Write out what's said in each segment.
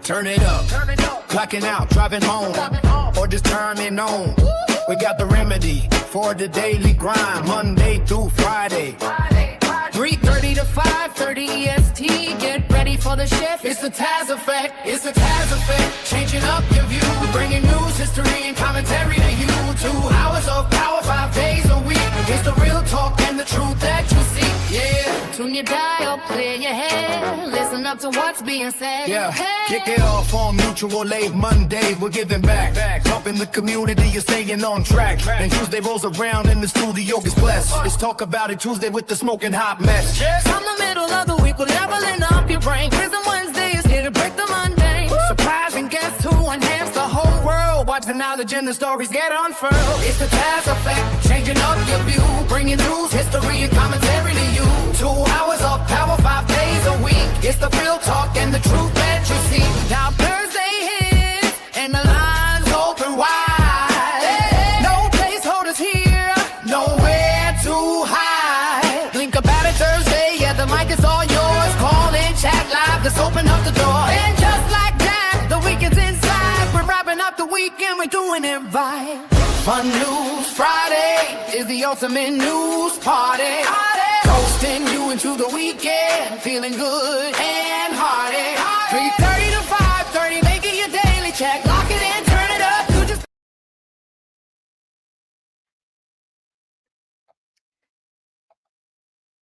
Turn it up, clocking out, driving home, or just turning on. We got the remedy for the daily grind, Monday through Friday. 3:30 to 5:30 EST. Get ready for the shift. It's the Taz effect. It's the Taz effect. Changing up your view, bringing news, history, and commentary to you. 2 hours of power, 5 days a week. It's the real talk and the truth that you see. Yeah. Tune your dial, clear your head. Listen up to what's being said. Yeah. Kick it off on mutual aid Monday. We're giving back. Helping the community. You're staying on track. And Tuesday rolls around and the studio gets blessed. It's Talk About It Tuesday with the smoking hot mess. From the middle of the week, we're leveling up your brain. Prison Wednesday is here to break the mundane. Surprising guests who enhance the whole world. Watch the knowledge and the stories get unfurled. It's the Taz effect, changing up your view. Bringing news, history, and commentary to you. 2 hours of power, 5 days a week. It's the real talk and the truth that you see. Now Thursday hits and the lines open wide. No placeholders here, nowhere to hide. Think about it Thursday, yeah, the mic is all yours. Call in, chat live, let's open up the door. And just like that, the weekend's inside. We're wrapping up the weekend, we're doing it right. Fun News Friday is the ultimate news party. Coasting you into the weekend, feeling good and hearty. 3:30 to 5:30, making your daily check. Lock it in, turn it up. You just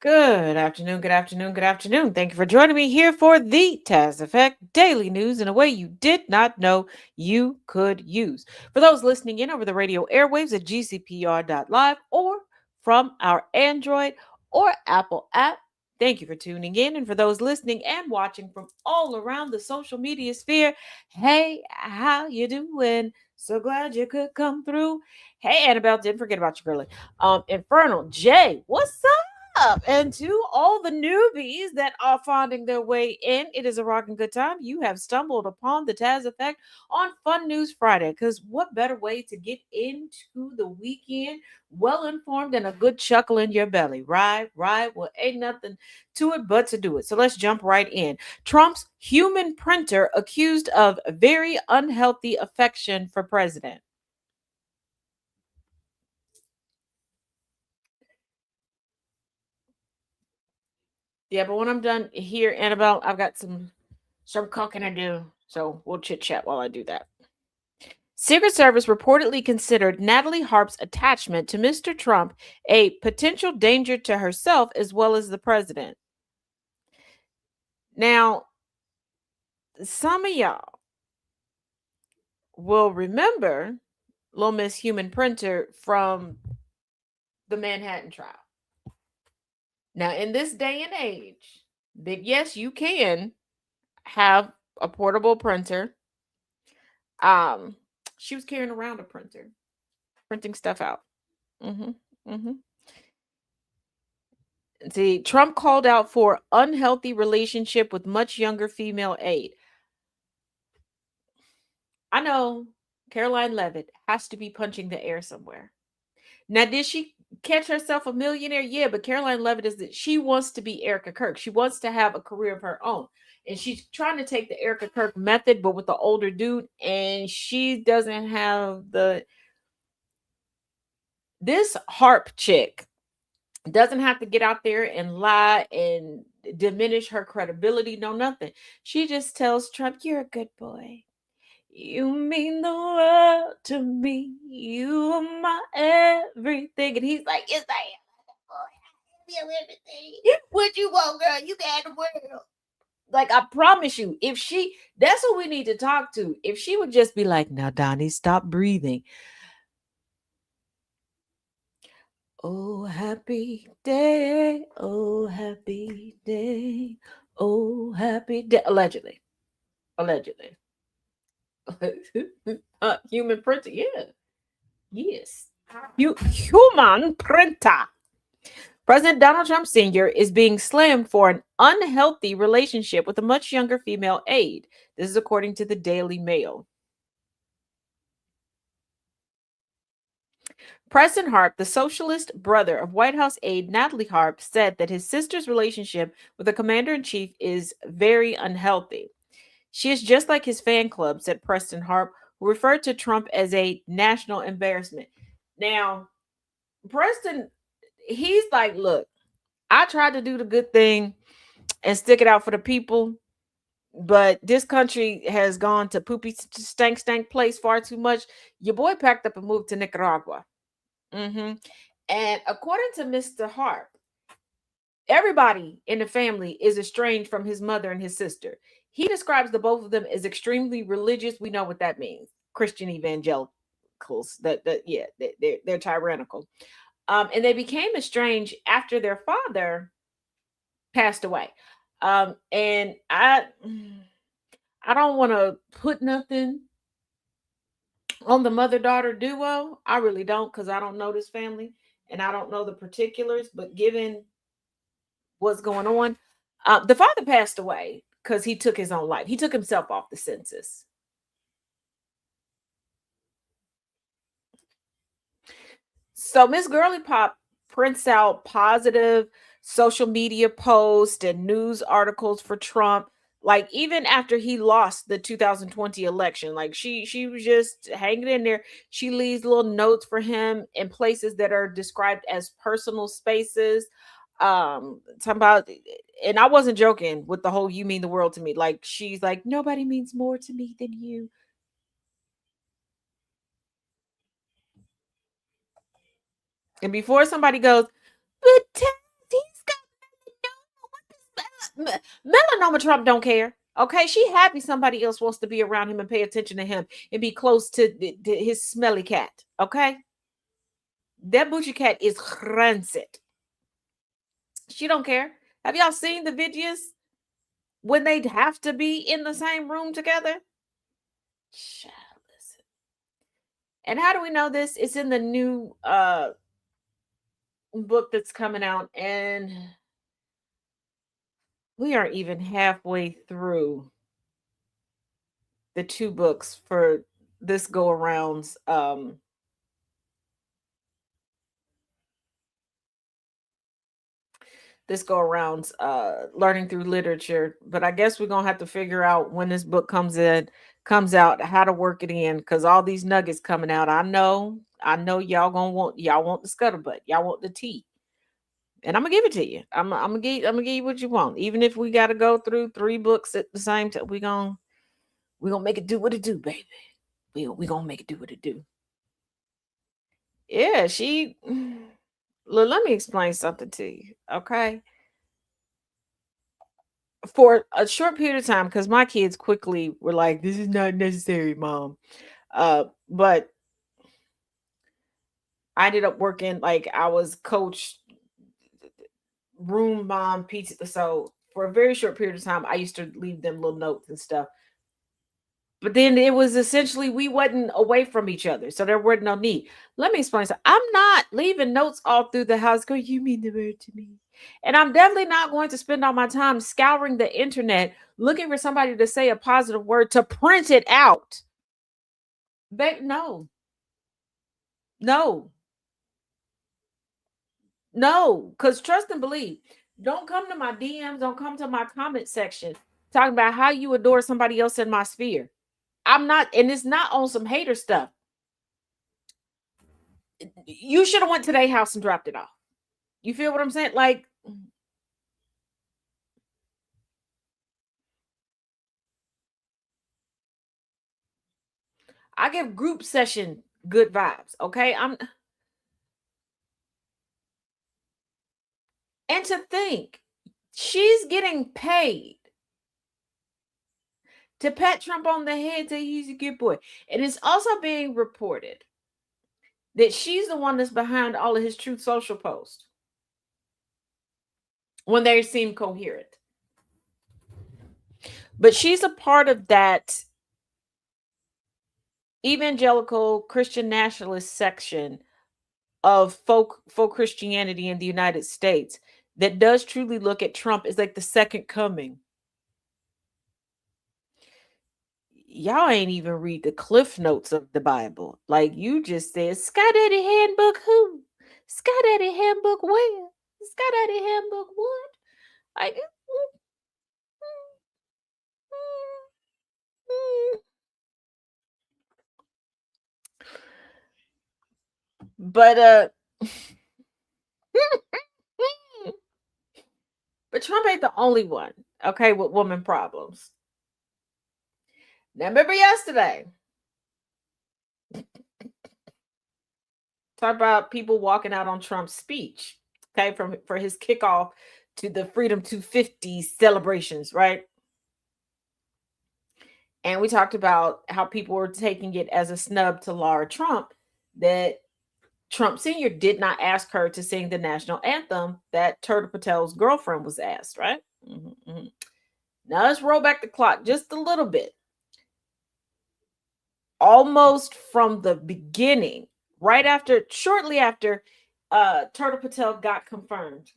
Good afternoon, good afternoon, good afternoon. Thank you for joining me here for the Taz Effect Daily News in a way you did not know you could use. For those listening in over the radio airwaves at GCPR.live or from our Android or Apple app, thank you for tuning in. And for those listening and watching from all around the social media sphere, hey, how you doing? So glad you could come through. Hey, Annabelle, didn't forget about you, girlie. Infernal Jay, what's up? And to all the newbies that are finding their way in, it is a rocking good time. You have stumbled upon the Taz Effect on Fun News Friday, because what better way to get into the weekend well informed and a good chuckle in your belly, right? Well, ain't nothing to it but to do it. So let's jump right in. Trump's human printer accused of very unhealthy affection for president. Yeah, but when I'm done here, Annabelle, I've got some cooking to do. So we'll chit chat while I do that. Secret Service reportedly considered Natalie Harp's attachment to Mr. Trump a potential danger to herself as well as the president. Now, some of y'all will remember Little Miss Human Printer from the Manhattan trial. Now, in this day and age, that yes, you can have a portable printer. She was carrying around a printer, printing stuff out. See, Trump called out for unhealthy relationship with much younger female aide. I know Caroline Levitt has to be punching the air somewhere. Now, did she catch herself a millionaire? Yeah, but Caroline Levitt is that she wants to be Erica Kirk. She wants to have a career of her own. And she's trying to take the Erica Kirk method, but with the older dude. And she doesn't have this Harp chick doesn't have to get out there and lie and diminish her credibility. No, nothing. She just tells Trump, you're a good boy. You mean the world to me. You are my everything. And he's like, yes, I am. Everything. What you want, girl? You got the world. Like, I promise you, if she, that's what we need to talk to. If she would just be like, now, Donnie, stop breathing. Oh, happy day. Oh, happy day. Oh, happy day. Allegedly. Human printer. Yeah. Yes. Human printer. President Donald Trump Sr. is being slammed for an unhealthy relationship with a much younger female aide. This is according to the Daily Mail. Preston Harp, the socialist brother of White House aide Natalie Harp, said that his sister's relationship with the commander in chief is very unhealthy. She is just like his fan club, said Preston Harp, who referred to Trump as a national embarrassment. Now, Preston, he's like, look, I tried to do the good thing and stick it out for the people, but this country has gone to poopy stank place far too much. Your boy packed up and moved to Nicaragua. And according to Mr. Harp, everybody in the family is estranged from his mother and his sister. He describes the both of them as extremely religious. We know what that means. Christian evangelicals. They're tyrannical. And they became estranged after their father passed away. And I don't want to put nothing on the mother-daughter duo. I really don't, because I don't know this family and I don't know the particulars. But given what's going on, the father passed away because he took his own life. He took himself off the census. So Miss Girly Pop prints out positive social media posts and news articles for Trump. Like even after he lost the 2020 election, like she was just hanging in there. She leaves little notes for him in places that are described as personal spaces. Talking about, and I wasn't joking with the whole "you mean the world to me." Like she's like, nobody means more to me than you. And before somebody goes, but he's got melanoma. Trump don't care. Okay, she happy somebody else wants to be around him and pay attention to him and be close to his smelly cat. Okay, that bougie cat is rancid. She don't care. Have y'all seen the videos when they have to be in the same room together? Child, listen. And how do we know this? It's in the new book that's coming out, and we are even halfway through the two books for this go arounds. This go arounds learning through literature, but I guess we're gonna have to figure out when this book comes out how to work it in, because all these nuggets coming out. I know y'all want the scuttlebutt, y'all want the tea, and I'm gonna give it to you. I'm gonna give you what you want, even if we got to go through three books at the same time. We gonna make it do what it do, baby. We gonna make it do what it do. Yeah, she. Look, let me explain something to you, okay? For a short period of time, because my kids quickly were like, "This is not necessary, mom." But I ended up working, like I was coach, room mom, pizza. So for a very short period of time, I used to leave them little notes and stuff. But then it was essentially we wasn't away from each other, so there were no need. Let me explain. So I'm not leaving notes all through the house. Go, you mean the word to me? And I'm definitely not going to spend all my time scouring the internet looking for somebody to say a positive word to print it out. No, no, no. Because trust and believe. Don't come to my DMs. Don't come to my comment section talking about how you adore somebody else in my sphere. I'm not, and it's not on some hater stuff. You should have went to their house and dropped it off. You feel what I'm saying? Like, I give group session good vibes. Okay. And to think she's getting paid to pat Trump on the head to he's a good boy. And it's also being reported that she's the one that's behind all of his Truth Social posts when they seem coherent. But she's a part of that evangelical Christian nationalist section of folk Christianity in the United States that does truly look at Trump as like the second coming. y'all ain't even read the cliff notes of the Bible. Like you just said, Sky Daddy handbook who? Sky Daddy handbook where? Sky Daddy handbook what? Like, but but Trump ain't the only one, okay, with woman problems. Now remember yesterday, talk about people walking out on Trump's speech, okay, for his kickoff to the Freedom 250 celebrations, right? And we talked about how people were taking it as a snub to Laura Trump that Trump Sr. did not ask her to sing the national anthem that Turtle Patel's girlfriend was asked, right? Mm-hmm. Now let's roll back the clock just a little bit. Almost from the beginning, shortly after Turtle Patel got confirmed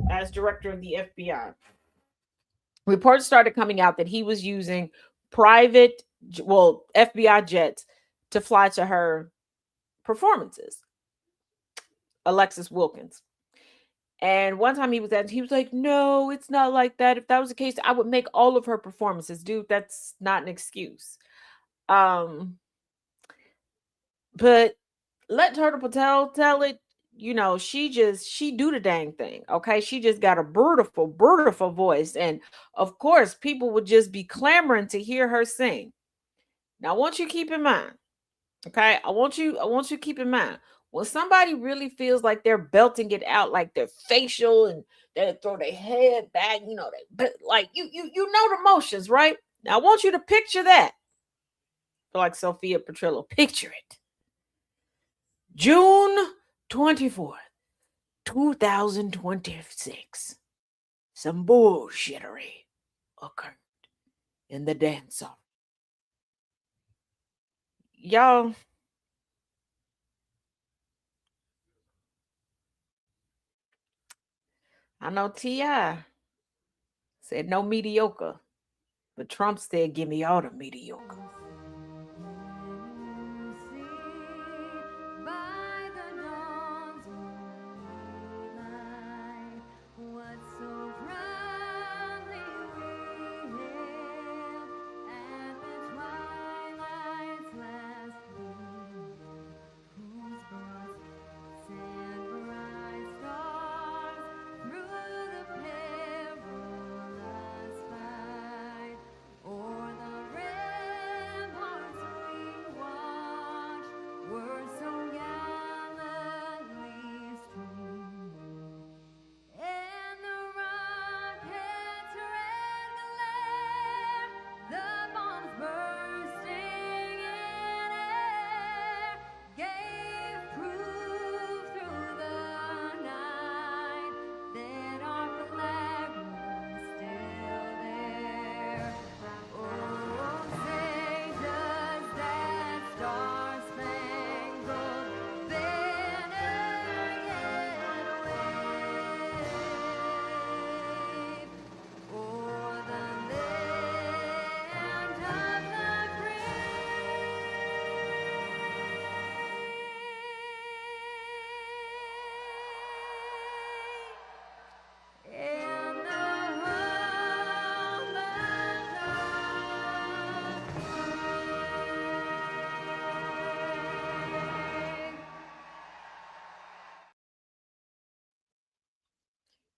as director of the FBI, reports started coming out that he was using private, FBI jets to fly to her performances. Alexis Wilkins. And one time he was like, no, it's not like that. If that was the case, I would make all of her performances. Dude, that's not an excuse. But let Turtle Patel tell it. She do the dang thing. Okay. She just got a beautiful voice. And of course, people would just be clamoring to hear her sing. Now, I want you to keep in mind. Okay. I want you to keep in mind when somebody really feels like they're belting it out, like they're facial and they throw their head back, they like you know the motions, right? Now I want you to picture that. Like Sophia Petrillo, picture it. June 24th, 2026. Some bullshittery occurred in the dance hall. Y'all, I know T.I. said no mediocre, but Trump said give me all the mediocre.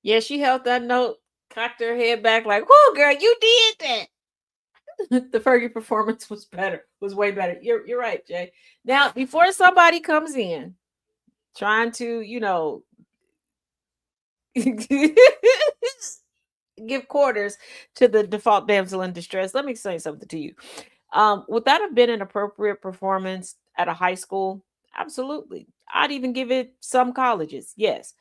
Yeah, she held that note, cocked her head back like, whoa, girl, you did that. The Fergie performance was way better. You're right, Jay. Now, before somebody comes in trying to, give quarters to the default damsel in distress, let me say something to you. Would that have been an appropriate performance at a high school? Absolutely. I'd even give it some colleges. Yes.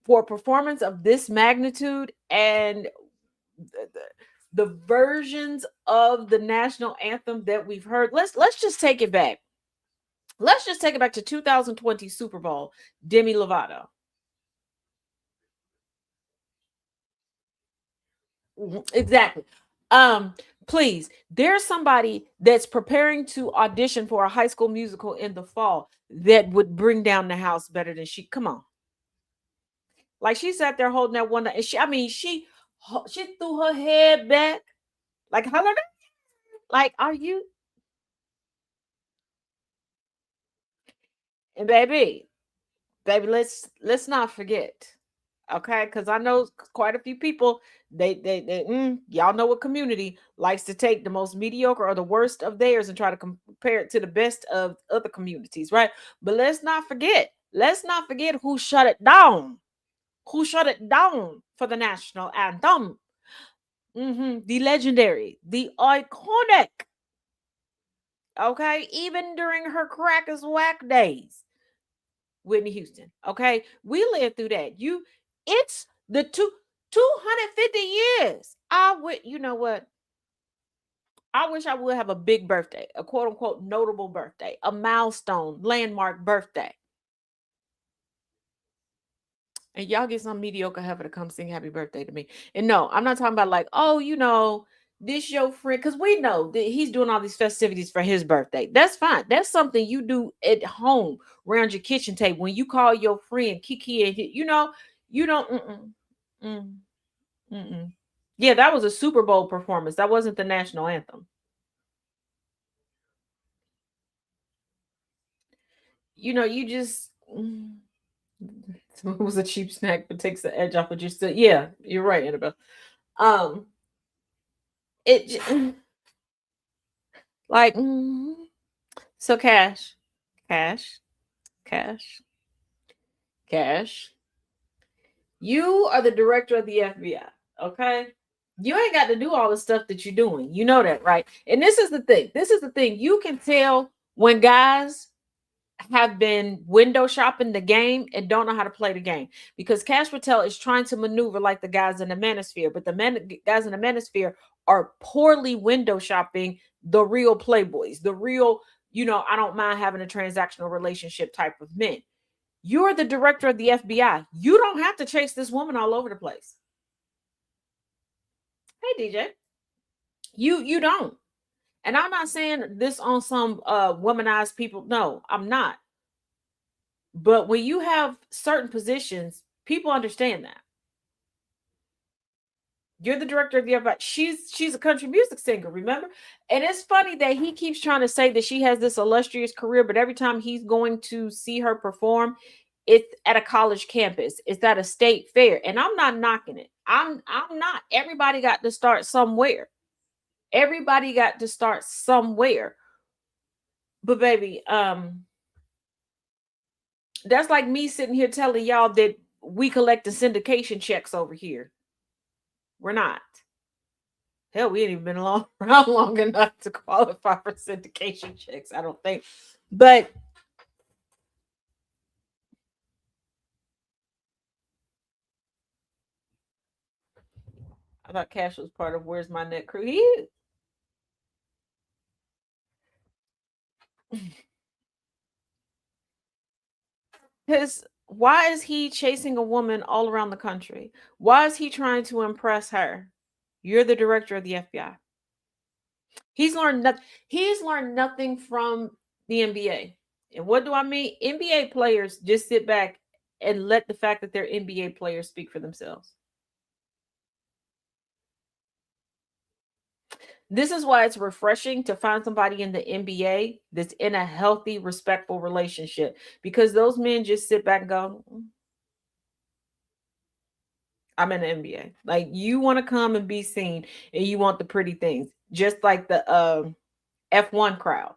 For a performance of this magnitude and the versions of the national anthem that we've heard, let's just take it back. Let's just take it back to 2020 Super Bowl, Demi Lovato. Exactly. Please, there's somebody that's preparing to audition for a High School Musical in the fall that would bring down the house better than she. Come on. Like she sat there holding that one, and she threw her head back. Like, hello, like, are you? And baby, let's not forget, okay? Because I know quite a few people. Y'all know what community likes to take the most mediocre or the worst of theirs and try to compare it to the best of other communities, right? But let's not forget. Let's not forget who shut it down. Who shut it down for the national anthem? The legendary, the iconic. Okay, even during her crack as whack days, Whitney Houston. Okay, we lived through that. It's the 250 years. I would, you know what? I wish I would have a big birthday, a quote unquote notable birthday, a milestone, landmark birthday. And y'all get some mediocre heifer to come sing happy birthday to me. And no, I'm not talking about like, oh, this your friend, because we know that he's doing all these festivities for his birthday. That's fine. That's something you do at home around your kitchen table when you call your friend Kiki and you don't. Mm, mm. Yeah, that was a Super Bowl performance. That wasn't the national anthem. You just. It was a cheap snack, but takes the edge off of just. Yeah, you're right, Annabelle. Um, it like so cash, cash, cash. You are the director of the FBI, okay? You ain't got to do all the stuff that you're doing. You know that, right? And this is the thing. This is the thing. You can tell when guys have been window shopping the game and don't know how to play the game, because Cash Patel is trying to maneuver like the guys in the manosphere, but the guys in the manosphere are poorly window shopping the real playboys, the real, I don't mind having a transactional relationship type of men. You're the director of the FBI. You don't have to chase this woman all over the place. Hey DJ, you don't. And I'm not saying this on some womanized people. No, I'm not. But when you have certain positions, people understand that. You're the director of the FBI. She's a country music singer, remember? And it's funny that he keeps trying to say that she has this illustrious career, but every time he's going to see her perform, it's at a college campus. It's at a state fair. And I'm not knocking it. I'm not. Everybody got to start somewhere. Everybody got to start somewhere. But baby, that's like me sitting here telling y'all that we collect the syndication checks over here. We're not. Hell, we ain't even been around long enough to qualify for syndication checks, I don't think. But I thought Cash was part of Where's My Net Crew. He is. Why is he chasing a woman all around the country? Why is he trying to impress her? You're the director of the FBI. He's learned nothing from the NBA. And what do I mean? NBA players just sit back and let the fact that they're NBA players speak for themselves. This is why it's refreshing to find somebody in the NBA that's in a healthy, respectful relationship, because those men just sit back and go, I'm in the NBA. Like, you want to come and be seen and you want the pretty things, just like the F1 crowd.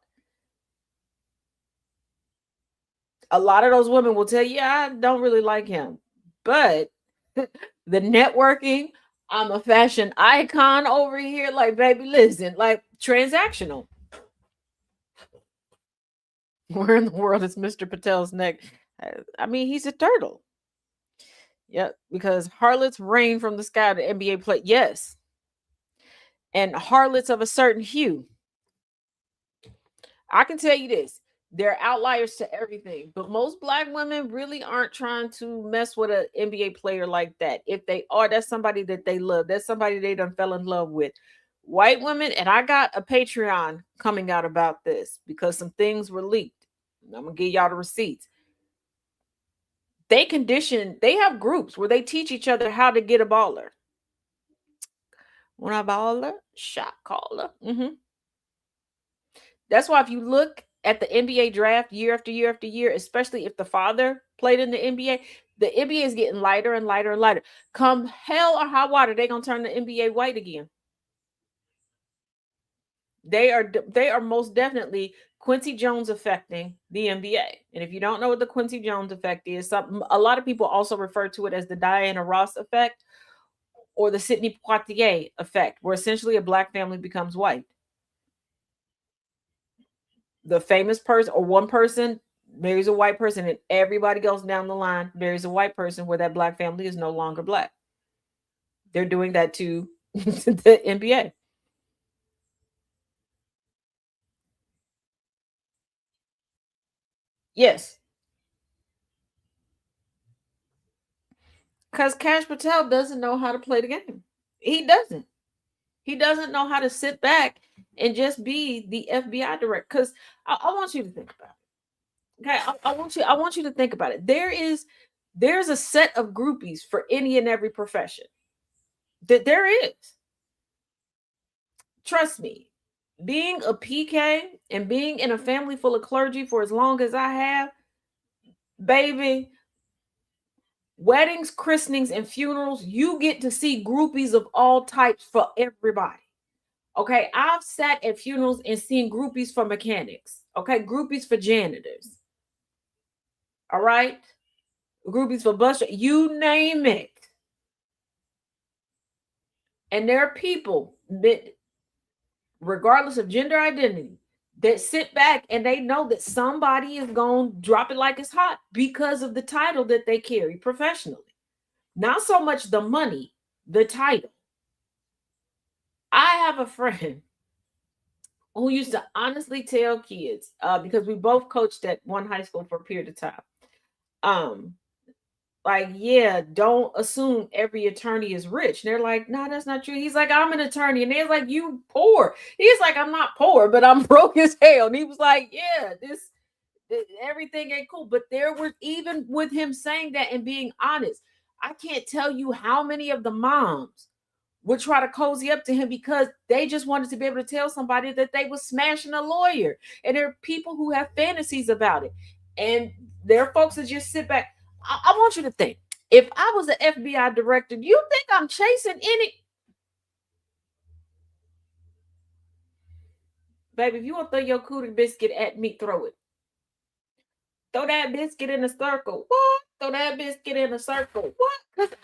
A lot of those women will tell you, I don't really like him. But the networking, I'm a fashion icon over here. Like, baby, listen, like, transactional. Where in the world is Mr. Patel's neck? I mean, he's a turtle. Yep, because harlots rain from the sky to NBA play. Yes. And harlots of a certain hue. I can tell you this. They're outliers to everything, but most black women really aren't trying to mess with an NBA player like that. If they are, that's somebody that they love. That's somebody they done fell in love with. White women, and I got a Patreon coming out about this because some things were leaked. I'm gonna give y'all the receipts. They have groups where they teach each other how to get a baller. When I baller, shot caller. That's why if you look at the NBA draft year after year after year, especially if the father played in the NBA is getting lighter and lighter and lighter. Come hell or high water, they're gonna turn the NBA white again. They are most definitely Quincy Jones affecting the NBA. And if you don't know what the Quincy Jones effect is, a lot of people also refer to it as the Diana Ross effect or the Sidney Poitier effect, where essentially a black family becomes white. The famous person or one person marries a white person, and everybody goes down the line marries a white person where that black family is no longer black. They're doing that to the NBA. Yes. Because Cash Patel doesn't know how to play the game. He doesn't. He doesn't know how to sit back and just be the FBI director. Because I want you to think about it. Okay, I want you to think about it. There's a set of groupies for any and every profession. That there is. Trust me. Being a PK and being in a family full of clergy for as long as I have, baby, weddings, christenings, and funerals, you get to see groupies of all types for everybody. Okay, I've sat at funerals and seen groupies for mechanics. Okay, groupies for janitors. All right, groupies for bus, you name it. And there are people that, regardless of gender identity, that sit back and they know that somebody is going to drop it like it's hot because of the title that they carry professionally. Not so much the money, the title. I have a friend who used to honestly tell kids, because we both coached at one high school for a period of time. Like, yeah, don't assume every attorney is rich. And they're like, no, that's not true. He's like, I'm an attorney. And they're like, you poor. He's like, I'm not poor, but I'm broke as hell. And he was like, yeah, everything ain't cool. But there was, even with him saying that and being honest, I can't tell you how many of the moms would try to cozy up to him because they just wanted to be able to tell somebody that they was smashing a lawyer. And there are people who have fantasies about it. And there are folks that just sit back. I want you to think, if I was an FBI director, you think I'm chasing any? Baby, if you want to throw your cootie biscuit at me, throw it. Throw that biscuit in a circle. What? Throw that biscuit in a circle. What? Because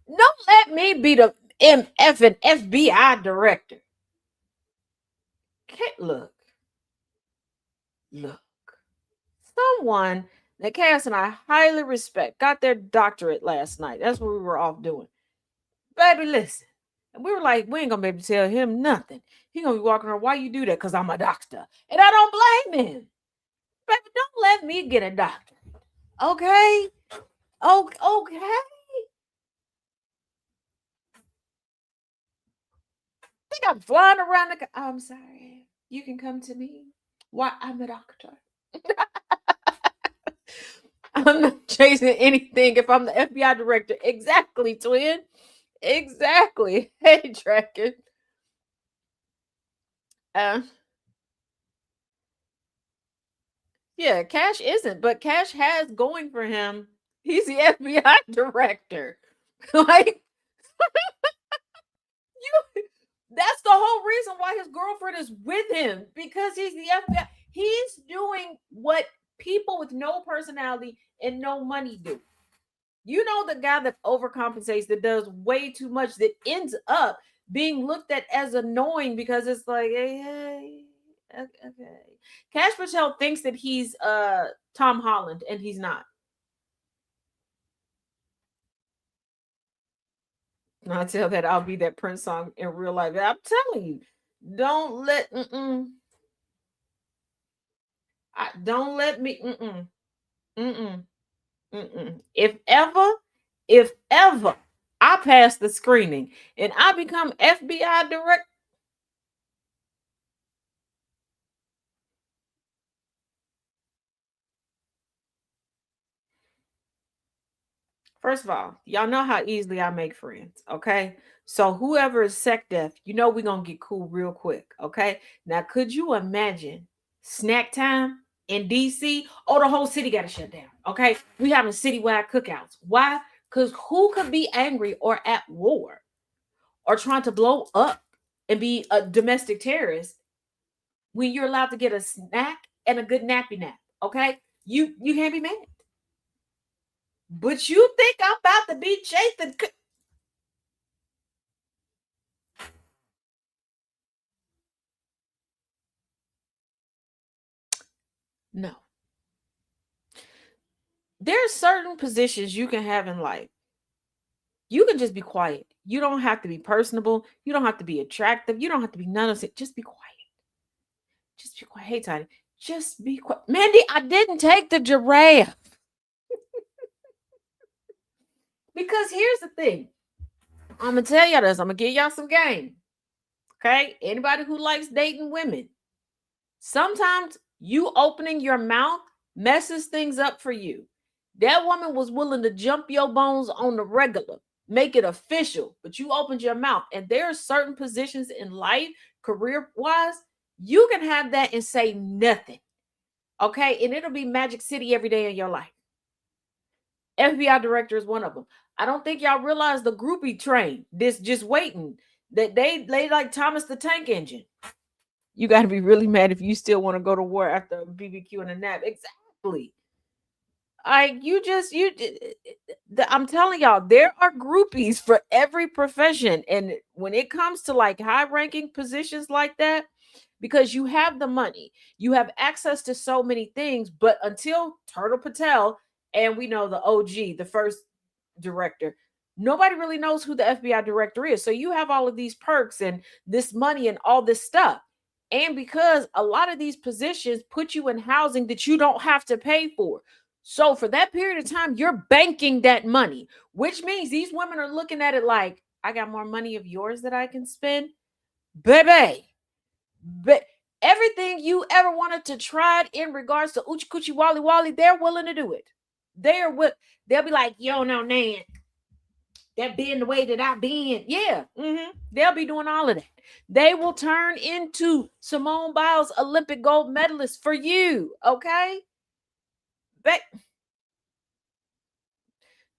don't let me be the MF and FBI director. Look. Someone that Cass and I highly respect got their doctorate last night. That's what we were off doing. Baby, listen. And we were like, we ain't gonna be able to tell him nothing. He gonna be walking around, why you do that? Because I'm a doctor. And I don't blame him. Baby, don't let me get a doctor. Okay? Okay. Think I'm flying around the I'm sorry. You can come to me. Why? I'm a doctor. I'm not chasing anything if I'm the FBI director. Exactly, twin. Exactly. Hey, Draken. Uh, yeah, Cash isn't, but Cash has going for him. He's the FBI director. Like, you, that's the whole reason why his girlfriend is with him, because he's the FBI. He's doing what people with no personality and no money do. You know, the guy that overcompensates, that does way too much, that ends up being looked at as annoying because it's like, hey, okay. Cash Patel thinks that he's Tom Holland, and he's not. I tell that I'll be that Prince song in real life. I'm telling you, don't let don't let me mm-mm. If ever I pass the screening and I become FBI director. First of all, y'all know how easily I make friends, okay? So whoever is sec def, you know we're gonna get cool real quick, okay? Now, could you imagine snack time in DC? Oh, the whole city got to shut down, okay? We having citywide cookouts. Why? Because who could be angry or at war or trying to blow up and be a domestic terrorist when you're allowed to get a snack and a good nappy nap, okay? You can't be mad. But you think I'm about to be chasing? No. There's certain positions you can have in life. You can just be quiet. You don't have to be personable. You don't have to be attractive. You don't have to be none of it. Just be quiet. Just be quiet. Hey, Tiny. Just be quiet. Mandy, I didn't take the giraffe. Because here's the thing. I'm going to tell y'all this. I'm going to give y'all some game. Okay? Anybody who likes dating women, sometimes you opening your mouth messes things up for you. That woman was willing to jump your bones on the regular, make it official, but you opened your mouth. And there are certain positions in life, career wise, you can have that and say nothing. Okay. And it'll be Magic City every day in your life. FBI director is one of them. I don't think y'all realize the groupie train, this just waiting, that they like Thomas the Tank Engine. You got to be really mad if you still want to go to war after a BBQ and a nap. Exactly. I'm telling y'all, there are groupies for every profession. And when it comes to like high ranking positions like that, because you have the money, you have access to so many things. But until Turtle Patel, and we know the OG, the first director, nobody really knows who the FBI director is. So you have all of these perks and this money and all this stuff. And because a lot of these positions put you in housing that you don't have to pay for. So for that period of time, you're banking that money, which means these women are looking at it like, I got more money of yours that I can spend. Baby. But everything you ever wanted to try it in regards to Uchi Coochie Wally Wally, they're willing to do it. They'll be like, yo, no, Nan, that being the way that I've been. Yeah. They'll be doing all of that. They will turn into Simone Biles Olympic gold medalist for you. Okay. But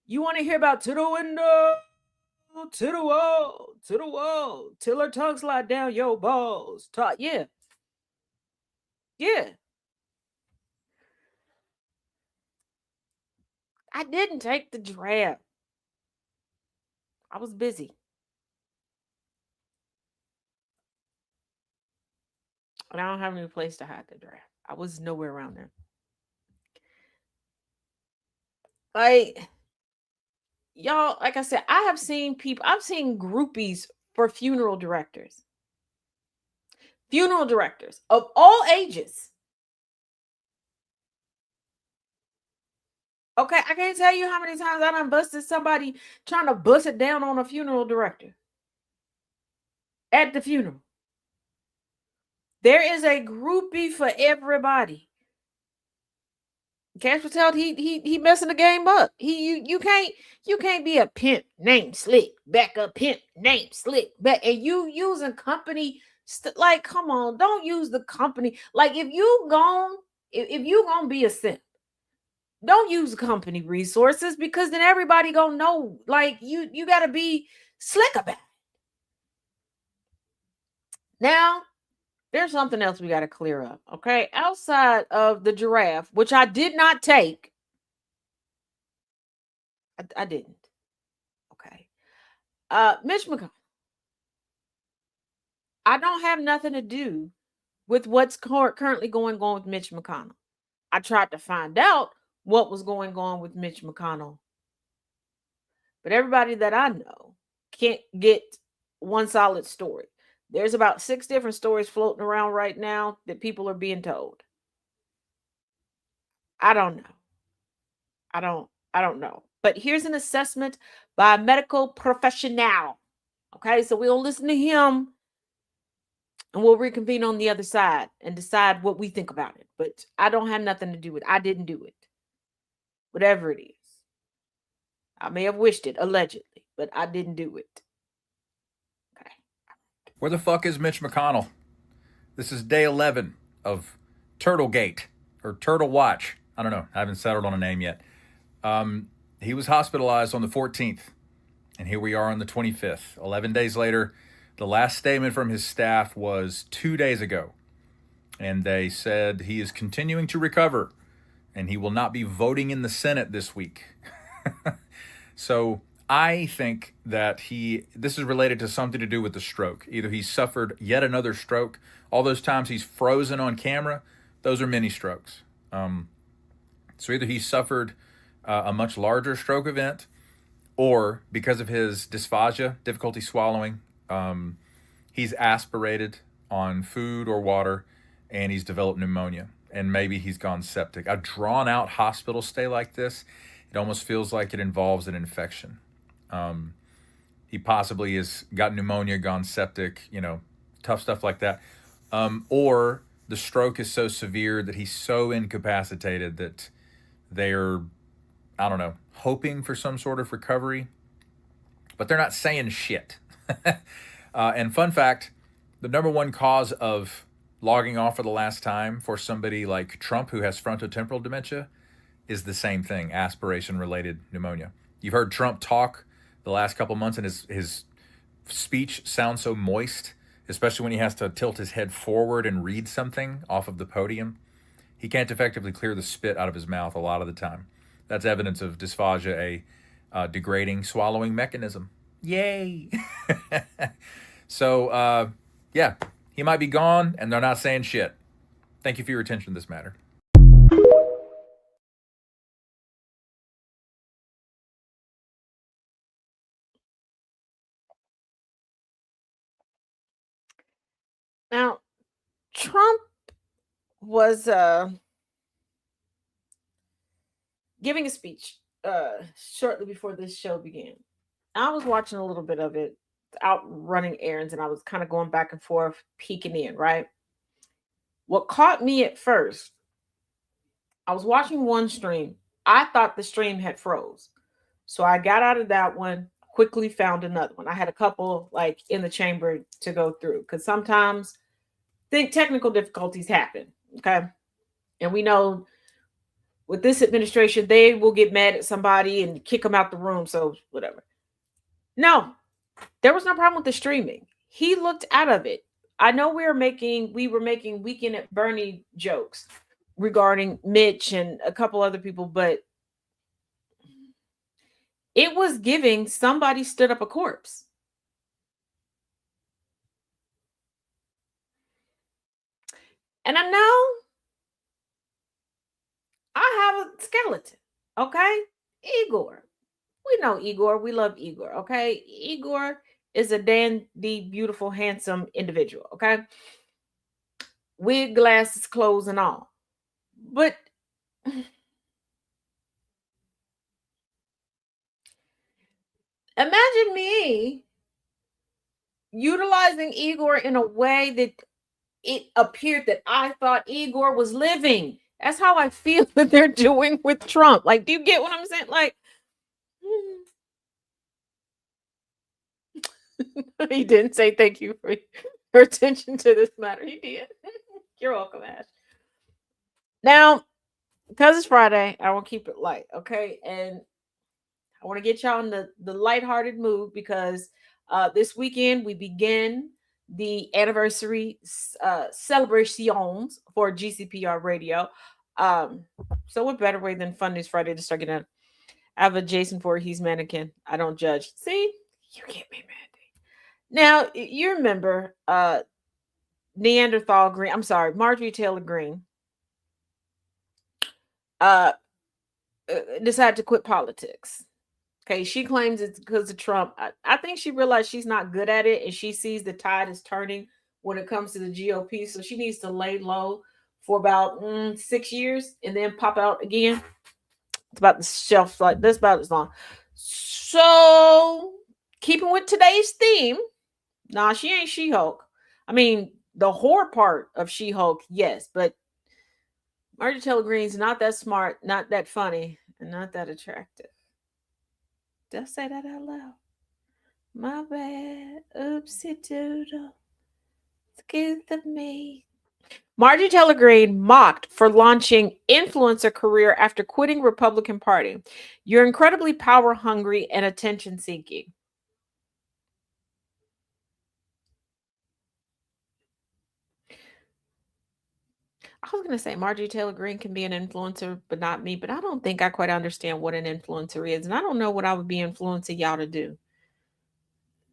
you want to hear about to the window, to the wall, till her tongue slide down your balls. Yeah. Yeah. I didn't take the draft. I was busy. And I don't have any place to hide the draft. I was nowhere around there. Like, y'all, like I said, I have seen people, I've seen groupies for funeral directors. Funeral directors of all ages. Okay, I can't tell you how many times I done busted somebody trying to bust it down on a funeral director at the funeral. There is a groupie for everybody. Cash Patel, he messing the game up. You can't be a pimp named Slick, backup pimp named Slick, back, and you using company like, come on, don't use the company. Like if you gonna be a simp, don't use company resources, because then everybody gonna know. Like you gotta be slick about it. Now there's something else we got to clear up. Okay, outside of the giraffe, which I did not take. I didn't. Okay. Mitch McConnell. I don't have nothing to do with what's currently going on with Mitch McConnell. I tried to find out what was going on with Mitch McConnell, but everybody that I know can't get one solid story. There's about 6 different stories floating around right now that people are being told. I don't know. I don't know. But here's an assessment by a medical professional. Okay, so we'll listen to him and we'll reconvene on the other side and decide what we think about it. But I don't have nothing to do with it. I didn't do it. Whatever it is. I may have wished it, allegedly, but I didn't do it. Okay. Where the fuck is Mitch McConnell? This is day 11 of Turtlegate or Turtle Watch. I don't know. I haven't settled on a name yet. He was hospitalized on the 14th, and here we are on the 25th. 11 days later, the last statement from his staff was 2 days ago, and they said he is continuing to recover, and he will not be voting in the Senate this week. So I think that this is related to something to do with the stroke. Either he suffered yet another stroke. All those times he's frozen on camera, those are mini strokes. So either he suffered a much larger stroke event, or because of his dysphagia, difficulty swallowing, he's aspirated on food or water, and he's developed pneumonia, and maybe he's gone septic. A drawn-out hospital stay like this, it almost feels like it involves an infection. He possibly has got pneumonia, gone septic, tough stuff like that. Or the stroke is so severe that he's so incapacitated that they're, hoping for some sort of recovery, but they're not saying shit. And fun fact, the number one cause of logging off for the last time for somebody like Trump who has frontotemporal dementia is the same thing, aspiration-related pneumonia. You've heard Trump talk the last couple months, and his speech sounds so moist, especially when he has to tilt his head forward and read something off of the podium. He can't effectively clear the spit out of his mouth a lot of the time. That's evidence of dysphagia, a degrading swallowing mechanism. Yay! So, yeah, he might be gone, and they're not saying shit. Thank you for your attention to this matter. Now, Trump was giving a speech shortly before this show began. I was watching a little bit of it, out running errands, and I was kind of going back and forth, peeking in, right? What caught me at first, I was watching one stream. I thought the stream had froze. So I got out of that one, quickly found another one. I had a couple like in the chamber to go through because sometimes technical difficulties happen. Okay. And we know with this administration, they will get mad at somebody and kick them out the room. So whatever. No, there was no problem with the streaming. He looked out of it. I know we were making Weekend at Bernie jokes regarding Mitch and a couple other people, but it was giving somebody stood up a corpse. And I know I have a skeleton, okay? Igor. We know Igor. We love Igor, okay? Igor is a dandy, beautiful, handsome individual, okay? Wig, glasses, clothes, and all. But imagine me utilizing Igor in a way that it appeared that I thought Igor was living. That's how I feel that they're doing with Trump. Like, do you get what I'm saying? Like, he didn't say thank you for your attention to this matter. He did. You're welcome, Ash. Now, because it's Friday, I will keep it light, okay? And I want to get y'all in the lighthearted mood because this weekend we begin the anniversary celebrations for GCPR Radio. So what better way than Fun News Friday to start getting out? I have a Jason Voorhees mannequin. I don't judge. See, you get me, Mandy. Now you remember Neanderthal Green. I'm sorry, Marjorie Taylor Greene. Decided to quit politics. Okay, she claims it's because of Trump. I think she realized she's not good at it, and she sees the tide is turning when it comes to the GOP. So she needs to lay low for about 6 years and then pop out again. It's about the shelf like this, about as long. So, keeping with today's theme, nah, she ain't She-Hulk. I mean, the horror part of She-Hulk, yes, but Marjorie Taylor Greene's not that smart, not that funny, and not that attractive. Did I say that out loud? My bad. Oopsie doodle. Excuse me. Marjorie Taylor Greene mocked for launching influencer career after quitting Republican Party. You're incredibly power hungry and attention seeking. I was going to say Marjorie Taylor Greene can be an influencer, but not me. But I don't think I quite understand what an influencer is. And I don't know what I would be influencing y'all to do.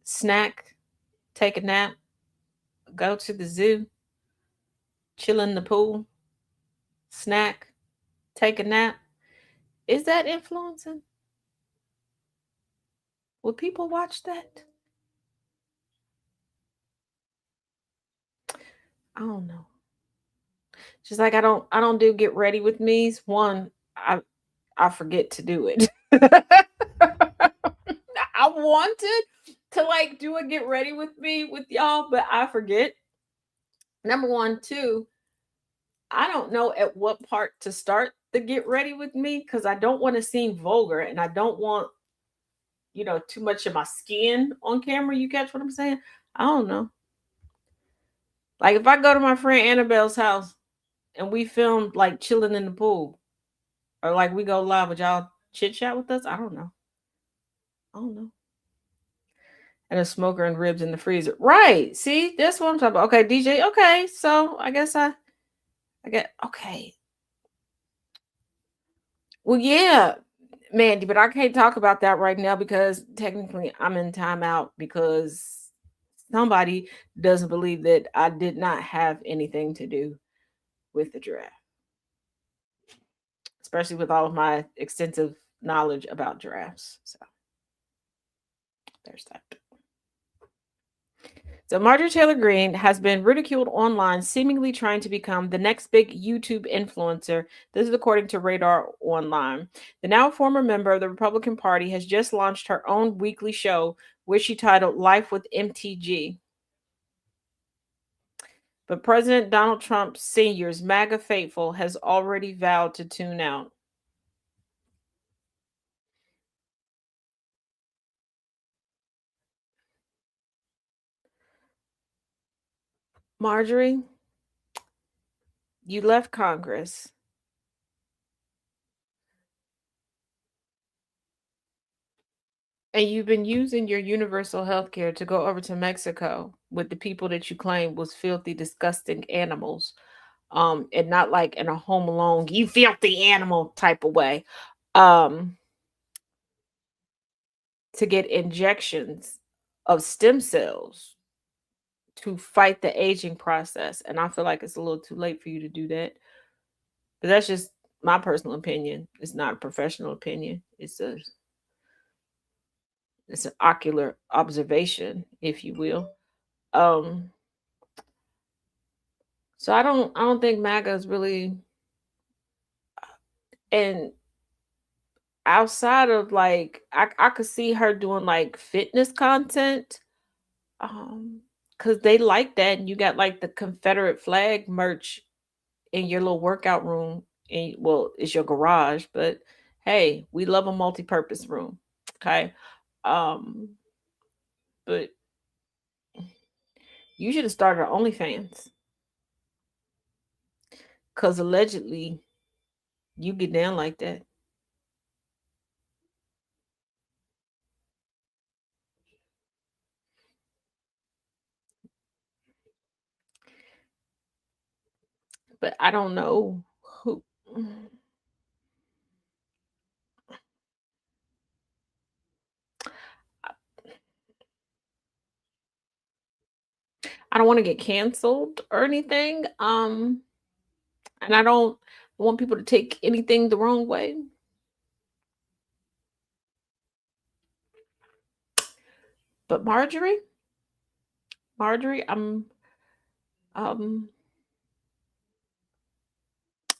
Snack, take a nap, go to the zoo, chill in the pool, snack, take a nap. Is that influencing? Would people watch that? I don't know. Just like I don't do get ready with me's. One, I forget to do it. I wanted to like do a get ready with me with y'all, but I forget. Number one, two, I don't know at what part to start the get ready with me because I don't want to seem vulgar and I don't want, too much of my skin on camera. You catch what I'm saying? I don't know. Like if I go to my friend Annabelle's house and we film like chilling in the pool, or like we go live, would y'all chit chat with us? I don't know. I don't know. And a smoker and ribs in the freezer. Right. See, that's what I'm talking about. Okay, DJ. Okay. So I guess I get okay. Well, yeah, Mandy, but I can't talk about that right now because technically I'm in timeout because somebody doesn't believe that I did not have anything to do with the draft, especially with all of my extensive knowledge about drafts. So there's that. So Marjorie Taylor Greene has been ridiculed online, seemingly trying to become the next big YouTube influencer. This is according to Radar Online. The now former member of the Republican Party has just launched her own weekly show, which she titled Life with MTG. But President Donald Trump Sr.'s MAGA faithful has already vowed to tune out. Marjorie, you left Congress. And you've been using your universal health care to go over to Mexico with the people that you claim was filthy, disgusting animals. And not like in a home alone, you filthy animal type of way. Um, to get injections of stem cells to fight the aging process. And I feel like it's a little too late for you to do that. But that's just my personal opinion. It's not a professional opinion. It's an ocular observation, if you will. Um, so I don't think MAGA is really, and outside of like I could see her doing like fitness content. Because they like that, and you got like the Confederate flag merch in your little workout room. And well, it's your garage, but hey, we love a multi-purpose room. Okay. Um, but you should have started OnlyFans. Cause allegedly you get down like that. But I don't know who. I don't want to get canceled or anything. And I don't want people to take anything the wrong way. But Marjorie, um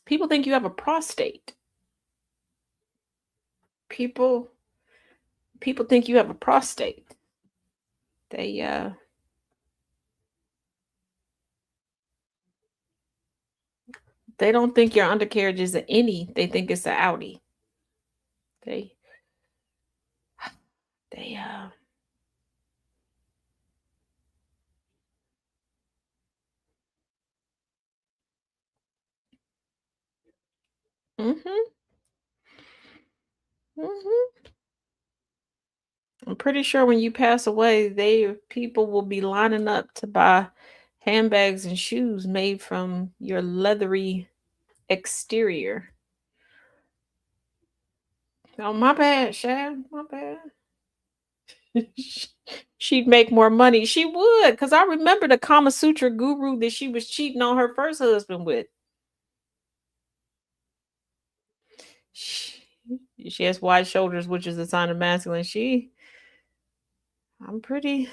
people think you have a prostate. People think you have a prostate. They don't think your undercarriage is an innie. They think it's an Audi. They they mhm. Mhm. I'm pretty sure when you pass away, people will be lining up to buy handbags and shoes made from your leathery exterior. Oh, my bad, Shad. My bad. She'd make more money. She would, because I remember the Kama Sutra guru that she was cheating on her first husband with. She, she has wide shoulders, which is a sign of masculine. I'm pretty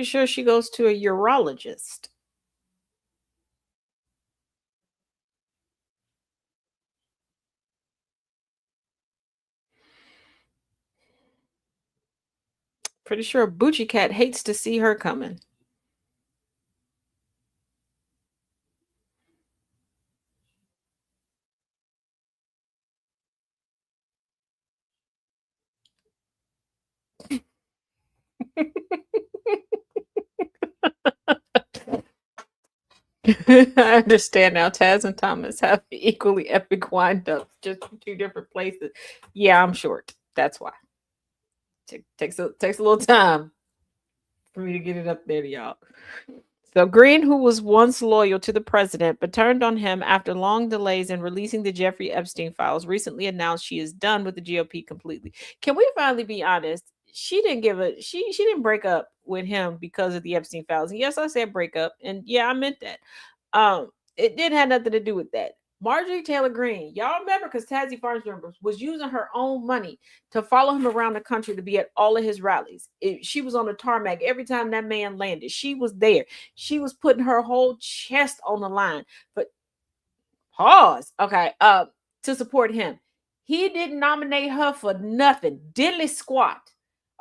sure she goes to a urologist. Pretty sure Boochie Cat hates to see her coming. I understand now. Taz and Thomas have equally epic wind-ups, just from two different places. Yeah, I'm short. That's why. Takes a little time for me to get it up there to y'all. So Green, who was once loyal to the president but turned on him after long delays in releasing the Jeffrey Epstein files, recently announced she is done with the GOP completely. Can we finally be honest? She didn't give a she didn't break up with him because of the Epstein files. And yes, I said break up, and yeah, I meant that. Um, it didn't have nothing to do with that. Marjorie Taylor Greene, y'all remember, because Tazi Farms members was using her own money to follow him around the country to be at all of his rallies. She was on the tarmac every time that man landed. She was there. She was putting her whole chest on the line. But pause. Okay. To support him. He didn't nominate her for nothing. Diddly squat.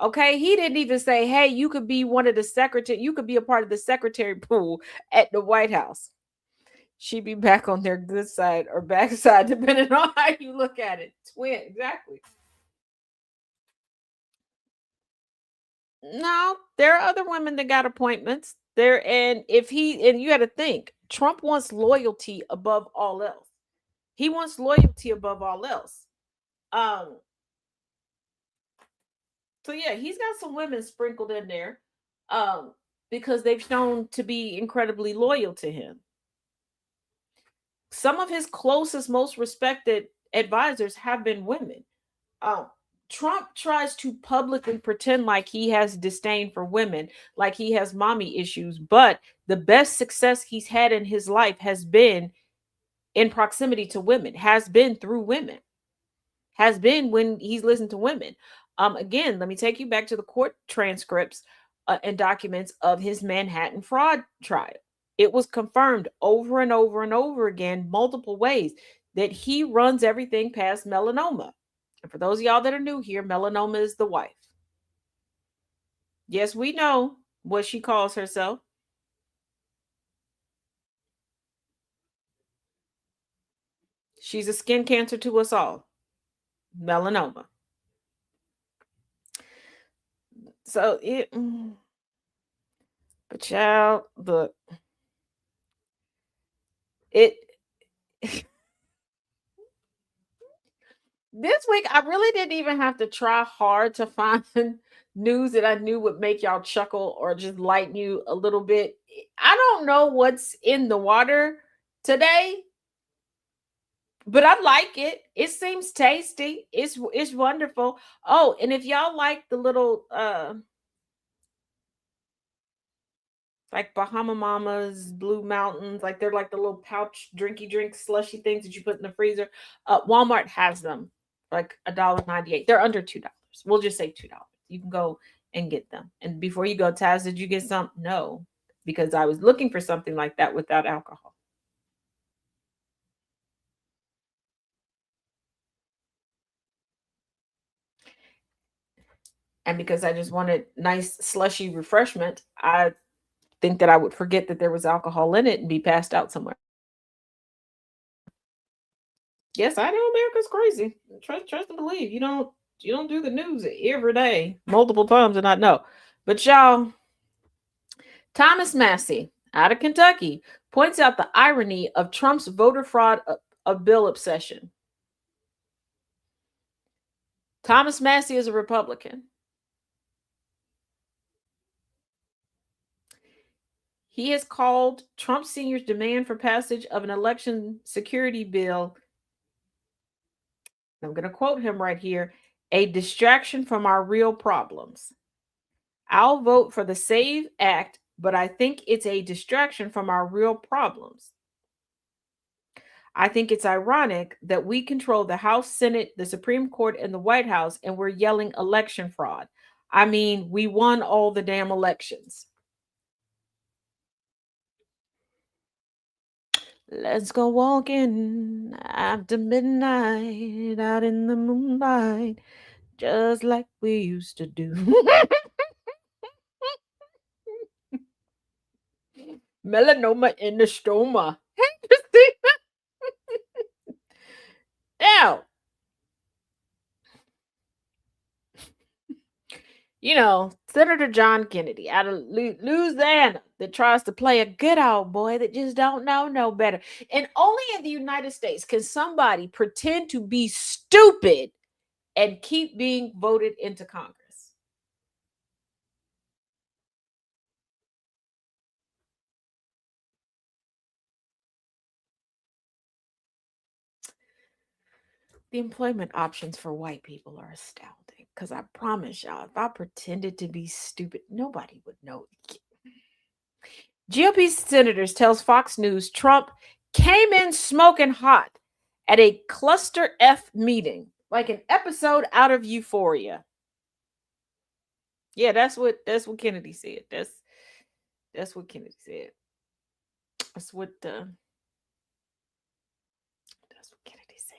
Okay. He didn't even say, hey, you could be one of the secretary, you could be a part of the secretary pool at the White House. She'd be back on their good side or bad side, depending on how you look at it. Twin, exactly. No, there are other women that got appointments there, and you got to think, Trump wants loyalty above all else. He wants loyalty above all else. Um, so yeah, he's got some women sprinkled in there, because they've shown to be incredibly loyal to him. Some of his closest, most respected advisors have been women. Um, Trump tries to publicly pretend like he has disdain for women, like he has mommy issues, but the best success he's had in his life has been in proximity to women, has been through women, has been when he's listened to women. Again, let me take you back to the court transcripts and documents of his Manhattan fraud trial. It was confirmed over and over and over again, multiple ways, that he runs everything past melanoma. And for those of y'all that are new here, melanoma is the wife. Yes, we know what she calls herself. She's a skin cancer to us all. Melanoma. So but child, look, it this week I really didn't even have to try hard to find news that I knew would make y'all chuckle or just lighten you a little bit. I don't know what's in the water today, but I like it. It seems tasty. It's wonderful. Oh, and if y'all like the little like Bahama Mamas, Blue Mountains, like they're like the little pouch drinky drink slushy things that you put in the freezer. Walmart has them like $1.98. They're under $2. We'll just say $2. You can go and get them. And before you go, Taz, did you get some? No, because I was looking for something like that without alcohol. And because I just wanted nice slushy refreshment, I think that I would forget that there was alcohol in it and be passed out somewhere. Yes, I know America's crazy. Trust and believe. You don't do the news every day, multiple times, and not know. But y'all, Thomas Massey out of Kentucky points out the irony of Trump's voter fraud bill obsession. Thomas Massey is a Republican. He has called Trump Sr.'s demand for passage of an election security bill, I'm going to quote him right here, a distraction from our real problems. I'll vote for the SAVE Act, but I think it's a distraction from our real problems. I think it's ironic that we control the House, Senate, the Supreme Court, and the White House, and we're yelling election fraud. I mean, we won all the damn elections. Let's go walking after midnight out in the moonlight, just like we used to do. Melanoma in the stoma. Now, Senator John Kennedy out of Louisiana that tries to play a good old boy that just don't know no better. And only in the United States can somebody pretend to be stupid and keep being voted into Congress. The employment options for white people are astounding because I promise y'all, if I pretended to be stupid, nobody would know. GOP senators tells Fox News Trump came in smoking hot at a cluster F meeting, like an episode out of Euphoria. Yeah, that's what Kennedy said. That's what Kennedy said. That's what Kennedy said.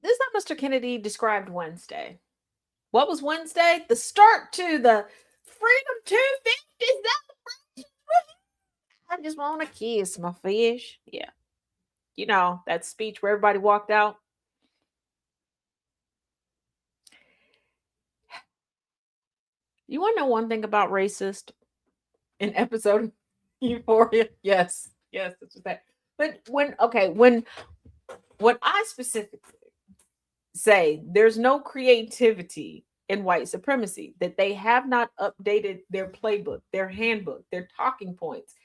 This is how Mr. Kennedy described Wednesday. What was Wednesday? The start to the Freedom 250 celebration. I just want to kiss my fish. Yeah. That speech where everybody walked out. You want to know one thing about racist in episode Euphoria? Yes. That's what that. But when I specifically say there's no creativity in white supremacy, that they have not updated their playbook, their handbook, their talking points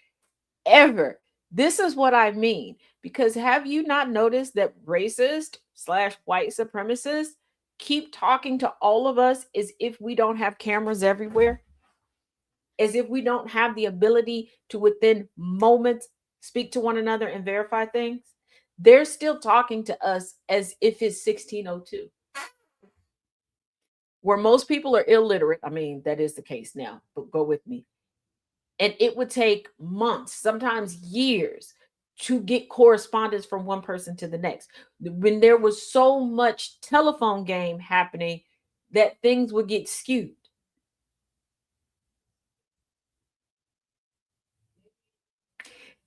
ever. This is what I mean. Because have you not noticed that racist/white supremacists keep talking to all of us as if we don't have cameras everywhere? As if we don't have the ability to within moments speak to one another and verify things? They're still talking to us as if it's 1602. Where most people are illiterate. I mean, that is the case now, but go with me. And it would take months, sometimes years, to get correspondence from one person to the next. When there was so much telephone game happening that things would get skewed.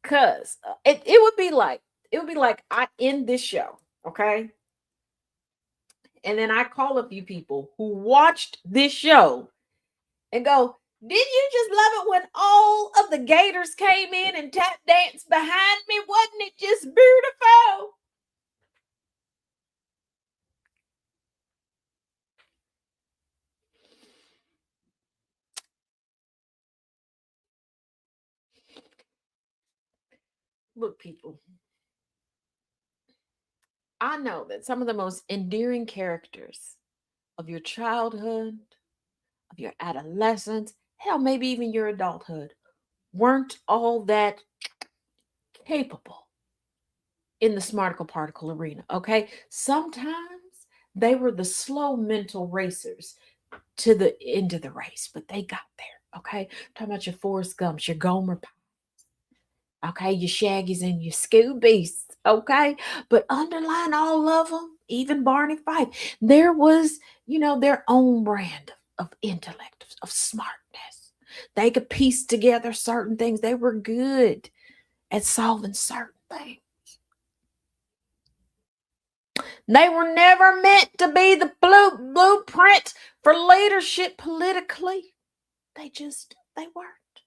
Cause it would be like I end this show, okay? And then I call a few people who watched this show and go, didn't you just love it when all of the Gators came in and tap danced behind me? Wasn't it just beautiful? Look, people, I know that some of the most endearing characters of your childhood, of your adolescence, hell, maybe even your adulthood, weren't all that capable in the smarticle particle arena. Okay. Sometimes They were the slow mental racers to the end of the race, but they got there. Okay, talking about your Forrest Gumps, your Gomer, okay, your Shaggies and your Scoobies. Okay, but underlying all of them, even Barney Fife, there was, their own brand of intellect, of smartness. They could piece together certain things. They were good at solving certain things. They were never meant to be the blueprint for leadership politically. They weren't.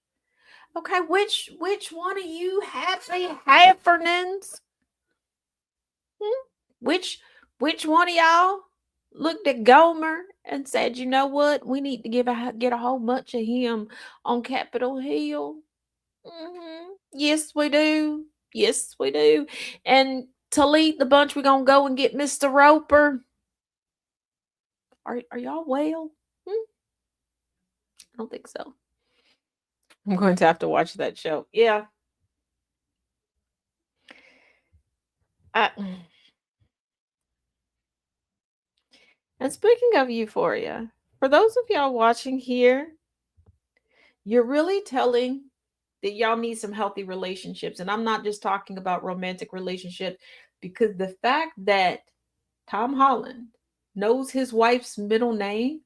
Okay, which one of you happy Heffernans? Which one of y'all looked at Gomer and said, you know what? We need to get a whole bunch of him on Capitol Hill. Yes, we do. Yes, we do. And to lead the bunch, we're gonna go and get Mr. Roper. Are y'all well? I don't think so. I'm going to have to watch that show. Yeah. And speaking of euphoria, for those of y'all watching here, you're really telling that y'all need some healthy relationships. And I'm not just talking about romantic relationships, because the fact that Tom Holland knows his wife's middle name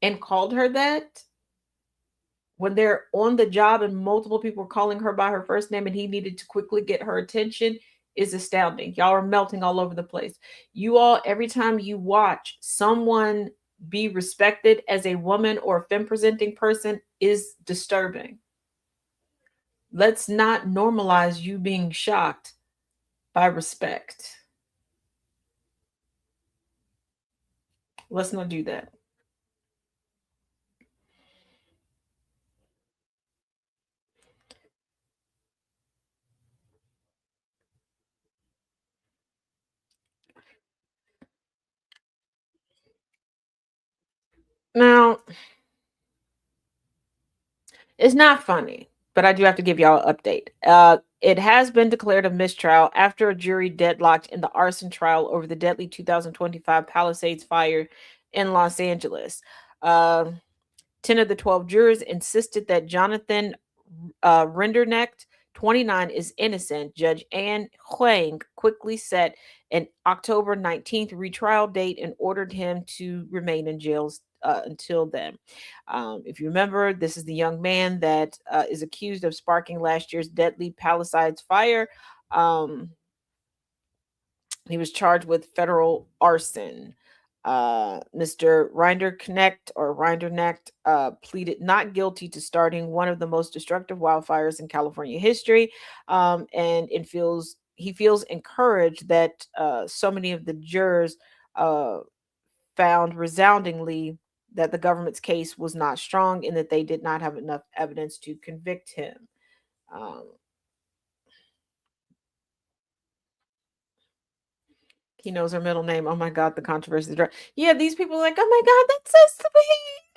and called her that when they're on the job and multiple people were calling her by her first name and he needed to quickly get her attention is astounding. Y'all are melting all over the place. You all, every time you watch someone be respected as a woman or a femme presenting person, is disturbing. Let's not normalize you being shocked by respect. Let's not do that. Now, it's not funny, but I do have to give y'all an update. It has been declared a mistrial after a jury deadlocked in the arson trial over the deadly 2025 Palisades fire in Los Angeles. 10 of the 12 jurors insisted that Jonathan Rendernecht, 29, is innocent. Judge Ann Huang quickly set an October 19th retrial date and ordered him to remain in jail until then. If you remember, this is the young man that is accused of sparking last year's deadly Palisades fire. He was charged with federal arson. Mr. Rinderknecht pleaded not guilty to starting one of the most destructive wildfires in California history, and he feels encouraged that so many of the jurors found resoundingly that the government's case was not strong and that they did not have enough evidence to convict him. He knows her middle name. Oh my God, the controversy. Yeah, these people are like, oh my God, that's so stupid.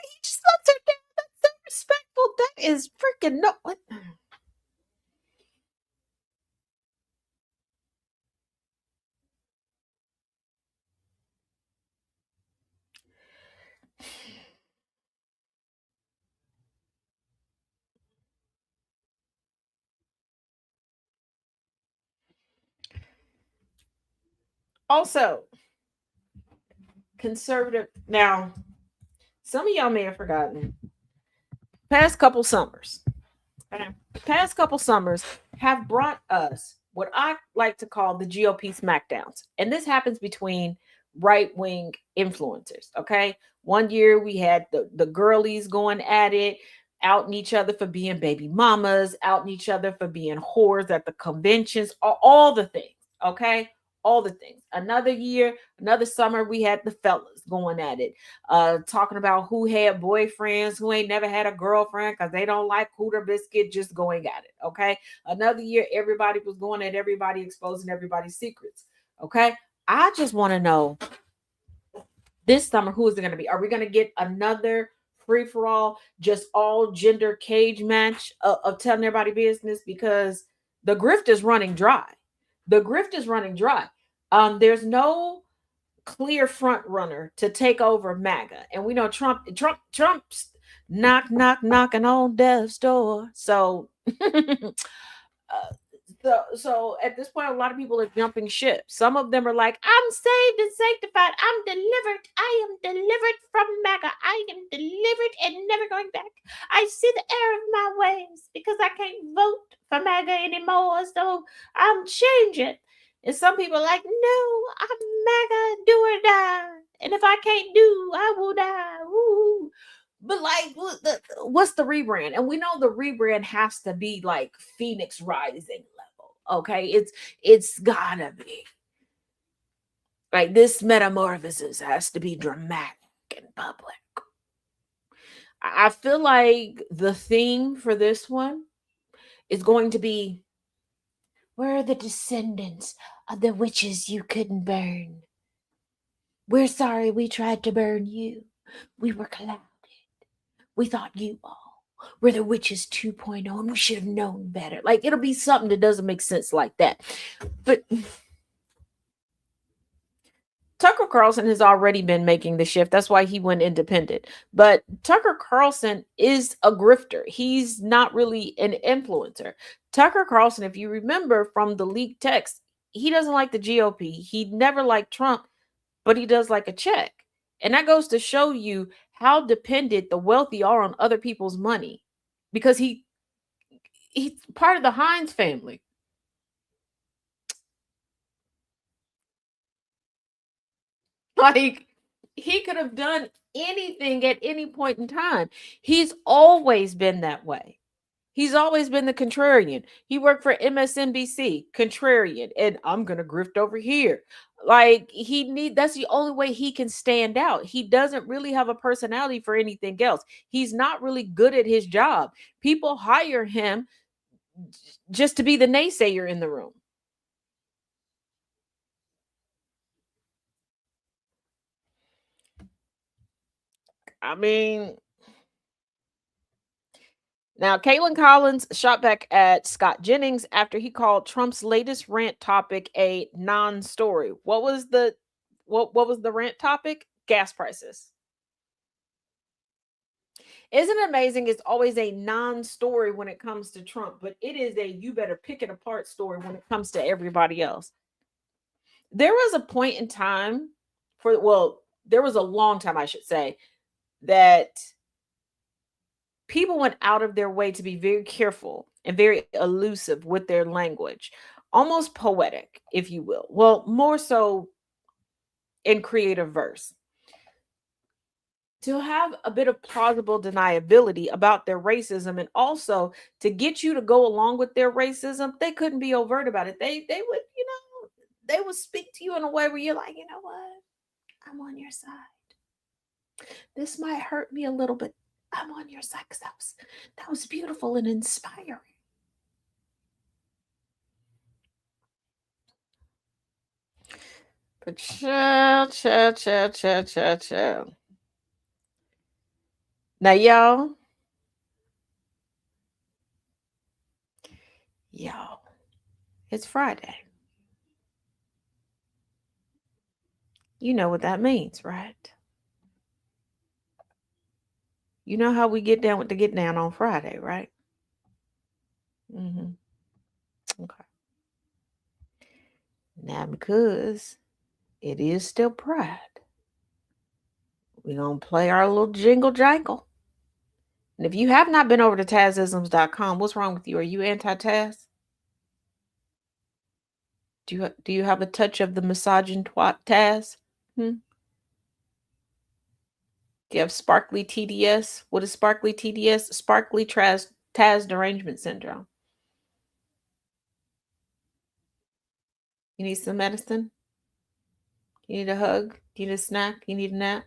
He just loves her down. That's so respectful. That is freaking no. What? Also, conservative. Now, some of y'all may have forgotten. Past couple summers have brought us what I like to call the GOP smackdowns. And this happens between right-wing influencers, okay? One year we had the girlies going at it, outing each other for being baby mamas, outing each other for being whores at the conventions, all the things, okay? All the things. Another year, another summer, we had the fellas going at it, talking about who had boyfriends, who ain't never had a girlfriend because they don't like Hooter Biscuit, just going at it. Okay. Another year, everybody was going at everybody, exposing everybody's secrets. Okay. I just want to know this summer, who is it going to be? Are we going to get another free for all, just all gender cage match of telling everybody business? Because the grift is running dry. There's no clear front runner to take over MAGA. And we know Trump's knocking on death's door. So so at this point, a lot of people are jumping ship. Some of them are like, I'm saved and sanctified. I'm delivered. I am delivered from MAGA. I am delivered and never going back. I see the error of my ways because I can't vote for MAGA anymore. So I'm changing. And some people are like, no, I'm MAGA, do or die. And if I can't do, I will die. Woo. But like, what's the rebrand? And we know the rebrand has to be like Phoenix Rising level. Okay, it's gotta be like this metamorphosis has to be dramatic and public. I feel like the theme for this one is going to be, where are the descendants of the witches you couldn't burn? We're sorry we tried to burn you. We were clouded. We thought you all were the witches 2.0 and we should have known better. Like, it'll be something that doesn't make sense like that. But Tucker Carlson has already been making the shift. That's why he went independent. But Tucker Carlson is a grifter. He's not really an influencer. Tucker Carlson, if you remember from the leaked text, he doesn't like the GOP. He never liked Trump, but he does like a check. And that goes to show you how dependent the wealthy are on other people's money, because he's part of the Hines family. Like, he could have done anything at any point in time. He's always been that way. He's always been the contrarian. He worked for MSNBC, contrarian, and I'm going to grift over here. Like, that's the only way he can stand out. He doesn't really have a personality for anything else. He's not really good at his job. People hire him just to be the naysayer in the room. I mean, now, Caitlin Collins shot back at Scott Jennings after he called Trump's latest rant topic a non-story. What was the rant topic? Gas prices. Isn't it amazing? It's always a non-story when it comes to Trump, but it is a you better pick it apart story when it comes to everybody else. There was a point in time there was a long time, I should say, that people went out of their way to be very careful and very elusive with their language, almost poetic, if you will. Well, more so in creative verse, to have a bit of plausible deniability about their racism, and also to get you to go along with their racism. They couldn't be overt about it. They would, they would speak to you in a way where you're like, you know what? I'm on your side. This might hurt me a little bit. I'm on your side, because that was beautiful and inspiring. But chill. Now, y'all, it's Friday. You know what that means, right? You know how we get down with the get down on Friday, right? Okay. Now, because it is still Pride, we're going to play our little jingle jangle. And if you have not been over to Tazisms.com, what's wrong with you? Are you anti-Taz? Do you have a touch of the misogyn twat Taz? Do you have sparkly TDS? What is sparkly TDS? Sparkly Taz derangement syndrome. You need some medicine? You need a hug? You need a snack? You need a nap?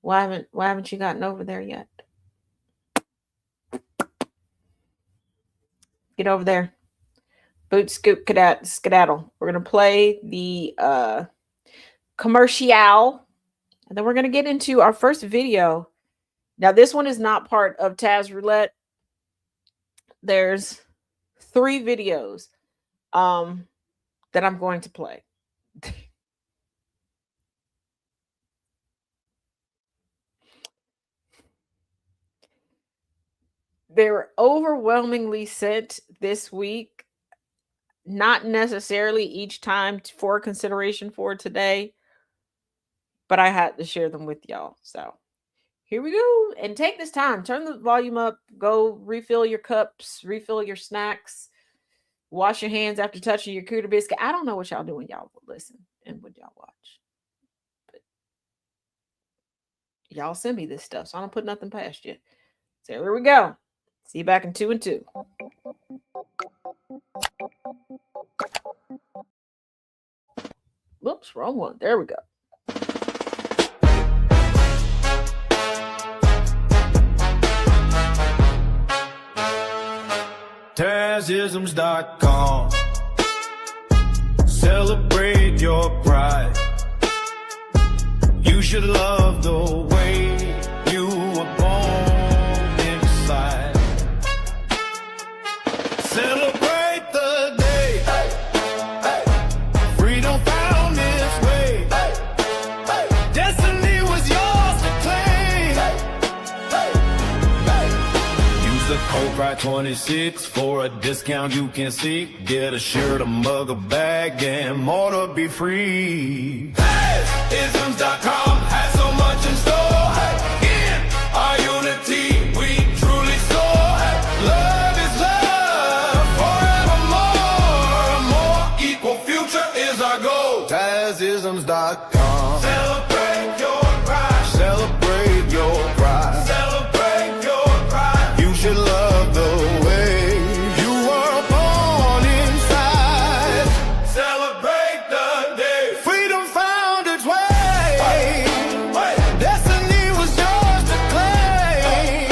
Why haven't you gotten over there yet? Get over there. Boot scoot skedaddle. We're gonna play the commercial, and then we're gonna get into our first video. Now, this one is not part of Taz Roulette. There's 3 videos that I'm going to play. They were overwhelmingly sent this week, not necessarily each time for consideration for today, but I had to share them with y'all. So here we go. And take this time, turn the volume up, go refill your cups, refill your snacks, wash your hands after touching your cooter biscuit. I don't know what y'all do when y'all listen and what y'all watch, but y'all send me this stuff, so I don't put nothing past you. So here we go. See you back in 2 and 2. Whoops, wrong one. There we go. Tazisms.com. Celebrate your pride. You should love the way you were born inside. Celebrate the day freedom found its way. Destiny was yours to claim. Use the code PRIDE26 for a discount you can see. Get a shirt, a mug, a bag, and more to be free. Isms.com has so much in store. In our unity, we truly soar. Love is love forevermore. A more equal future is our goal. Tazisms.com. Celebrate your pride. Celebrate your pride. Celebrate your pride. You should love the way you were born inside. Celebrate the day freedom found its way. Destiny was yours to claim.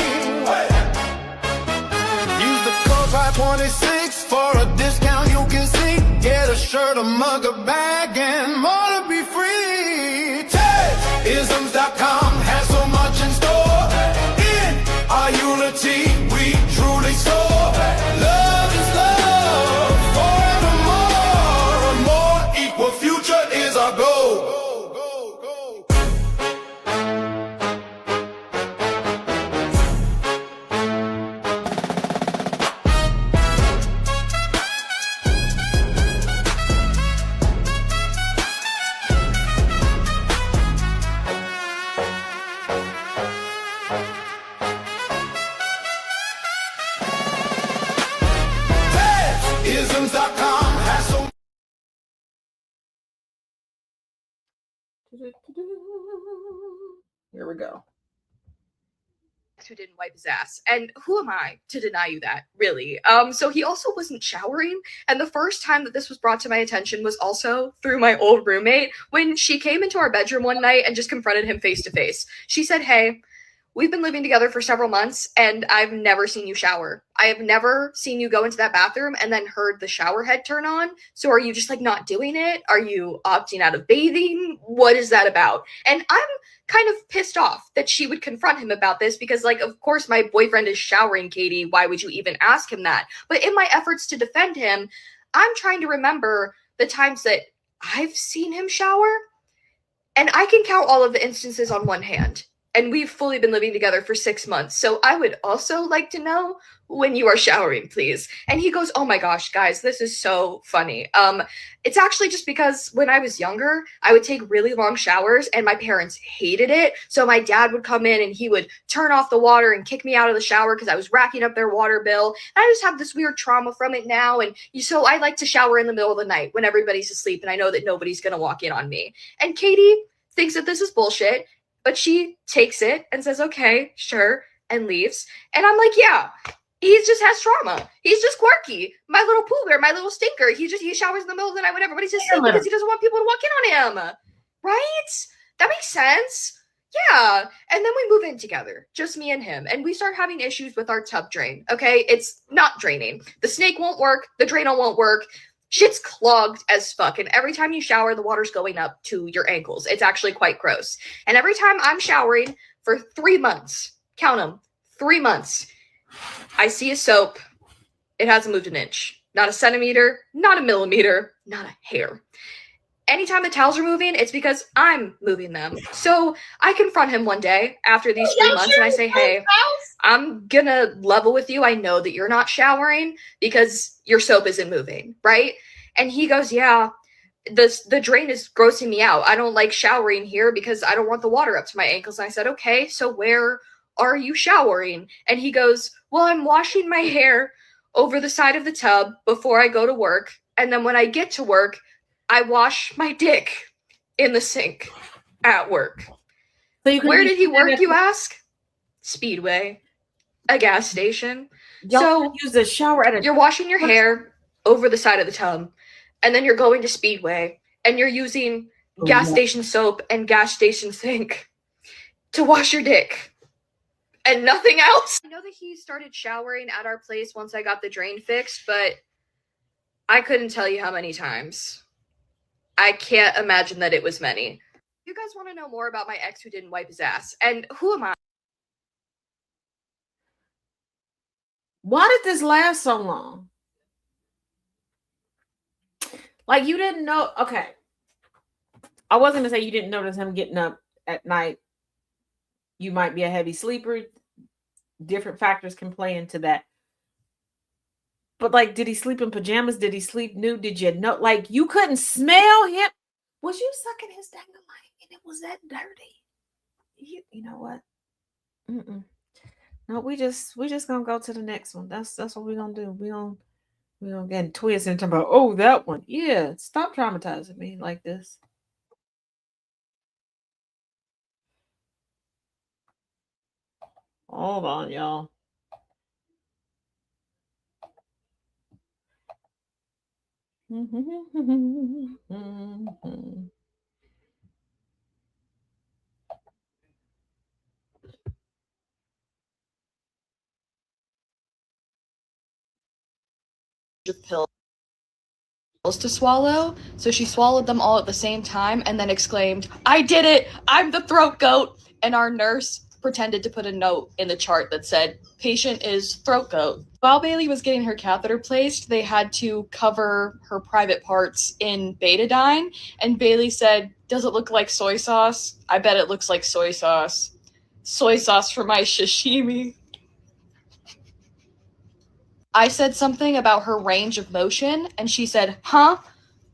Use the code PRIDE26 for a discount you can see. Get a shirt, a mug, a bag, and more to be free. Isms.com has so much in store. In our unity, we truly soar. Love is love forevermore. A more equal future is our goal. Isms.com has so Here we go. Who didn't wipe his ass, and who am I to deny you that, really? So he also wasn't showering, and the first time that this was brought to my attention was also through my old roommate when she came into our bedroom one night and just confronted him face to face. She said, "Hey, we've been living together for several months, and I've never seen you shower. I have never seen you go into that bathroom and then heard the shower head turn on. So are you just like not doing it? Are you opting out of bathing? What is that about?" And I'm kind of pissed off that she would confront him about this because, like, of course my boyfriend is showering, Katie. Why would you even ask him that? But in my efforts to defend him, I'm trying to remember the times that I've seen him shower, and I can count all of the instances on one hand. And we've fully been living together for 6 months. So I would also like to know when you are showering, please. And he goes, "Oh my gosh, guys, this is so funny. It's actually just because when I was younger, I would take really long showers and my parents hated it. So my dad would come in and he would turn off the water and kick me out of the shower because I was racking up their water bill. And I just have this weird trauma from it now. And so I like to shower in the middle of the night when everybody's asleep and I know that nobody's going to walk in on me." And Katie thinks that this is bullshit, but she takes it and says, "Okay, sure," and leaves. And I'm like, yeah, he just has trauma. He's just quirky. My little Pooh Bear, my little stinker. He showers in the middle of the night, whatever, but he's just asleep because he doesn't want people to walk in on him. Right? That makes sense. Yeah. And then we move in together, just me and him. And we start having issues with our tub drain. Okay. It's not draining. The snake won't work. The drain won't work. Shit's clogged as fuck. And every time you shower, the water's going up to your ankles. It's actually quite gross. And every time I'm showering for 3 months, count them, 3 months, I see a soap. It hasn't moved an inch. Not a centimeter, not a millimeter, not a hair. anytime the towels are moving, it's because I'm moving them. So I confront him one day after these 3 months and I say, hey, I'm gonna level with you. I know that you're not showering because your soap isn't moving, right? And he goes, yeah, the drain is grossing me out. I don't like showering here because I don't want the water up to my ankles. And I said, okay, so where are you showering? And he goes, well, I'm washing my hair over the side of the tub before I go to work. And then when I get to work, I wash my dick in the sink at work. So Where did he work, you ask? Speedway, a gas station. So use a shower at you're washing your hair over the side of the tub, and then you're going to Speedway, and you're using gas station soap and gas station sink to wash your dick. And nothing else. I know that he started showering at our place once I got the drain fixed, but I couldn't tell you how many times. I can't imagine that it was many. You guys want to know more about my ex who didn't wipe his ass? And who am I? Why did this last so long? Like, you didn't know. Okay. I wasn't going to say you didn't notice him getting up at night. You might be a heavy sleeper. Different factors can play into that. But, like, did he sleep in pajamas? Did he sleep nude? Did you know? Like, you couldn't smell him. Was you sucking his dang line and it was that dirty? You know what? No, we just gonna go to the next one. That's what we're gonna do. We gonna get twists and talk about, oh, that one. Yeah, stop traumatizing me like this. Hold on, y'all. Pills to swallow, so she swallowed them all at the same time and then exclaimed, I did it! I'm the throat goat! And our nurse pretended to put a note in the chart that said, patient is throat goat. While Bailey was getting her catheter placed, they had to cover her private parts in betadine, and Bailey said, does it look like soy sauce? I bet it looks like soy sauce. Soy sauce for my sashimi. I said something about her range of motion, and she said, huh?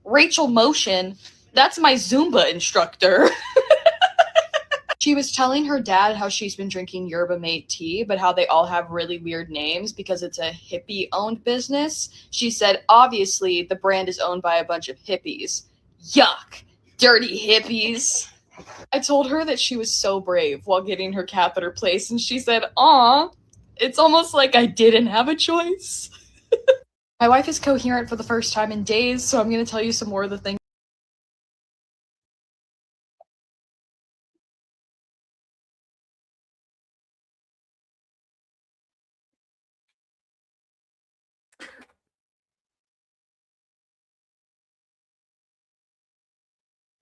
Rachel Motion? That's my Zumba instructor. She was telling her dad how she's been drinking Yerba Mate tea, but how they all have really weird names because it's a hippie-owned business. She said, obviously, the brand is owned by a bunch of hippies. Yuck! Dirty hippies! I told her that she was so brave while getting her catheter placed, and she said, aw, it's almost like I didn't have a choice. My wife is coherent for the first time in days, so I'm going to tell you some more of the things.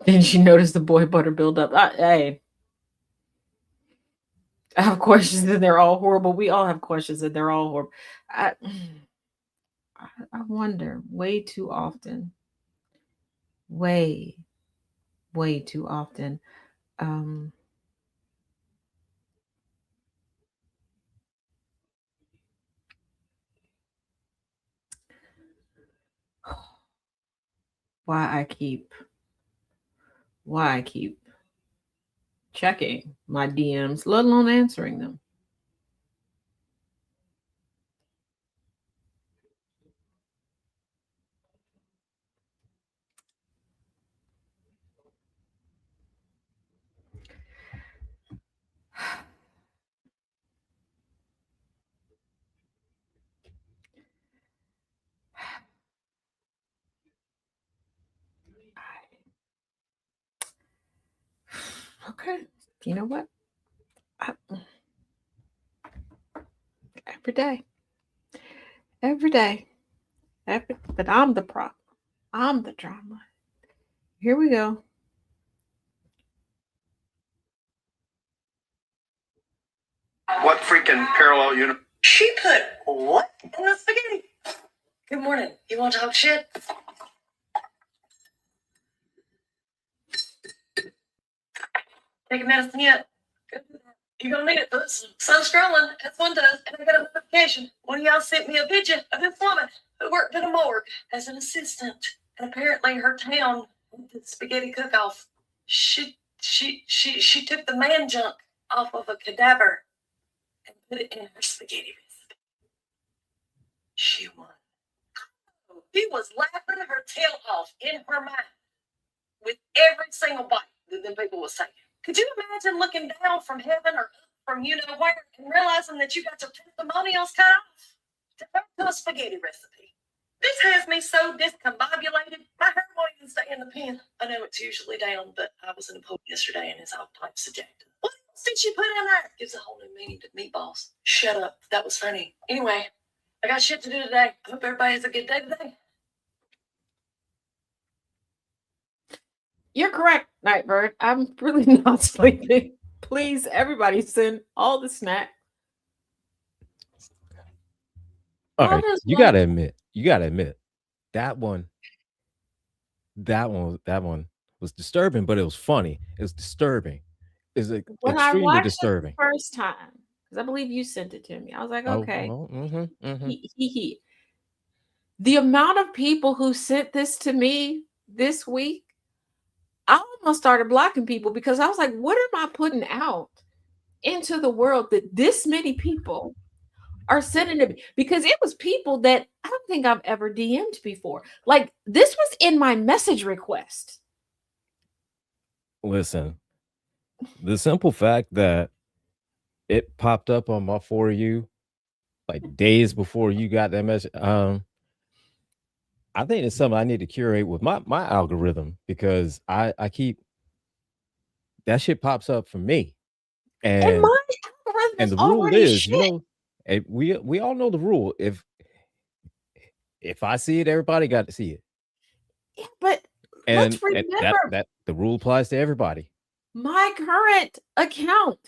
Didn't you notice the boy butter buildup? Hey, I have questions and they're all horrible. We all have questions and they're all horrible. I wonder way too often. Way too often. Why I keep checking my DMs, let alone answering them. Okay, you know what? Every day. But I'm the problem. I'm the drama. Here we go. What freaking parallel universe? She put what in the spaghetti? Good morning. You want to talk shit? Taking medicine yet? You're gonna need it for this. Sun's scrolling, as one does, and I got a notification. One of y'all sent me a picture of this woman who worked at a morgue as an assistant. And apparently her town with the spaghetti cook-off. She took the man junk off of a cadaver and put it in her spaghetti recipe. She won. She was laughing her tail off in her mind with every single bite that them people was saying. Could you imagine looking down from heaven or from you know where and realizing that you got your testimonials cut off to turn to a spaghetti recipe? This has me so discombobulated. My hair won't even stay in the pen. I know it's usually down, but I was in a pool yesterday and it's all types subjective. What else did she put in there? Gives a whole new meaning to meatballs. Shut up. That was funny. Anyway, I got shit to do today. I hope everybody has a good day today. You're correct, Nightbird. I'm really not sleeping. Please, everybody, send all the snack. All How right, does you one- gotta admit, that one was disturbing, but it was funny. It was disturbing. It's like when I extremely watched disturbing. it the first time, because I believe you sent it to me, I was like, okay. The amount of people who sent this to me this week, I almost started blocking people because I was like, what am I putting out into the world that this many people are sending to me? Because it was people that I don't think I've ever DM'd before. Like, this was in my message request. Listen, the simple fact that it popped up on my For You like days before you got that message, I think it's something I need to curate with my algorithm, because I keep that shit pops up for me, And my algorithm and is the rule already is, shit. we all know the rule. If I see it, everybody got to see it. Yeah, but And let's remember, that the rule applies to everybody. my current account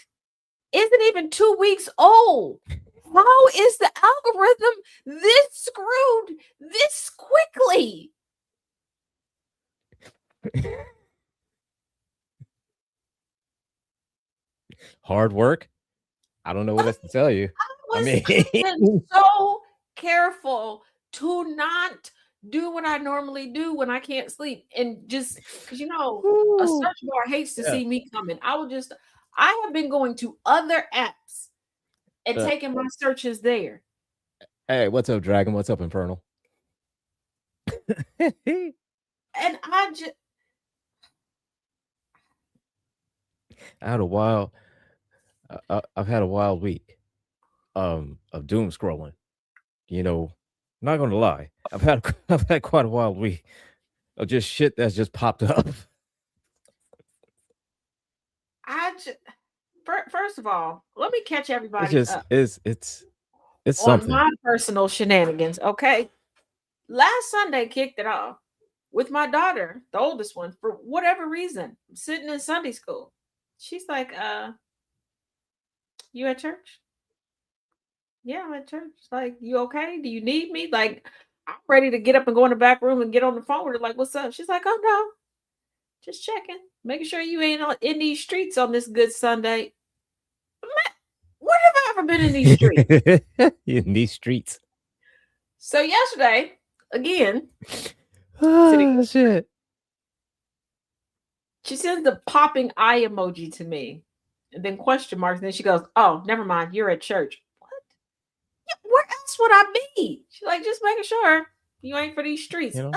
isn't even 2 weeks old. How is the algorithm this screwed this quickly? Hard work. I don't know what else to tell you. I mean- have been so careful to not do what I normally do when I can't sleep, and just because a search bar hates to see me coming. I have been going to other apps and taking my searches there. Hey, what's up, Dragon? What's up, Infernal? And I just I've had a wild week of doom scrolling. I'm not gonna lie. I've had quite a wild week of just shit that's just popped up. First of all, let me catch everybody It's just up it's on something. my personal shenanigans. Okay, last Sunday kicked it off with my daughter, the oldest one, for whatever reason, sitting in Sunday school. She's like, you at church? Yeah, I'm at church. Like, you okay? Do you need me? Like, I'm ready to get up and go in the back room and get on the phone with her. Like, what's up? She's like, oh no, just checking, making sure you ain't in these streets on this good Sunday. Man, when have I ever been in these streets? In these streets. So yesterday, again, Oh, shit. she sends the popping eye emoji to me, and then question marks. And then she goes, "Oh, never mind. You're at church." What? Yeah, where else would I be? She's like, just making sure you ain't for these streets. So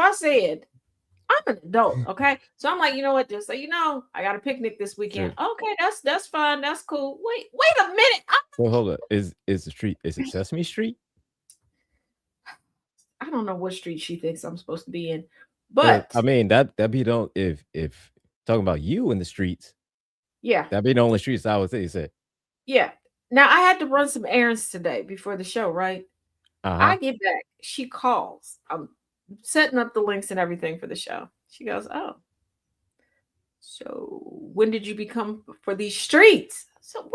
I said, I'm an adult, okay? So I'm like, you know what? Just say, I got a picnic this weekend. Sure. Okay, that's fine. That's cool. Wait a minute. So hold up. Is the street? Is it Sesame Street? I don't know what street she thinks I'm supposed to be in, but I mean that be don't if talking about you in the streets. Yeah, that'd be the only streets I would say. You said. Yeah. Now I had to run some errands today before the show, right? I get back. She calls. I'm setting up the links and everything for the show. She goes, "Oh, so when did you become for these streets?" So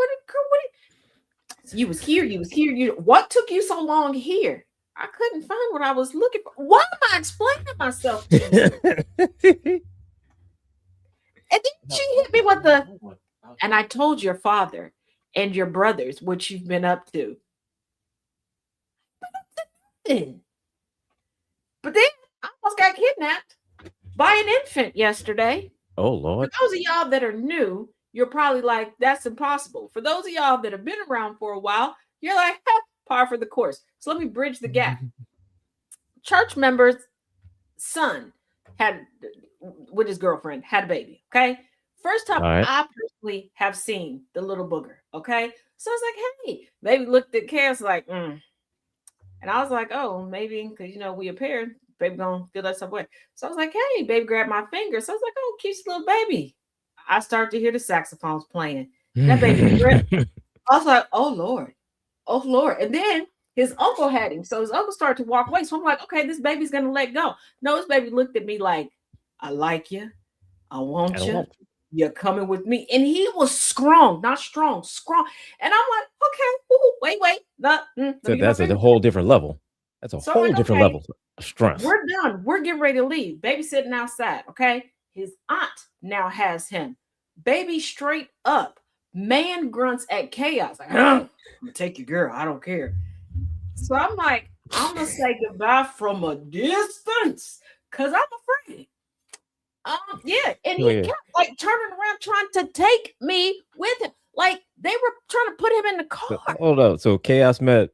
you was here. What took you so long here? I couldn't find what I was looking for. Why am I explaining myself to you? And then she hit me with the, and I told your father and your brothers what you've been up to. But then I almost got kidnapped by an infant yesterday. Oh, Lord. For those of y'all that are new, you're probably like, that's impossible. For those of y'all that have been around for a while, you're like, par for the course. So let me bridge the gap. Church member's son had, with his girlfriend, had a baby. Okay. First time I personally have seen the little booger. Okay. So I was like, hey, baby looked at Cass like, And I was like, oh, maybe because, we a pair, baby gonna feel that some way. So I was like, hey, baby grabbed my finger. So I was like, oh, cute little baby. I started to hear the saxophones playing. That baby, I was like, oh, Lord. Oh, Lord. And then his uncle had him. So his uncle started to walk away. So I'm like, okay, this baby's going to let go. No, this baby looked at me like, I like you. I want you. You're coming with me. And he was strong, not strong, strong. And I'm like, okay, wait. So that's a whole different level. That's a whole different level of strength. We're done. We're getting ready to leave. Baby sitting outside, okay? His aunt now has him. Baby straight up. Man grunts at chaos. Like, I'm gonna take your girl. I don't care. So I'm like, I'm gonna say goodbye from a distance because I'm afraid. Yeah, and he kept like turning around trying to take me with him. Like they were trying to put him in the car. So, hold up. So Chaos met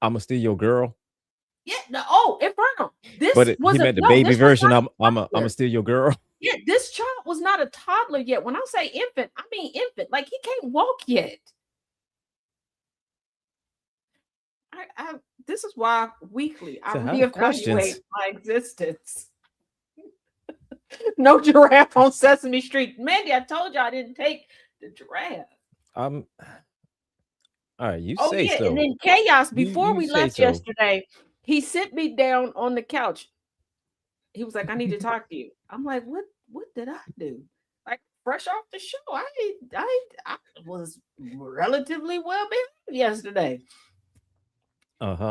I'ma steal your girl. Yeah, Inferno. But he meant the baby version. I'ma steal your girl. Yeah, this child was not a toddler yet. When I say infant, I mean infant. Like he can't walk yet. This is why weekly I reevaluate my existence. No giraffe on Sesame Street. Mandy, I told you I didn't take the giraffe. All right, you say so. And then Chaos, before we left yesterday, he sit me down on the couch. He was like, I need to talk to you. I'm like, what did I do? Like fresh off the show. I was relatively well behaved yesterday.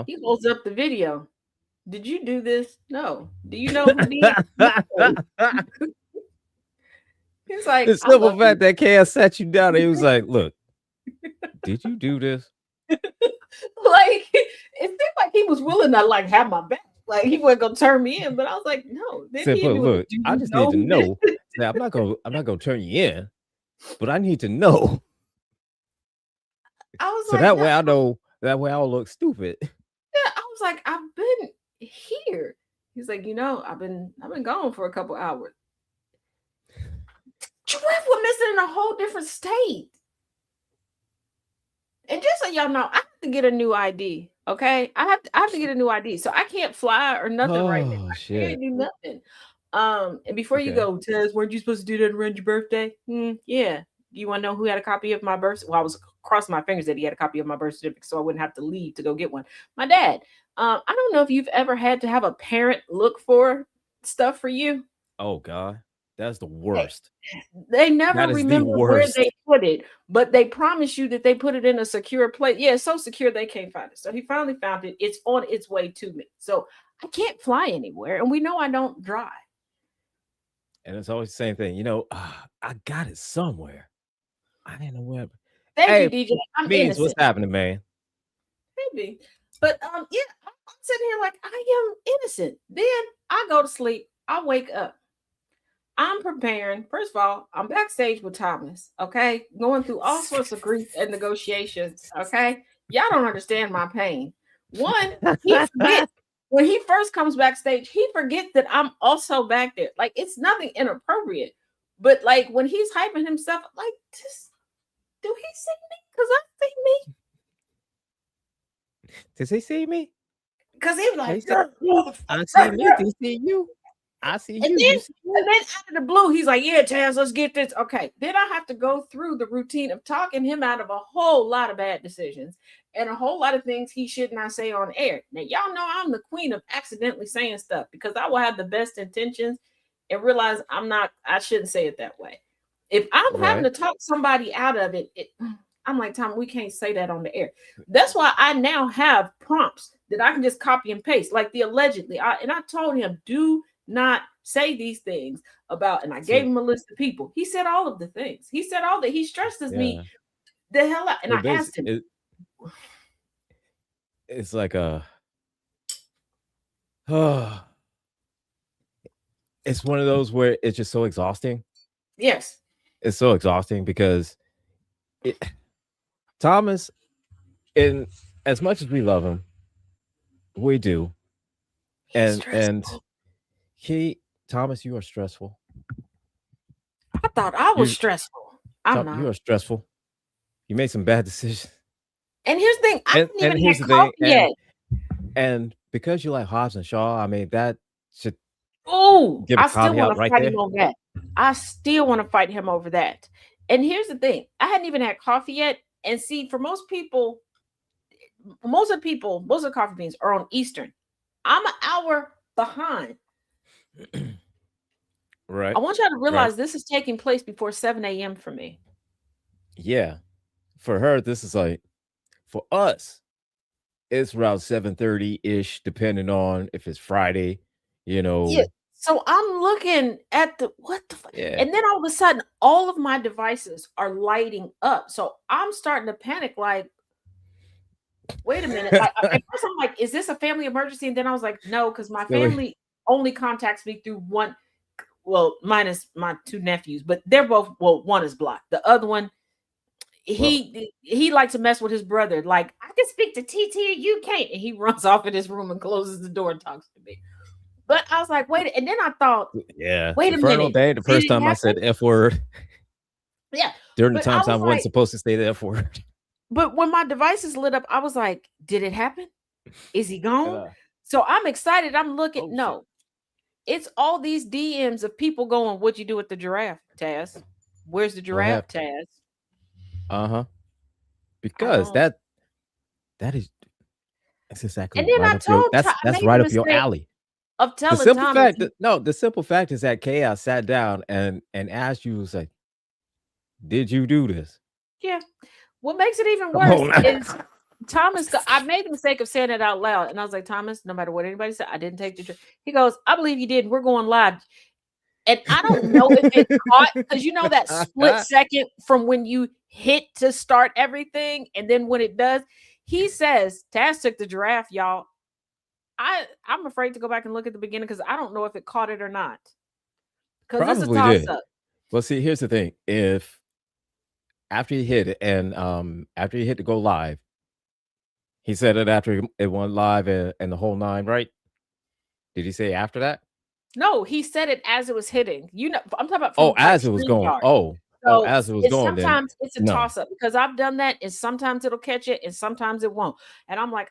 He holds up the video. Did you do this? No. Do you know who did? He's like, the simple fact that Chaos sat you down, he was like, look, did you do this? Like it seemed like he was willing to like have my back. Like he wasn't gonna turn me in, but I was like, no. Look, I just need to know that I'm not gonna turn you in, but I need to know. I was so like, that way I know. That way I'll look stupid. Yeah, I was like, I've been here. He's like, I've been gone for a couple hours. Giraffe was missing in a whole different state. And just so y'all know, I have to get a new ID. Okay, I have to get a new ID, so I can't fly or nothing right now. I can't do nothing. And before you go, Tez, weren't you supposed to do that around your birthday? Yeah. Do you want to know who had a copy of my birth? Well, I was crossing my fingers that he had a copy of my birth certificate, so I wouldn't have to leave to go get one. My dad. I don't know if you've ever had to have a parent look for stuff for you. Oh God, that's the worst. They never remember where they put it, but they promise you that they put it in a secure place. Yeah, it's so secure they can't find it. So he finally found it. It's on its way to me. So I can't fly anywhere, and we know I don't drive. And it's always the same thing. I got it somewhere. I didn't know where. Thank you, DJ. I'm innocent. What's happening, man? Maybe. But I'm sitting here like I am innocent. Then I go to sleep. I wake up. I'm preparing. First of all, I'm backstage with Thomas. Okay, going through all sorts of grief and negotiations. Okay, y'all don't understand my pain. One, he forgets when he first comes backstage. He forgets that I'm also back there. Like it's nothing inappropriate, but like when he's hyping himself, like just do he see me? Because I see me. Does he see me? Because he's like, I see me. Does he see you? I see you. And then out of the blue, he's like, yeah, Chaz, let's get this. Okay. Then I have to go through the routine of talking him out of a whole lot of bad decisions and a whole lot of things he should not say on air. Now, y'all know I'm the queen of accidentally saying stuff because I will have the best intentions and realize I shouldn't say it that way. If I'm having to talk somebody out of it, I'm like, Tom, we can't say that on the air. That's why I now have prompts that I can just copy and paste, like the allegedly. I told him, do not say these things about, and I gave him a list of people. He said all of the things. He said all that. He stresses me the hell out. And I asked him. It's like it's one of those where it's just so exhausting. Yes. It's so exhausting because Thomas, in as much as we love him, we do. And Thomas, you are stressful. I thought I was stressful. I'm not. You are stressful. You made some bad decisions. And here's the thing, I haven't even had coffee yet. And because you like Hobbs and Shaw, I mean, that should I still want to fight him on that. I still want to fight him over that. And here's the thing, I hadn't even had coffee yet. And see, for most people, most of the coffee beans are on Eastern. I'm an hour behind. Right. I want y'all to realize this is taking place before 7 a.m. for me. Yeah. For her, this is like, for us, it's around 7:30-ish, depending on if it's Friday, you know. Yeah. So I'm looking at what the fuck? Yeah. And then all of a sudden, all of my devices are lighting up. So I'm starting to panic, like, wait a minute. Like, at first I'm like, is this a family emergency? And then I was like, no, because my family only contacts me through one. Well, minus my two nephews, but they're both, one is blocked. The other one, he likes to mess with his brother. Like, I can speak to TTE, you can't. And he runs off in his room and closes the door and talks to me. But I was like, wait. And then I thought, wait a minute. Day, the first time I said F word. Yeah. During the times I wasn't supposed to say the F word. But when my devices lit up, I was like, did it happen? Is he gone? So I'm excited. I'm looking. No. It's all these DMs of people going, what'd you do with the giraffe, Taz? Where's the giraffe, Taz? Because that's exactly and then right I told that's right up your alley. Of telling the simple Thomas, the simple fact is that Chaos sat down and asked you, was like, did you do this? Yeah. What makes it even worse is Thomas, I made the mistake of saying it out loud. And I was like, Thomas, no matter what anybody said, I didn't take the trip. He goes, I believe you did. We're going live. And I don't know if it caught, because you know that split second from when you hit to start everything, and then when it does, he says, Taz took the giraffe, y'all. I'm afraid to go back and look at the beginning because I don't know if it caught it or not. Because this is a toss-up. Well, see, here's the thing. If after you hit it and after you hit to go live, he said it after it went live and the whole 9, right? Did he say after that? No, he said it as it was hitting. You know, I'm talking about as it was going. As it was going. Sometimes it's a toss-up because I've done that, and sometimes it'll catch it, and sometimes it won't. And I'm like,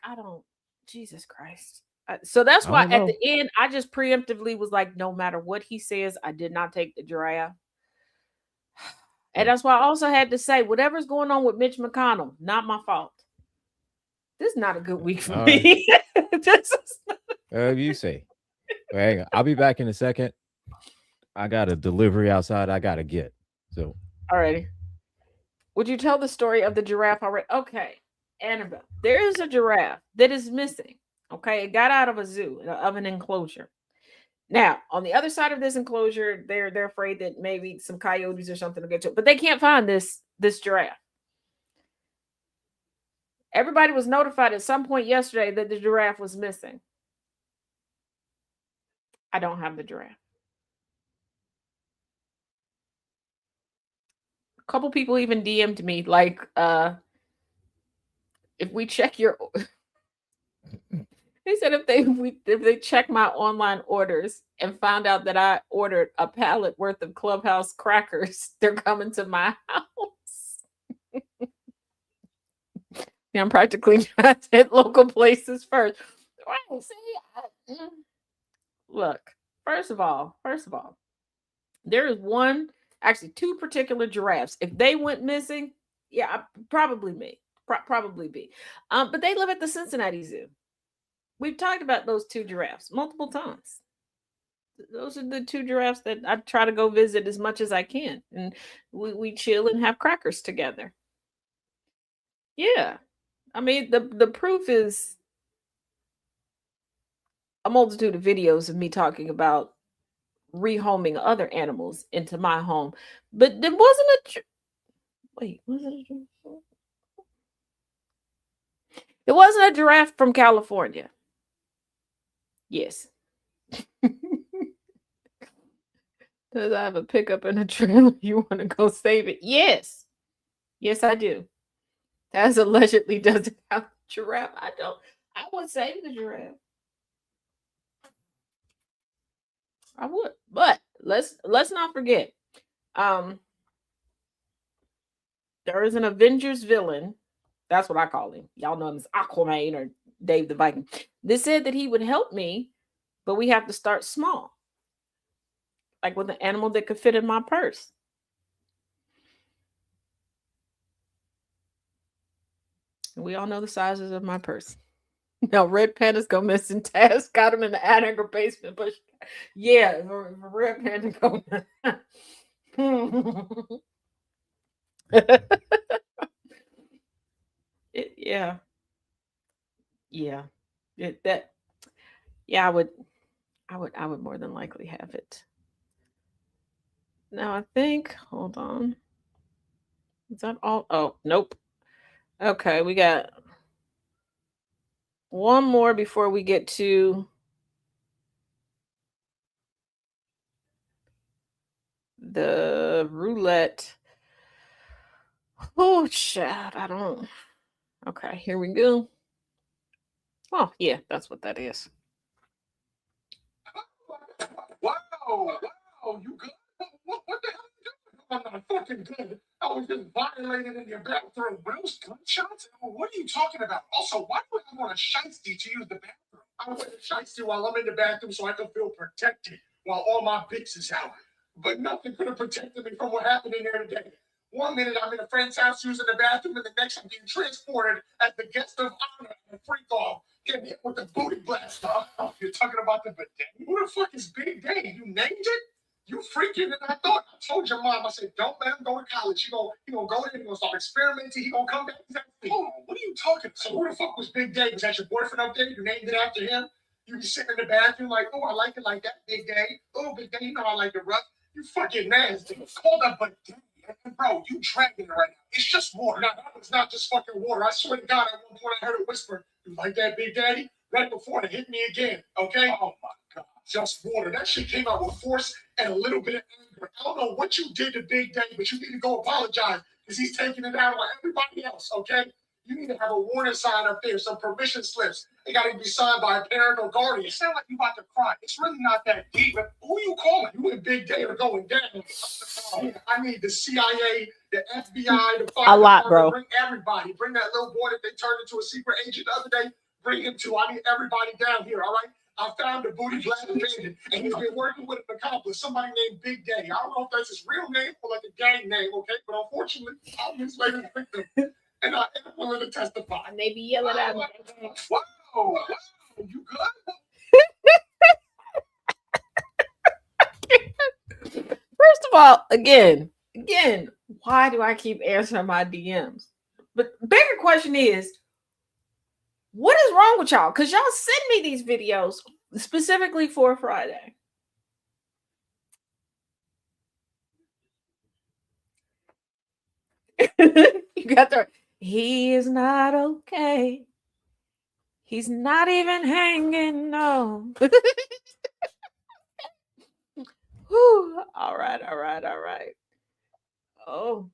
Jesus Christ. So that's why at the end, I just preemptively was like, no matter what he says, I did not take the giraffe. And that's why I also had to say, whatever's going on with Mitch McConnell, not my fault. This is not a good week for me. You say. Hang on. I'll be back in a second. I got a delivery outside I got to get. So. Alrighty. Would you tell the story of the giraffe already? Okay. Annabelle, there is a giraffe that is missing. Okay. It got out of a zoo, of an enclosure. Now, on the other side of this enclosure, they're afraid that maybe some coyotes or something will get to it, but they can't find this giraffe. Everybody was notified at some point yesterday that the giraffe was missing. I don't have the giraffe. A couple people even DM'd me like, if we check your, they said if they check my online orders and found out that I ordered a pallet worth of Clubhouse crackers, they're coming to my house. Yeah, I'm practically trying to hit local places first. Right? See, look. First of all, there is actually two particular giraffes. If they went missing, yeah, probably me. Probably be. But they live at the Cincinnati Zoo. We've talked about those two giraffes multiple times. Those are the two giraffes that I try to go visit as much as I can. And we chill and have crackers together. Yeah. I mean, the proof is a multitude of videos of me talking about rehoming other animals into my home. But there wasn't wait, was it a giraffe? It wasn't a giraffe from California. Yes. Does I have a pickup and a trailer? You want to go save it? Yes. Yes, I do. Taz allegedly doesn't have a giraffe. I don't. I would save the giraffe. I would. But let's not forget. Um, there is an Avengers villain. That's what I call him. Y'all know him as Aquaman or Dave the Viking. They said that he would help me, but we have to start small. Like with an animal that could fit in my purse. And we all know the sizes of my purse. Now, Red Panda's go missing. Taz got him in the attic or basement, but yeah, Red Panda go. Yeah, yeah, yeah. I would more than likely have it. Now I think. Hold on. Is that all? Oh, nope. Okay, we got one more before we get to the roulette. Oh, shit. I don't. Okay, here we go. Oh, yeah, that's what that is. Wow, you good? What the hell are you doing? I'm not fucking good. I was just violated in your bathroom. Those gunshots? What are you talking about? Also, why do I want a shiesty to use the bathroom? I want a shiesty while I'm in the bathroom so I can feel protected while all my bitch is out. But nothing could have protected me from what happened in there today. 1 minute I'm in a friend's house using the bathroom, and the next I'm getting transported as the guest of honor and a freak off, getting hit with the booty blast. Oh, you're talking about the bidet? Who the fuck is Big Day? You named it? You freaking and I thought. I told your mom, I said, don't let him go to college. He gonna go there, he gonna start experimenting, he gonna come back. Oh, what are you talking about? So who the fuck was Big Day? Was that your boyfriend up there? You named it after him? You be sitting in the bathroom like, oh, I like it like that, Big Day. Oh, Big Day, you know I like it rough. You fucking nasty. It's called a bidet. Bro, you dragging it right now. It's just water. No, it's not just fucking water. I swear to God, at one point I heard a whisper. You like that, Big Daddy? Right before it hit me again, okay? Oh my God. Just water. That shit came out with force and a little bit of anger. I don't know what you did to Big Daddy, but you need to go apologize because he's taking it out on everybody else, okay? You need to have a warning sign up there, some permission slips. They got to be signed by a parent or guardian. You sound like you about to cry. It's really not that deep. Who you calling? You and Big Day are going down. I need the CIA, the FBI, the fire A lot, bro. Bring everybody. Bring that little boy that they turned into a secret agent the other day. Bring him too. I need everybody down here, all right? I found the booty blast bandit, and he's been working with an accomplice, somebody named Big Day. I don't know if that's his real name or like a gang name, okay? But unfortunately, I'm his latest victim, and I am willing to testify. And they be yelling at me. Wow, you good? First of all, again, why do I keep answering my DMs? But bigger question is, what is wrong with y'all? Because y'all send me these videos specifically for Friday. You got the, he is not okay. He's not even hanging, no. Whew. All right. Oh.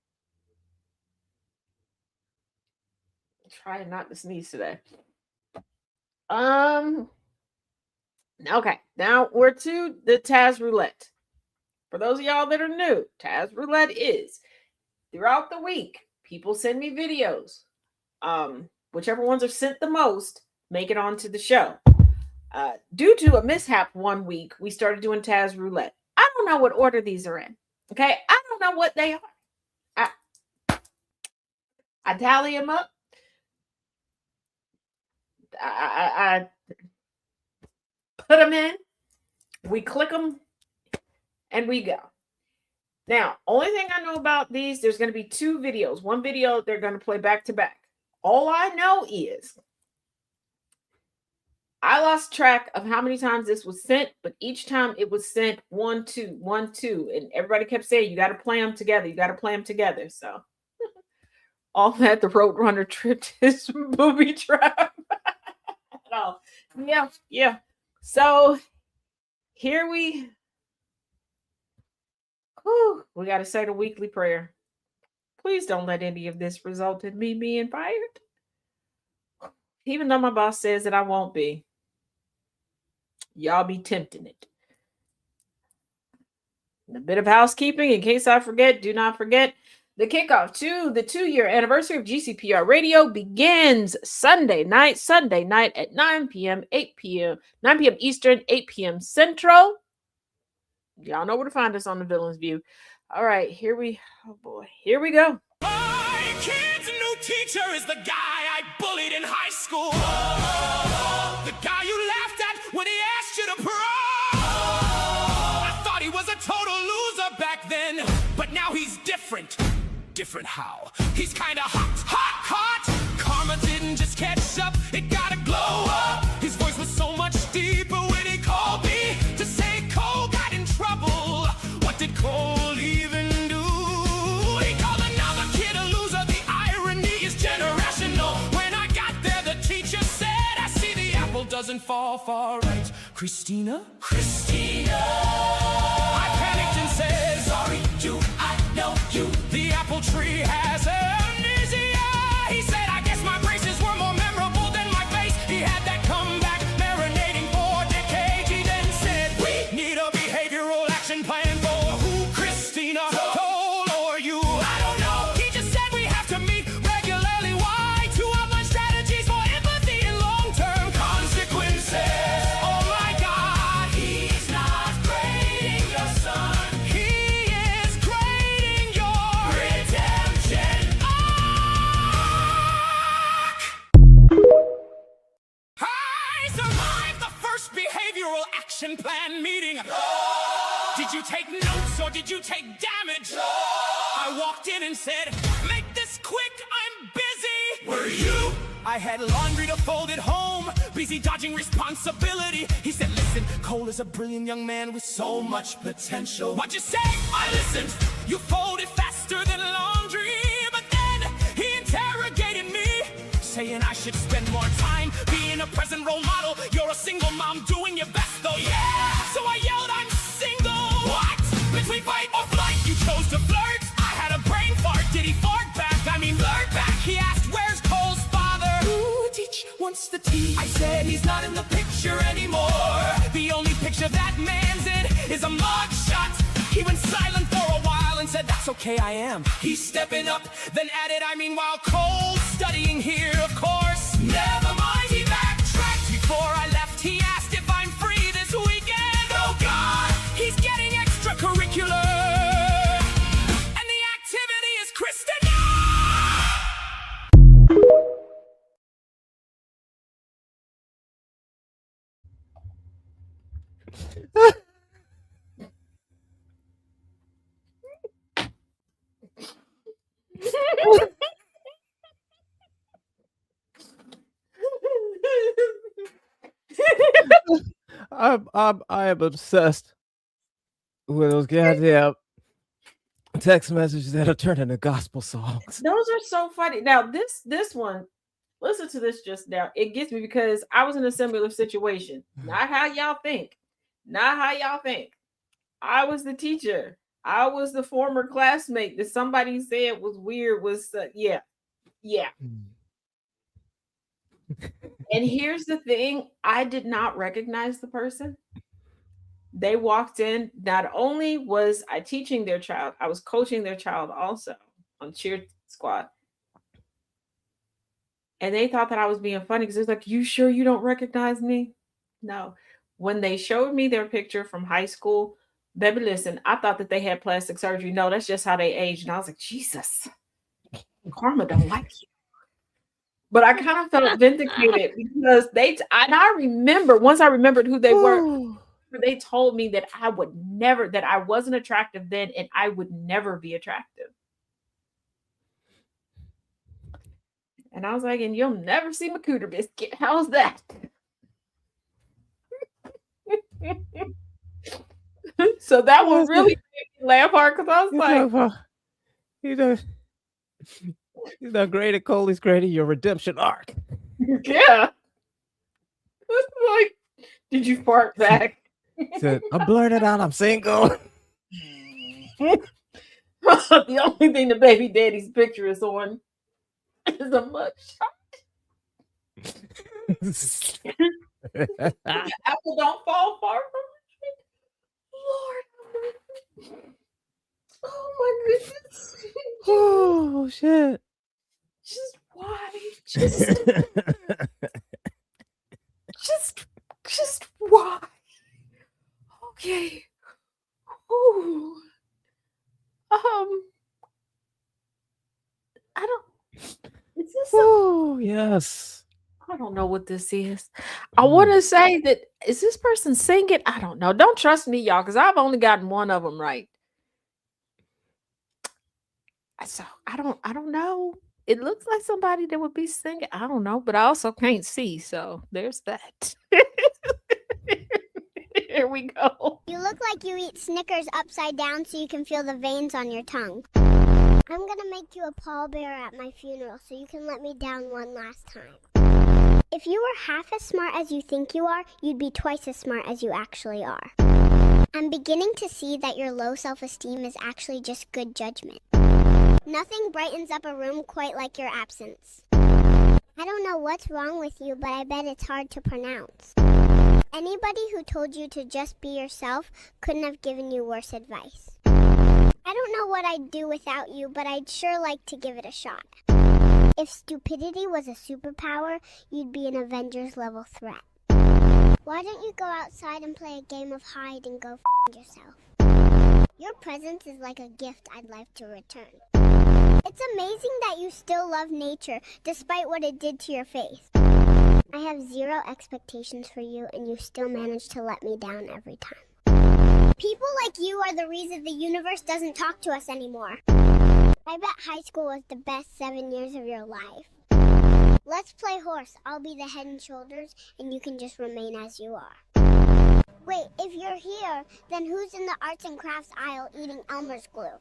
Trying not to sneeze today. Okay, now we're to the Taz Roulette. For those of y'all that are new, Taz Roulette is throughout the week, people send me videos. Whichever ones are sent the most, make it onto the show. Due to a mishap one week, we started doing Taz Roulette. I don't know what order these are in. Okay, I don't know what they are. I tally them up. I put them in. We click them, and we go. Now, only thing I know about these, there's going to be 2 videos. One video they're going to play back to back. All I know is I lost track of how many times this was sent, but each time it was sent 1, 2, 1, 2. And everybody kept saying, you got to play them together. You got to play them together. So all that the Roadrunner tripped his booby trap. Yeah. So here we got to say the weekly prayer. Please don't let any of this result in me being fired. Even though my boss says that I won't be. Y'all be tempting it. A bit of housekeeping in case I forget. Do not forget the kickoff to the 2-year anniversary of GCPR Radio begins Sunday night at 9 p.m. Eastern, 8 p.m. Central. Y'all know where to find us on the Villain's View. All right, here we go. My kid's new teacher is the guy I bullied in high school. The guy you laughed at when he asked you to prom. I thought he was a total loser back then, but now he's different. Different how? He's kinda hot. Karma didn't just catch up, it gotta glow up. His voice was so much deeper when he called me to say Cole got in trouble. What did Cole even do? He called another kid a loser. The irony is generational. When I got there, the teacher said, I see the apple doesn't fall far right. Christina? I panicked and said, sorry, do I know you? The apple tree has amnesia. He said, I guess my braces were more memorable than my face. He had that comeback marinating for decades. He then said, we need a behavioral action plan for who? Christina, Cole, or you? I don't know. He just said we have to meet regularly. Why? To outline strategies for empathy and long-term consequences. Oh my God, he's not grading your son. He is grading your redemption arc. I survived the first behavioral action plan meeting. Did you take notes or did you take damage? I walked in and said, make this quick, I'm busy. Were you? I had laundry to fold at home, busy dodging responsibility. He said, listen, Cole is a brilliant young man with so much potential. What'd you say? I listened. You folded faster than laundry, but then he interrogated me, saying I should spend more time being a present role model. You're a single mom doing your best though, yeah. So I yelled, I'm single. What? Between fight or flight, you chose to flirt. I had a brain fart. Did he fart back? I mean, blurt back. He asked, where's Cole's father? Ooh, teach wants the tea. I said he's not in the picture anymore. The only picture that man's in is a mug shot. He went silent for a while and said, that's okay, I am. He's stepping up, then added, I mean, while Cole's studying here, of course. Never mind, he backtracked. Before I left, he asked if I'm free this weekend. Oh God, he's getting extracurricular. And the activity is Christina. I am obsessed with those goddamn text messages that are turned into gospel songs. Those are so funny. Now, this one, listen to this just now. It gets me because I was in a similar situation. Not how y'all think. I was the teacher. I was the former classmate that somebody said was weird. Yeah. And here's the thing. I did not recognize the person. They walked in. Not only was I teaching their child, I was coaching their child also on cheer squad. And they thought that I was being funny because it's like, you sure you don't recognize me? No. When they showed me their picture from high school, baby, listen, I thought that they had plastic surgery. No, that's just how they aged. And I was like, Jesus, karma don't like you. But I kind of felt vindicated because I remember, once I remembered who they were, they told me that I wasn't attractive then and I would never be attractive. And I was like, and you'll never see my cooter biscuit. How's that? So that one really made me laugh hard because I was like, he's not great at Cole. He's great at your redemption arc. yeah. Like, did you fart back? Said, I'm blurted out. I'm single. The only thing the baby daddy's picture is on is a mugshot. Apple don't fall far from the tree. Lord. Oh my goodness. Oh shit. Just why? Just why? Okay. Ooh. I don't. Is this? Oh yes. I don't know what this is. I want to say that is this person singing? I don't know. Don't trust me, y'all, because I've only gotten one of them right. So I don't know. It looks like somebody that would be singing. I don't know, but I also can't see. So there's that. Here we go. You look like you eat Snickers upside down so you can feel the veins on your tongue. I'm gonna make you a pallbearer at my funeral so you can let me down one last time. If you were half as smart as you think you are, you'd be twice as smart as you actually are. I'm beginning to see that your low self-esteem is actually just good judgment. Nothing brightens up a room quite like your absence. I don't know what's wrong with you, but I bet it's hard to pronounce. Anybody who told you to just be yourself couldn't have given you worse advice. I don't know what I'd do without you, but I'd sure like to give it a shot. If stupidity was a superpower, you'd be an Avengers level threat. Why don't you go outside and play a game of hide and go f*** yourself? Your presence is like a gift I'd like to return. It's amazing that you still love nature, despite what it did to your face. I have zero expectations for you, and you still manage to let me down every time. People like you are the reason the universe doesn't talk to us anymore. I bet high school was the best 7 years of your life. Let's play horse. I'll be the head and shoulders, and you can just remain as you are. Wait, if you're here, then who's in the arts and crafts aisle eating Elmer's glue?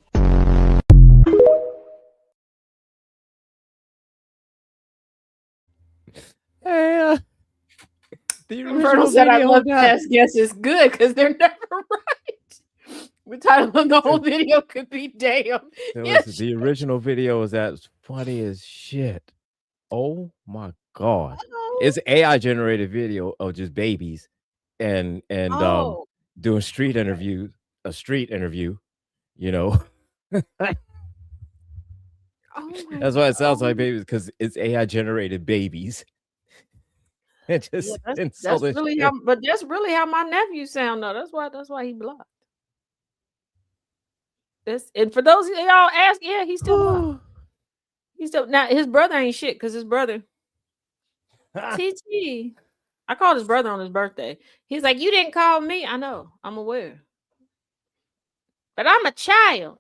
Hey, the Colonel said I love best guess is good because they're never right. The title of the whole video could be damn. Yes. The original video is as funny as shit. Oh my god. It's AI generated video of just babies and doing a street interview, you know. That's why it sounds like babies, because it's AI generated babies. It just that's really how, but that's really how my nephew sound though. That's why he blocked. And for those of y'all ask, yeah, he's still blocked. He's still now his brother ain't shit because his brother TT. I called his brother on his birthday. He's like, you didn't call me. I know, I'm aware. But I'm a child.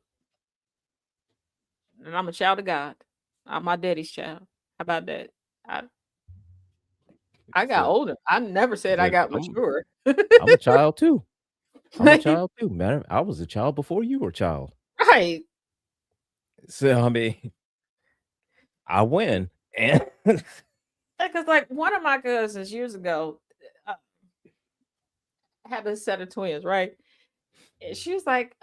And I'm a child of God. I'm my daddy's child. How about that? I got older. I never said I got mature. I'm a child too. I'm a child too, man. I was a child before you were a child. Right. So I mean, I win. And because like one of my cousins years ago had a set of twins, right? And she was like,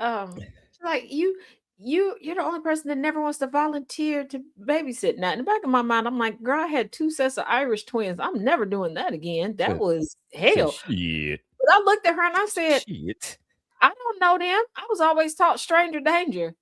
you're the only person that never wants to volunteer to babysit. Now, in the back of my mind, I'm like, girl, I had 2 sets of Irish twins. I'm never doing that again. That was hell. Shit. But I looked at her and I said, shit. I don't know them. I was always taught stranger danger.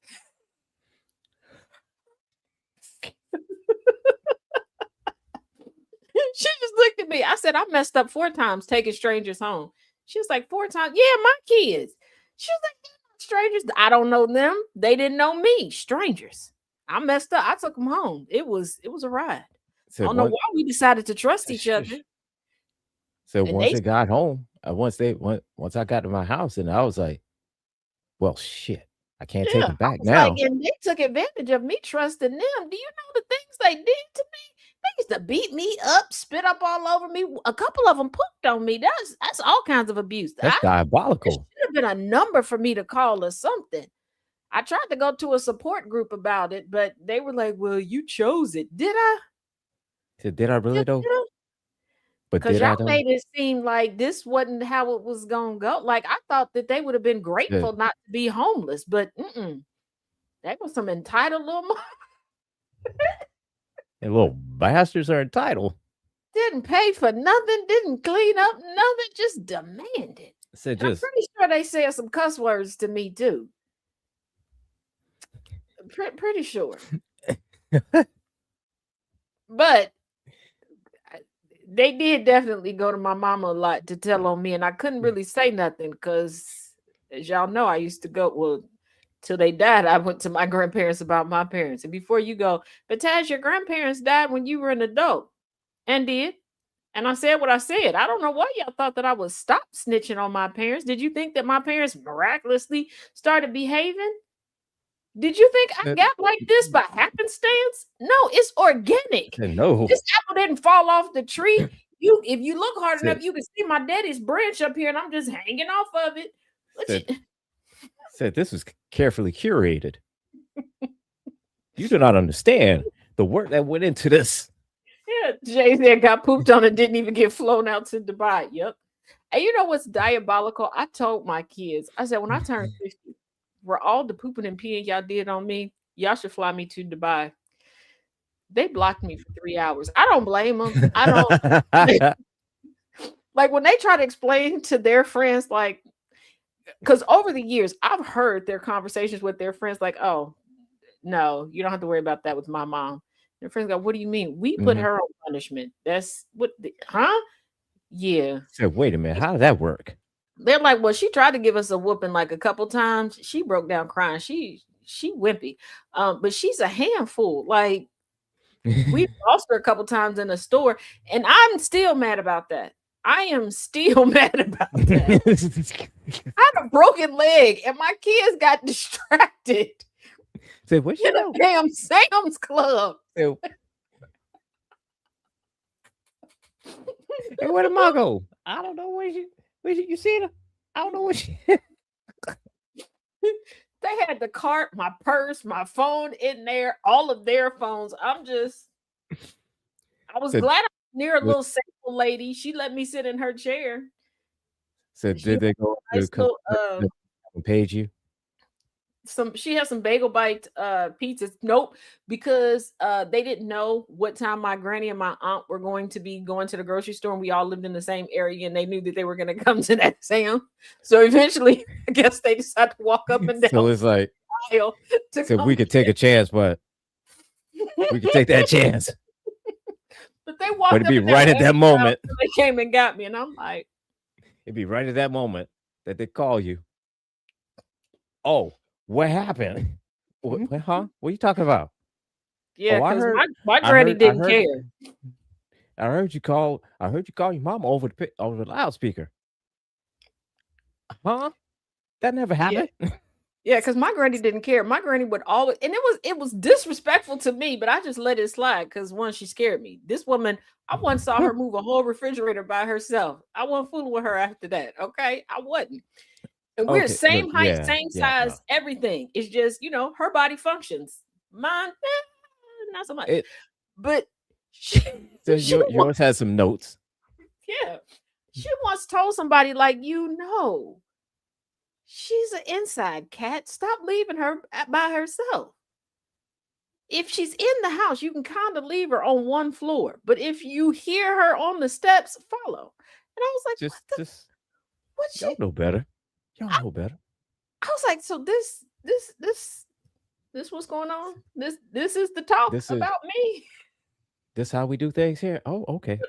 She just looked at me. I said, I messed up 4 times taking strangers home. She was like, 4 times? Yeah, my kids. She was like, strangers. I don't know them. They didn't know me. Strangers. I messed up. I took them home. It was a ride. I don't know why we decided to trust each other. So once they got home, once I got to my house, and I was like, well, shit, I can't take it back now. Like, and they took advantage of me trusting them. Do you know the things they did to me? used to beat me up, spit up all over me. A couple of them pooped on me. That's all kinds of abuse. That's There diabolical. should have been a number for me to call or something. I tried to go to a support group about it, but they were like, "Well, you chose it." Did I? Did I really though? But Because did I y'all though? made it seem like this wasn't how it was gonna go. Like I thought that they would have been grateful The, not to be homeless, but that was some entitled little and little bastards are entitled. didn't pay for nothing, didn't clean up nothing, just demanded. Said I'm just pretty sure they said some cuss words to me too. Pretty sure. But they did definitely go to my mama a lot to tell on me, and I couldn't really say nothing because, as y'all know, I used to go, well, till they died, I went to my grandparents about my parents. And before you go, but Taz, your grandparents died when you were an adult, and did. And I said what I said. I don't know why y'all thought that I would stop snitching on my parents. Did you think that my parents miraculously started behaving? Did you think I got like this by happenstance? No, it's organic. no. This apple didn't fall off the tree. If you look hard enough, you can see my daddy's branch up here, and I'm just hanging off of it. Said this was carefully curated. You do not understand the work that went into this. Yeah, Jay said got pooped on and didn't even get flown out to Dubai. Yep. And you know what's diabolical? I told my kids, I said, when I turn 50, for all the pooping and peeing y'all did on me, y'all should fly me to Dubai. They blocked me for 3 hours. I don't blame them. I don't. Like when they try to explain to their friends, like, because over the years, I've heard their conversations with their friends, like, oh, no, you don't have to worry about that with my mom. Their friends go, what do you mean? We put her on punishment. That's what, huh? Yeah. Said, wait a minute, how did that work? They're like, well, she tried to give us a whooping like a couple times. She broke down crying. She wimpy. But she's a handful. Like, we lost her a couple times in the store, and I'm still mad about that. I am still mad about that. I had a broken leg, and my kids got distracted. Say, what you know? Damn Sam's Club. Hey, where did Ma go? I don't know where you see her. I don't know where she. They had the cart, my purse, my phone in there, all of their phones. I was glad I was near a little sample lady. She let me sit in her chair. So did they go to page you? She has some bagel bite pizzas. Nope, because they didn't know what time my granny and my aunt were going to be going to the grocery store, and we all lived in the same area, and they knew that they were going to come to that Sam. So eventually, I guess they decided to walk up and down. So it's like, so we could take a chance, but we could take that chance. But they walked. But it'd be right at that moment. They came and got me, and I'm like, it'd be right at that moment that they call you. Oh. What happened? What, huh? What are you talking about? Yeah, because my granny didn't care. I heard you call your mama over the loudspeaker. Huh? That never happened. Yeah, because my granny didn't care. My granny would always, and it was disrespectful to me, but I just let it slide because one, she scared me. This woman, I once saw her move a whole refrigerator by herself. I wasn't fooling with her after that. Okay, I wasn't. And we're same height, same size, everything. It's just, her body functions. Mine, not so much. But yours has some notes. Yeah. She once told somebody, like, she's an inside cat. Stop leaving her by herself. If she's in the house, you can kind of leave her on one floor. But if you hear her on the steps, follow. And I was like, y'all know better. Y'all know better. I was like, so this what's going on? This is the talk about me. This how we do things here. Oh, okay.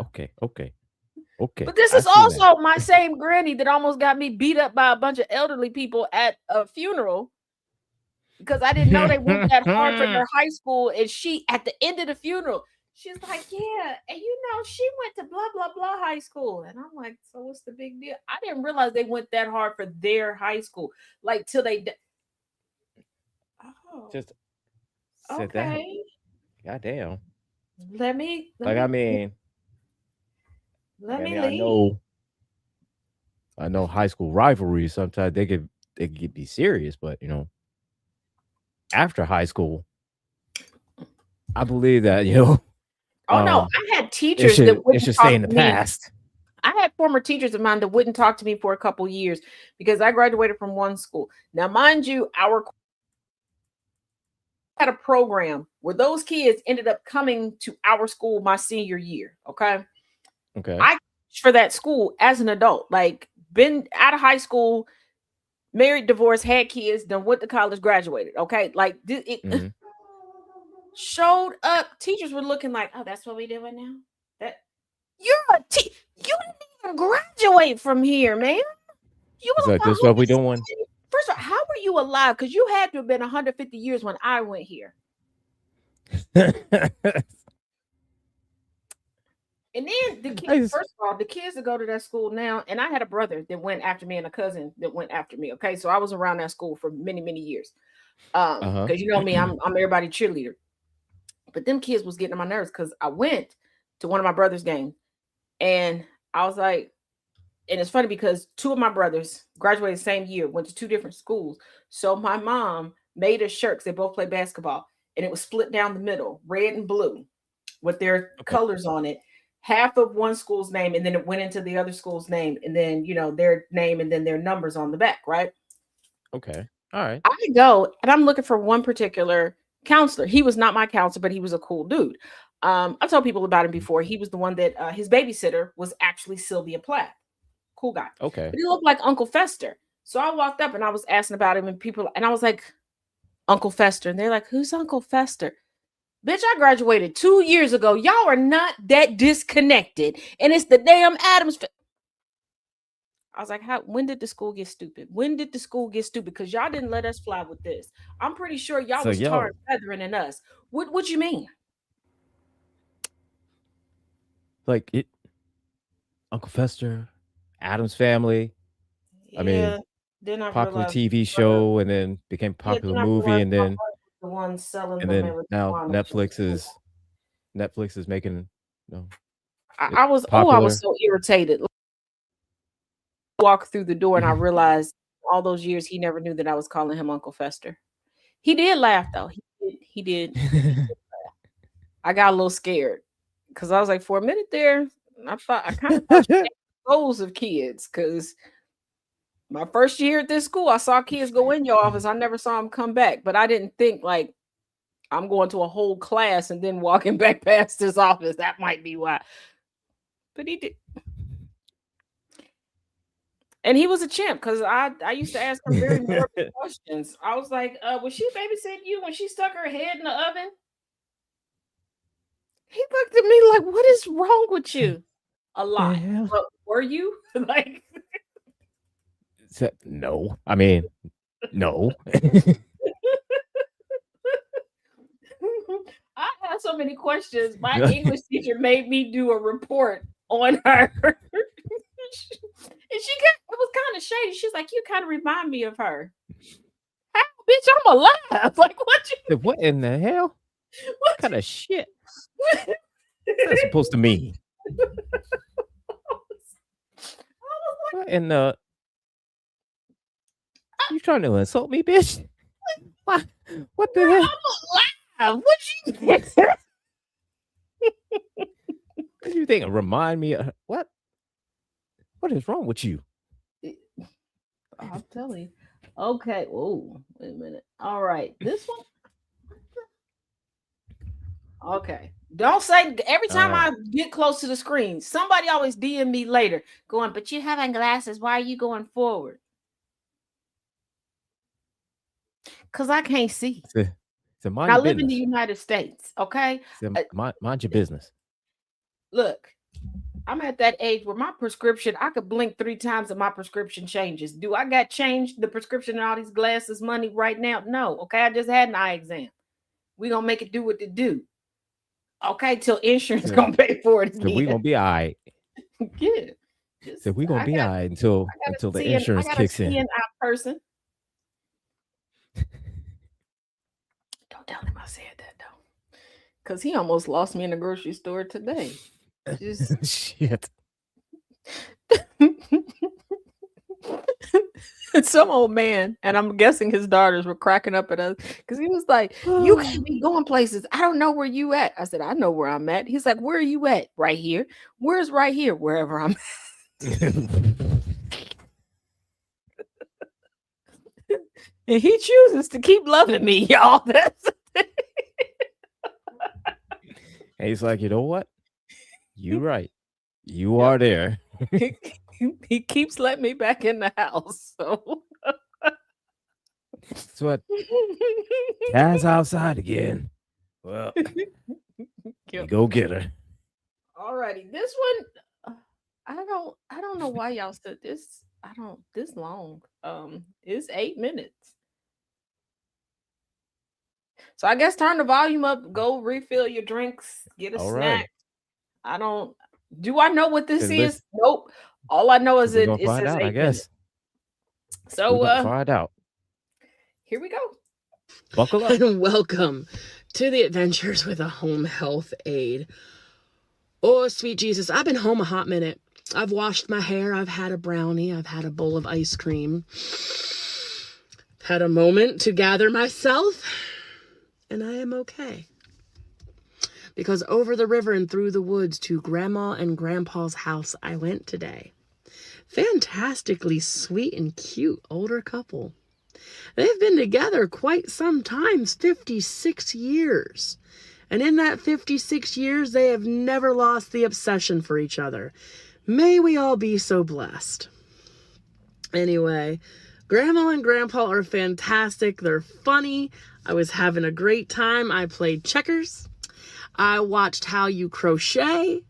But this is also my same granny that almost got me beat up by a bunch of elderly people at a funeral because I didn't know they went that hard for their high school. And she, at the end of the funeral, she's like, yeah, and she went to blah, blah, blah high school. And I'm like, so what's the big deal? I didn't realize they went that hard for their high school. Like, till they... Just said that. Goddamn. Let me Like, I mean, let me I leave. know high school rivalries sometimes they could be serious, but after high school, I believe that Oh no, um I had teachers that it wouldn't should stay talk in the to me. past. I had former teachers of mine that wouldn't talk to me for a couple years because I graduated from one school. Now, mind you, our had a program where those kids ended up coming to our school my senior year. Okay. Okay. I teach for that school as an adult, like been out of high school, married, divorced, had kids, then went to college, graduated. Okay. Like it Mhm. showed up. Teachers were looking like, oh, that's what we doing now. That you're you didn't even graduate from here, man. You It's don't like, know this is who what we this is. doing. First of all, how were you alive? Because you had to have been 150 years when I went here. And then the kids, first of all, the kids that go to that school now, and I had a brother that went after me and a cousin that went after me. Okay. So I was around that school for many, many years. Uh-huh. Because you know me, I'm everybody cheerleader. But them kids was getting on my nerves because I went to one of my brother's games and I was like, and it's funny because two of my brothers graduated the same year, went to two different schools. So my mom made a shirt because they both play basketball, and it was split down the middle, red and blue, with their Okay. colors on it. Half of one school's name, and then it went into the other school's name, and then their name, and then their numbers on the back, right? Okay. All right. I go and I'm looking for one particular counselor. He was not my counselor, but he was a cool dude. I told people about him before. He was the one that his babysitter was actually Sylvia Plath. Cool guy. Okay. But he looked like Uncle Fester. So I walked up and I was asking about him, and I was like, Uncle Fester. And they're like, who's Uncle Fester? Bitch, I graduated 2 years ago. Y'all are not that disconnected. And it's the damn Adams. I was like, when did the school get stupid? When did the school get stupid? Because y'all didn't let us fly with this. I'm pretty sure y'all So was yo, tarring feathering in us. What you mean? like it, Uncle Fester, Adam's Family. I mean, Yeah. Then I popular realized TV show, and then became popular then I movie, realized and my then brother was the one selling the now marijuana. Netflix is making it I was popular. so irritated. Walk through the door and I realized all those years he never knew that I was calling him Uncle Fester. He did laugh though. He did. I got a little scared because I was like, for a minute there, I kind of thought you had goals of kids because my first year at this school, I saw kids go in your office. I never saw them come back, but I didn't think like I'm going to a whole class and then walking back past his office. That might be why. But he did. And he was a chimp because I used to ask him very morbid questions. I was like, was she babysitting you when she stuck her head in the oven? He looked at me like, what is wrong with you? A lot. hell? But were you? Like, No, I mean, no. I had so many questions. My English teacher made me do a report on her. And it was kind of shady. She's like, you kind of remind me of her. How, bitch, I'm alive. Like, What in the hell? What kind of shit? What's that supposed to mean? What in the? You trying to insult me, bitch? What the hell? I'm alive. What you think? What do you think? Remind me of what? What is wrong with you? I'll tell you. Okay. Oh, wait a minute. All right. This one. Okay. Don't say every time I get close to the screen, somebody always DM me later going, but you having glasses. Why are you going forward? Because I can't see. I live in the United States. Okay. Mind your business. Look, I'm at that age where my prescription, I could blink 3 times and my prescription changes. Do I got changed the prescription and all these glasses money right now? No. Okay. I just had an eye exam. We're going to make it do what it do. Okay. Till insurance going to pay for it. So we're going to be all right. Yeah. So we're going to be all right until the insurance kicks in. I got a CNI person. Don't tell him I said that though. Because he almost lost me in the grocery store today. Just Shit. some old man, and I'm guessing his daughters were cracking up at us because he was like, "You can't be going places. I don't know where you at." I said, "I know where I'm at." He's like, "Where are you at?" "Right here." "Where's right here?" "Wherever I'm at." And he chooses to keep loving me, y'all. That's And he's like, you know what? You right. You are there. he keeps letting me back in the house. So That's what Taz outside again. Well, you go get her. alrighty, this one, I don't know why y'all said this. This long. It's 8 minutes. So I guess turn the volume up, go refill your drinks, get a All snack. right. Do I know what this Then is? Nope. All I know is We're it gonna find says out, 8 I minutes. guess. So We're gonna find out. here we go. Buckle up. And welcome to the adventures with a home health aide. Oh, sweet Jesus, I've been home a hot minute. I've washed my hair, I've had a brownie, I've had a bowl of ice cream. Had a moment to gather myself, and I am okay. Because over the river and through the woods to Grandma and Grandpa's house I went today. Fantastically sweet and cute older couple. They've been together quite some time, 56 years. And in that 56 years, they have never lost the obsession for each other. May we all be so blessed. Anyway, Grandma and Grandpa are fantastic. They're funny. I was having a great time. I played checkers. I watched how you crochet.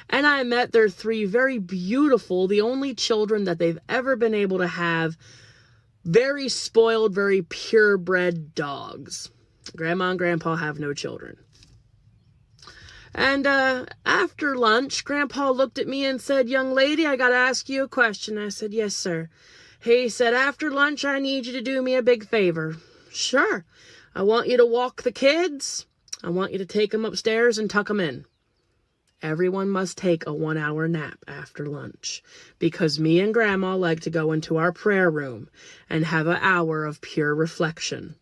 And I met their 3 very beautiful, the only children that they've ever been able to have. Very spoiled, very purebred dogs. Grandma and Grandpa have no children. And after lunch, Grandpa looked at me and said, "Young lady, I got to ask you a question." I said, "Yes, sir." He said, "After lunch, I need you to do me a big favor." "Sure. I want you to walk the kids. I want you to take them upstairs and tuck them in. Everyone must take a 1-hour nap after lunch because me and Grandma like to go into our prayer room and have an hour of pure reflection."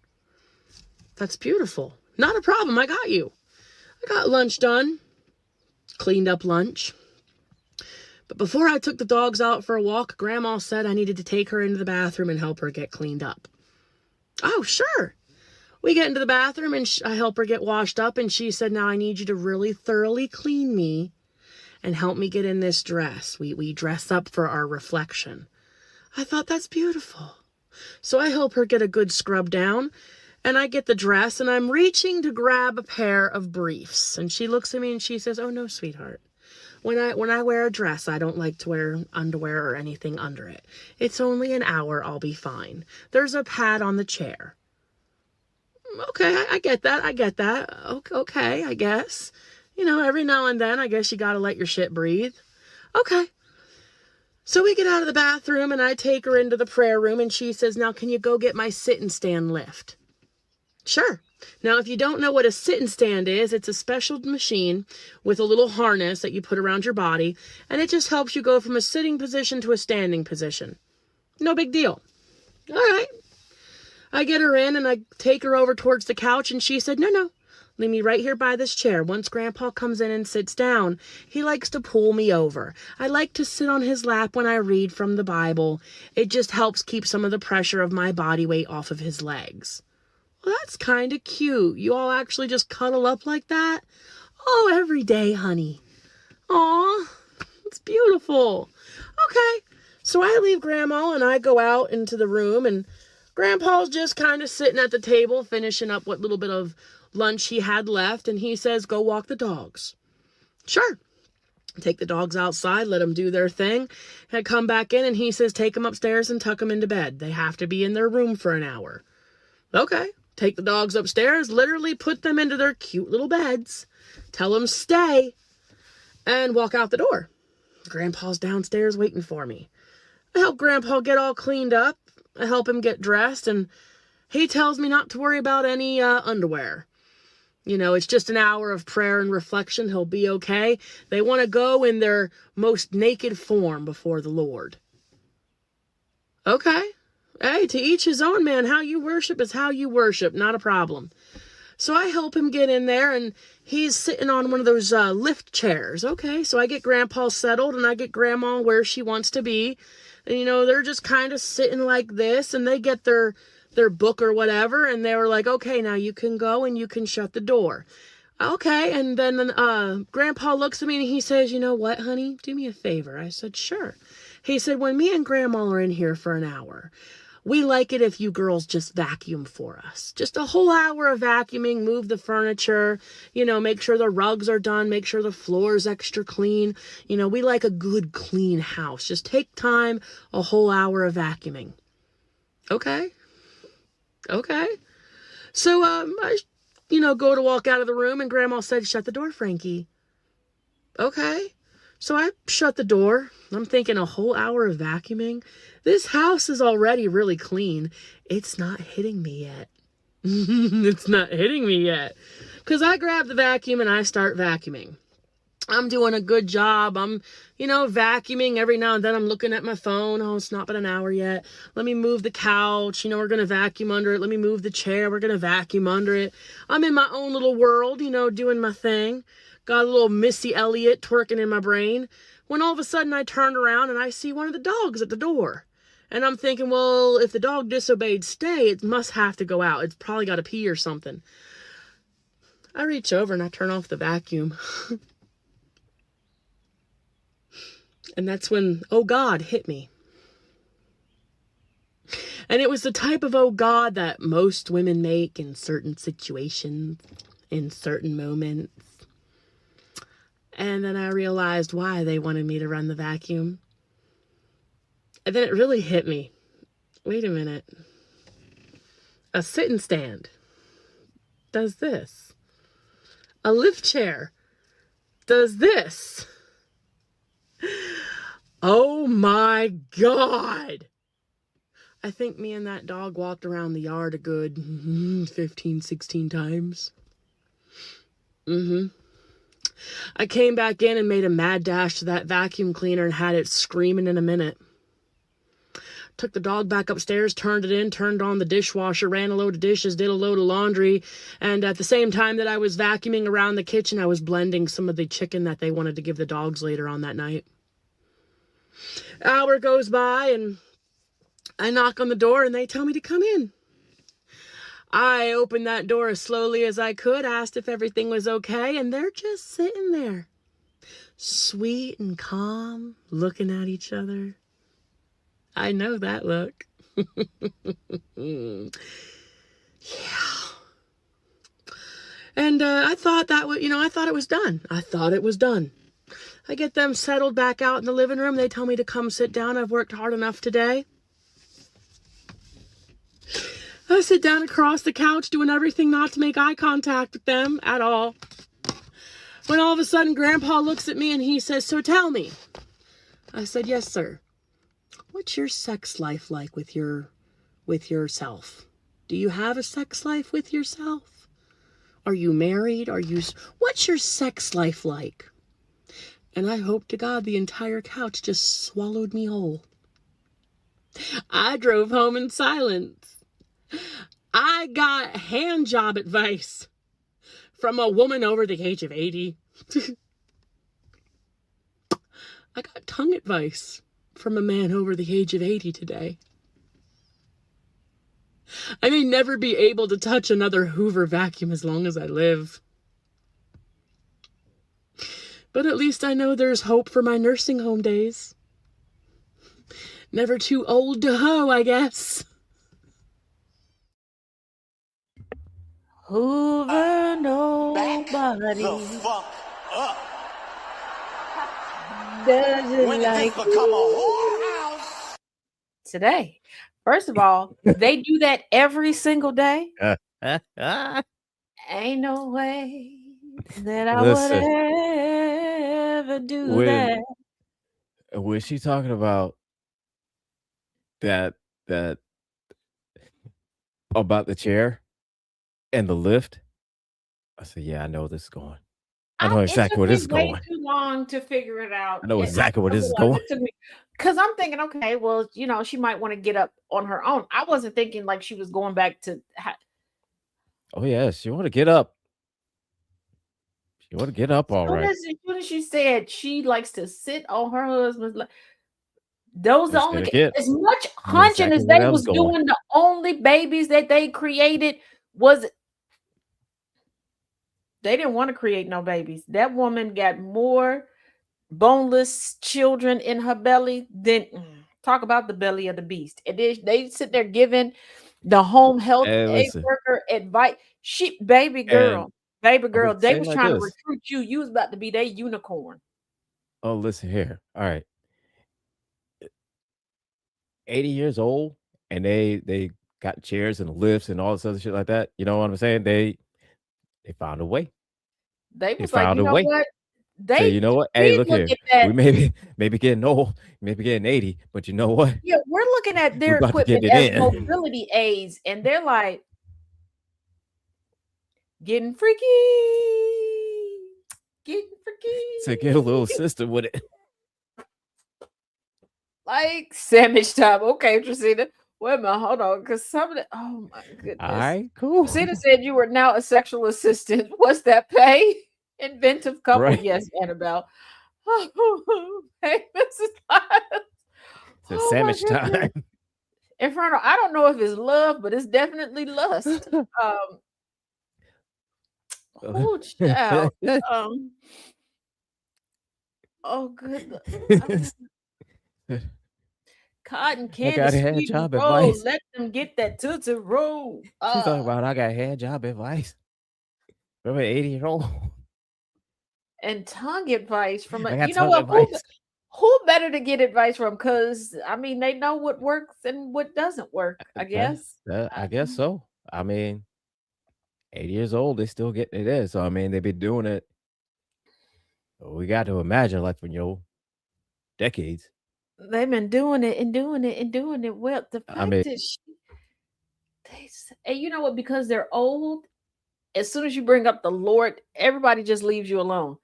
That's beautiful. Not a problem. I got you. I got lunch done. Cleaned up lunch. But before I took the dogs out for a walk, Grandma said I needed to take her into the bathroom and help her get cleaned up. Oh, sure. We get into the bathroom and I help her get washed up, and she said, "Now I need you to really thoroughly clean me and help me get in this dress. We dress up for our reflection." I thought, that's beautiful. So I help her get a good scrub down, and I get the dress, and I'm reaching to grab a pair of briefs. And she looks at me and she says, "Oh no, sweetheart. When I wear a dress, I don't like to wear underwear or anything under it. It's only an hour, I'll be fine. There's a pad on the chair." Okay, I get that. Okay, I guess. You know, every now and then, I guess you gotta let your shit breathe. Okay. So we get out of the bathroom, and I take her into the prayer room, and she says, "Now, can you go get my sit and stand lift?" Sure. Now, if you don't know what a sit and stand is, it's a special machine with a little harness that you put around your body, and it just helps you go from a sitting position to a standing position. No big deal. All right. I get her in, and I take her over towards the couch, and she said, No, leave me right here by this chair. Once Grandpa comes in and sits down, he likes to pull me over. I like to sit on his lap when I read from the Bible. It just helps keep some of the pressure of my body weight off of his legs. Well, that's kind of cute. You all actually just cuddle up like that? Oh, every day, honey. Aw, it's beautiful. Okay, so I leave Grandma, and I go out into the room, and Grandpa's just kind of sitting at the table, finishing up what little bit of lunch he had left, and he says, "Go walk the dogs." Sure. Take the dogs outside, let them do their thing. I come back in, and he says, "Take them upstairs and tuck them into bed. They have to be in their room for an hour." Okay. Take the dogs upstairs, literally put them into their cute little beds, tell them stay, and walk out the door. Grandpa's downstairs waiting for me. I help Grandpa get all cleaned up. I help him get dressed, and he tells me not to worry about any underwear. You know, it's just an hour of prayer and reflection. He'll be okay. They want to go in their most naked form before the Lord. Okay. Hey, to each his own, man. How you worship is how you worship. Not a problem. So I help him get in there, and he's sitting on one of those lift chairs. Okay, so I get Grandpa settled, and I get Grandma where she wants to be. And, you know, they're just kind of sitting like this, and they get their book or whatever, and they were like, okay, now you can go and you can shut the door. Okay, and then Grandpa looks at me and he says, you know what, honey, do me a favor. I said, sure. He said, when me and Grandma are in here for an hour, we like it if you girls just vacuum for us. Just a whole hour of vacuuming, move the furniture, you know, make sure the rugs are done, make sure the floor's extra clean. You know, we like a good, clean house. Just take time, a whole hour of vacuuming. Okay. So, I, you know, go to walk out of the room, and Grandma said, shut the door, Frankie. Okay. So I shut the door. I'm thinking, a whole hour of vacuuming? This house is already really clean. It's not hitting me yet. It's not hitting me yet. Because I grab the vacuum and I start vacuuming. I'm doing a good job. I'm, you know, vacuuming. Every now and then I'm looking at my phone. Oh, it's not been an hour yet. Let me move the couch. You know, we're going to vacuum under it. Let me move the chair. We're going to vacuum under it. I'm in my own little world, you know, doing my thing. Got a little Missy Elliott twerking in my brain. When all of a sudden I turned around and I see one of the dogs at the door. And I'm thinking, well, if the dog disobeyed stay, it must have to go out. It's probably got to pee or something. I reach over and I turn off the vacuum. And that's when, oh God, hit me. And it was the type of oh God that most women make in certain situations, in certain moments. And then I realized why they wanted me to run the vacuum. And then it really hit me. Wait a minute. A sit-and stand does this. A lift chair does this. Oh my God. I think me and that dog walked around the yard a good 15, 16 times. I came back in and made a mad dash to that vacuum cleaner and had it screaming in a minute. Took the dog back upstairs, turned it in, turned on the dishwasher, ran a load of dishes, did a load of laundry, and at the same time that I was vacuuming around the kitchen, I was blending some of the chicken that they wanted to give the dogs later on that night. Hour goes by, and I knock on the door, and they tell me to come in. I opened that door as slowly as I could, asked if everything was okay, and they're just sitting there, sweet and calm, looking at each other. I know that look. Yeah. And I thought that was, I thought it was done. I get them settled back out in the living room. They tell me to come sit down. I've worked hard enough today. I sit down across the couch doing everything not to make eye contact with them at all. When all of a sudden Grandpa looks at me and he says, so tell me. I said, yes, sir. What's your sex life like with yourself? Do you have a sex life with yourself? Are you married? What's your sex life like? And I hope to God the entire couch just swallowed me whole. I drove home in silence. I got hand job advice from a woman over the age of 80. I got tongue advice from a man over the age of 80 today. I may never be able to touch another Hoover vacuum as long as I live. But at least I know there's hope for my nursing home days. Never too old to hoe, I guess. Hoover nobody The fuck up. doesn't When did like this become a whorehouse? today. First of all, they do that every single day. Ain't no way that I Listen, would ever do when that. when she talking about that about the chair and the lift, I said, yeah, I know this is going. I I know it exactly took where me this is way going. too long to figure it out. I know I exactly where I this is realized going. it took me because I'm thinking, okay, well, she might want to get up on her own. I wasn't thinking like she was going back to. Oh yeah, she want to get up. She want to get up all right. As soon as she said she likes to sit on her husband's lap, those the Let's only get again. as much I knew hunching exactly as where they that was was going. doing, the only babies that they created was they didn't want to create no babies. That woman got more boneless children in her belly than talk about the belly of the beast. And they sit there giving the home health Hey, aid listen, worker advice. and Baby I'm gonna girl, they say it was like trying to this. recruit you. You was about to be their unicorn. Oh, listen here. All right, 80 years old, and they got chairs and lifts and all this other shit like that. You know what I'm saying? They found a way. They They was like, found you a know way. what? Say, you know what? Hey, We look look here. at that. We maybe getting old, maybe getting 80, but you know what? Yeah, we're looking at We're their about to equipment get it as in. mobility aids, and they're like getting freaky, getting So get a little freaky. system with it. Like sandwich time. Okay, Trisina. Wait a minute, hold on. Because some of the oh my All goodness. right, cool. Trisina said you were now a sexual assistant. What's that pay? Inventive couple. Right. Yes, Annabelle. Hey, Mrs. Lyles. It's a Oh my sandwich goodness. time. Inferno. I don't know if it's love, but it's definitely lust. Oh child. Um, oh good. Cotton I candy, got hand sweet and job roll. advice. Let them get that tootsie roll. She's talking about I got hand job advice from an 80-year-old. And tongue advice from a I got you know tongue what? advice. Who better to get advice from? Because I mean, they know what works and what doesn't work. I guess. I guess so. I mean, 80 years old, they still getting it in. So I mean, they've been doing it. We got to imagine, like for decades. They've been doing it and doing it and doing it well. The I fact mean, that and you know what? Because they're old, as soon as you bring up the Lord, everybody just leaves you alone.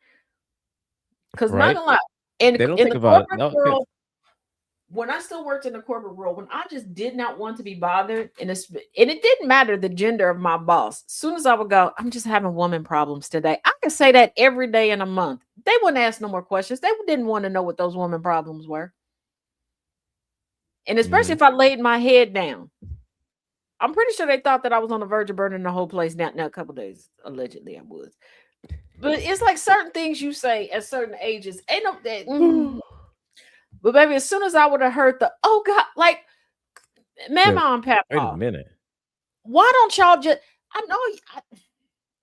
Because not right? gonna lie, in They don't in think the about it. corporate No, world, when I still worked in the corporate world, when I just did not want to be bothered, and it didn't matter the gender of my boss. As soon as I would go, I'm just having woman problems today. I could say that every day in a month. They wouldn't ask no more questions. They didn't want to know what those woman problems were. And especially if I laid my head down. I'm pretty sure they thought that I was on the verge of burning the whole place down. Now, a couple days, allegedly, I was. But it's like certain things you say at certain ages. Ain't no that. But baby, as soon as I would have heard the oh God, like so, Mama and wait a Papa, minute. why don't y'all just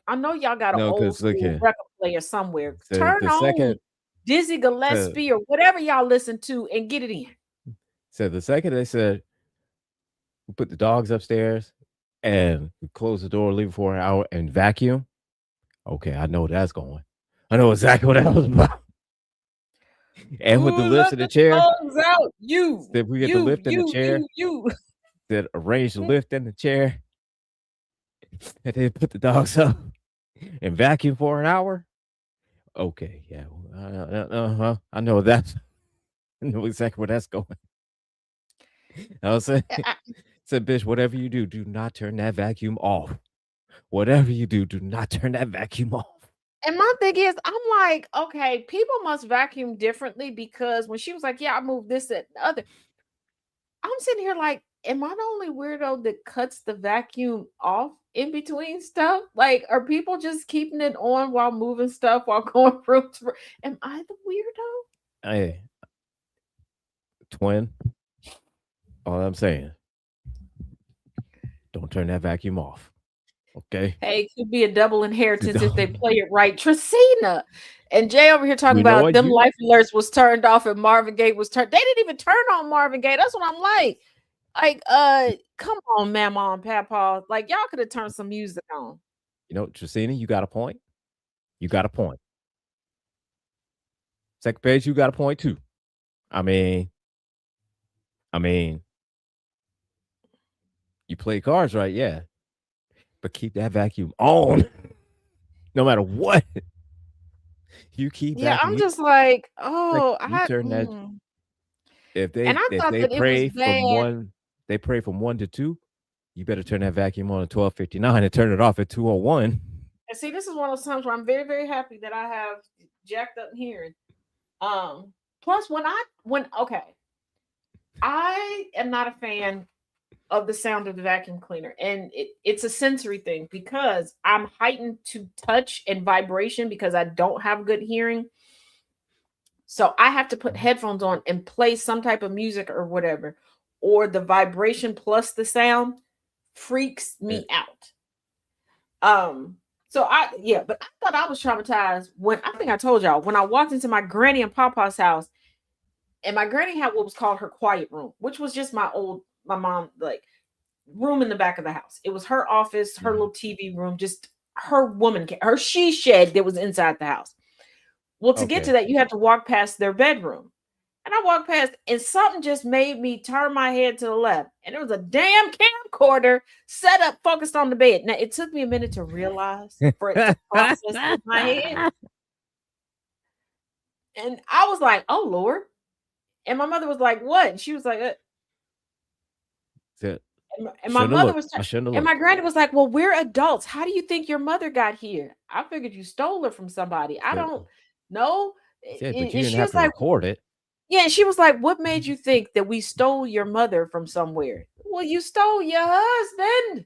I know y'all got an No, old because look school here. record player somewhere. The Turn on second Dizzy the Gillespie or whatever y'all listen to and get it in. the second they said we put the dogs upstairs and we close the door, leave it for an hour, and vacuum. Okay, I know that's going. I know exactly what that was about. And with the Ooh, lifts let in the the chair, dogs out. did we get the lift in the chair? You. Did arrange the lift in the chair, and then put the dogs up and vacuum for an hour. Okay, yeah, I know that. I know exactly where that's going. I was saying, said, bitch, whatever you do, do not turn that vacuum off. Whatever you do, do not turn that vacuum off. And my thing is, I'm like, okay, people must vacuum differently because when she was like, yeah, I moved this and the other, I'm sitting here like, am I the only weirdo that cuts the vacuum off in between stuff? Like, are people just keeping it on while moving stuff while going room to room? Am I the weirdo? Hey, twin, all I'm saying, don't turn that vacuum off. Okay? Hey, it could be a double inheritance if they play it right. Trisina and Jay over here talking You know about what? them life alerts was turned off and Marvin Gaye was turned. They didn't even turn on Marvin Gaye. That's what I'm like. Like, come on, Mama and Papa. Like, y'all could have turned some music on. You know, Trisina, you got a point. You got a point. Second page, you got a point too. I mean, you play cards right, yeah. But keep that vacuum on. no matter what, you keep Yeah, vacuuming. I'm just like, Like oh, you turn that. And If I thought they that it was pray from bad. one, they pray from 1 to 2. You better turn that vacuum on at 12:59 and turn it off at 2:01. And see, this is one of those times where I'm very, very happy that I have jacked up hearing. Plus I am not a fan of the sound of the vacuum cleaner, and it's a sensory thing because I'm heightened to touch and vibration because I don't have good hearing. So I have to put headphones on and play some type of music or whatever, or the vibration plus the sound freaks Yeah. me out. But I thought I was traumatized when I think I told y'all when I walked into my granny and papa's house, and my granny had what was called her quiet room, which was just my mom like room in the back of the house. It was her office, her little TV room, just her she shed that was inside the house. Well, to get to Okay. that, you have to walk past their bedroom. And I walked past, and something just made me turn my head to the left. And there was a damn camcorder set up, focused on the bed. Now, it took me a minute to realize, for it to process in my head. And I was like, oh, Lord. And my mother was like, what? And she was like, So, and my shouldn't have mother looked. was, I shouldn't have and my looked. granny was like, well, we're adults. How do you think your mother got here? I figured you stole her from somebody. I So, don't know. yeah, but you And didn't she have was to like, record it. yeah, and she was like, what made you think that we stole your mother from somewhere? Well, you stole your husband.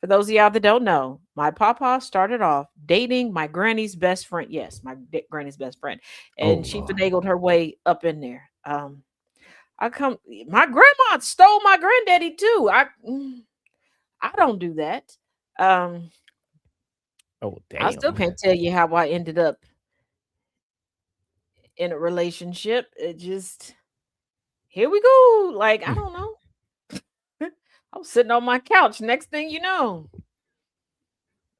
For those of y'all that don't know, my papa started off dating my granny's best friend. Yes, granny's best friend. Oh And she Lord. finagled her way up in there. My grandma stole my granddaddy too. I don't do that. Um, Oh I still damn. can't tell you how I ended up in a relationship. It just here we go. Like, I don't know. I was sitting on my couch. Next thing you know,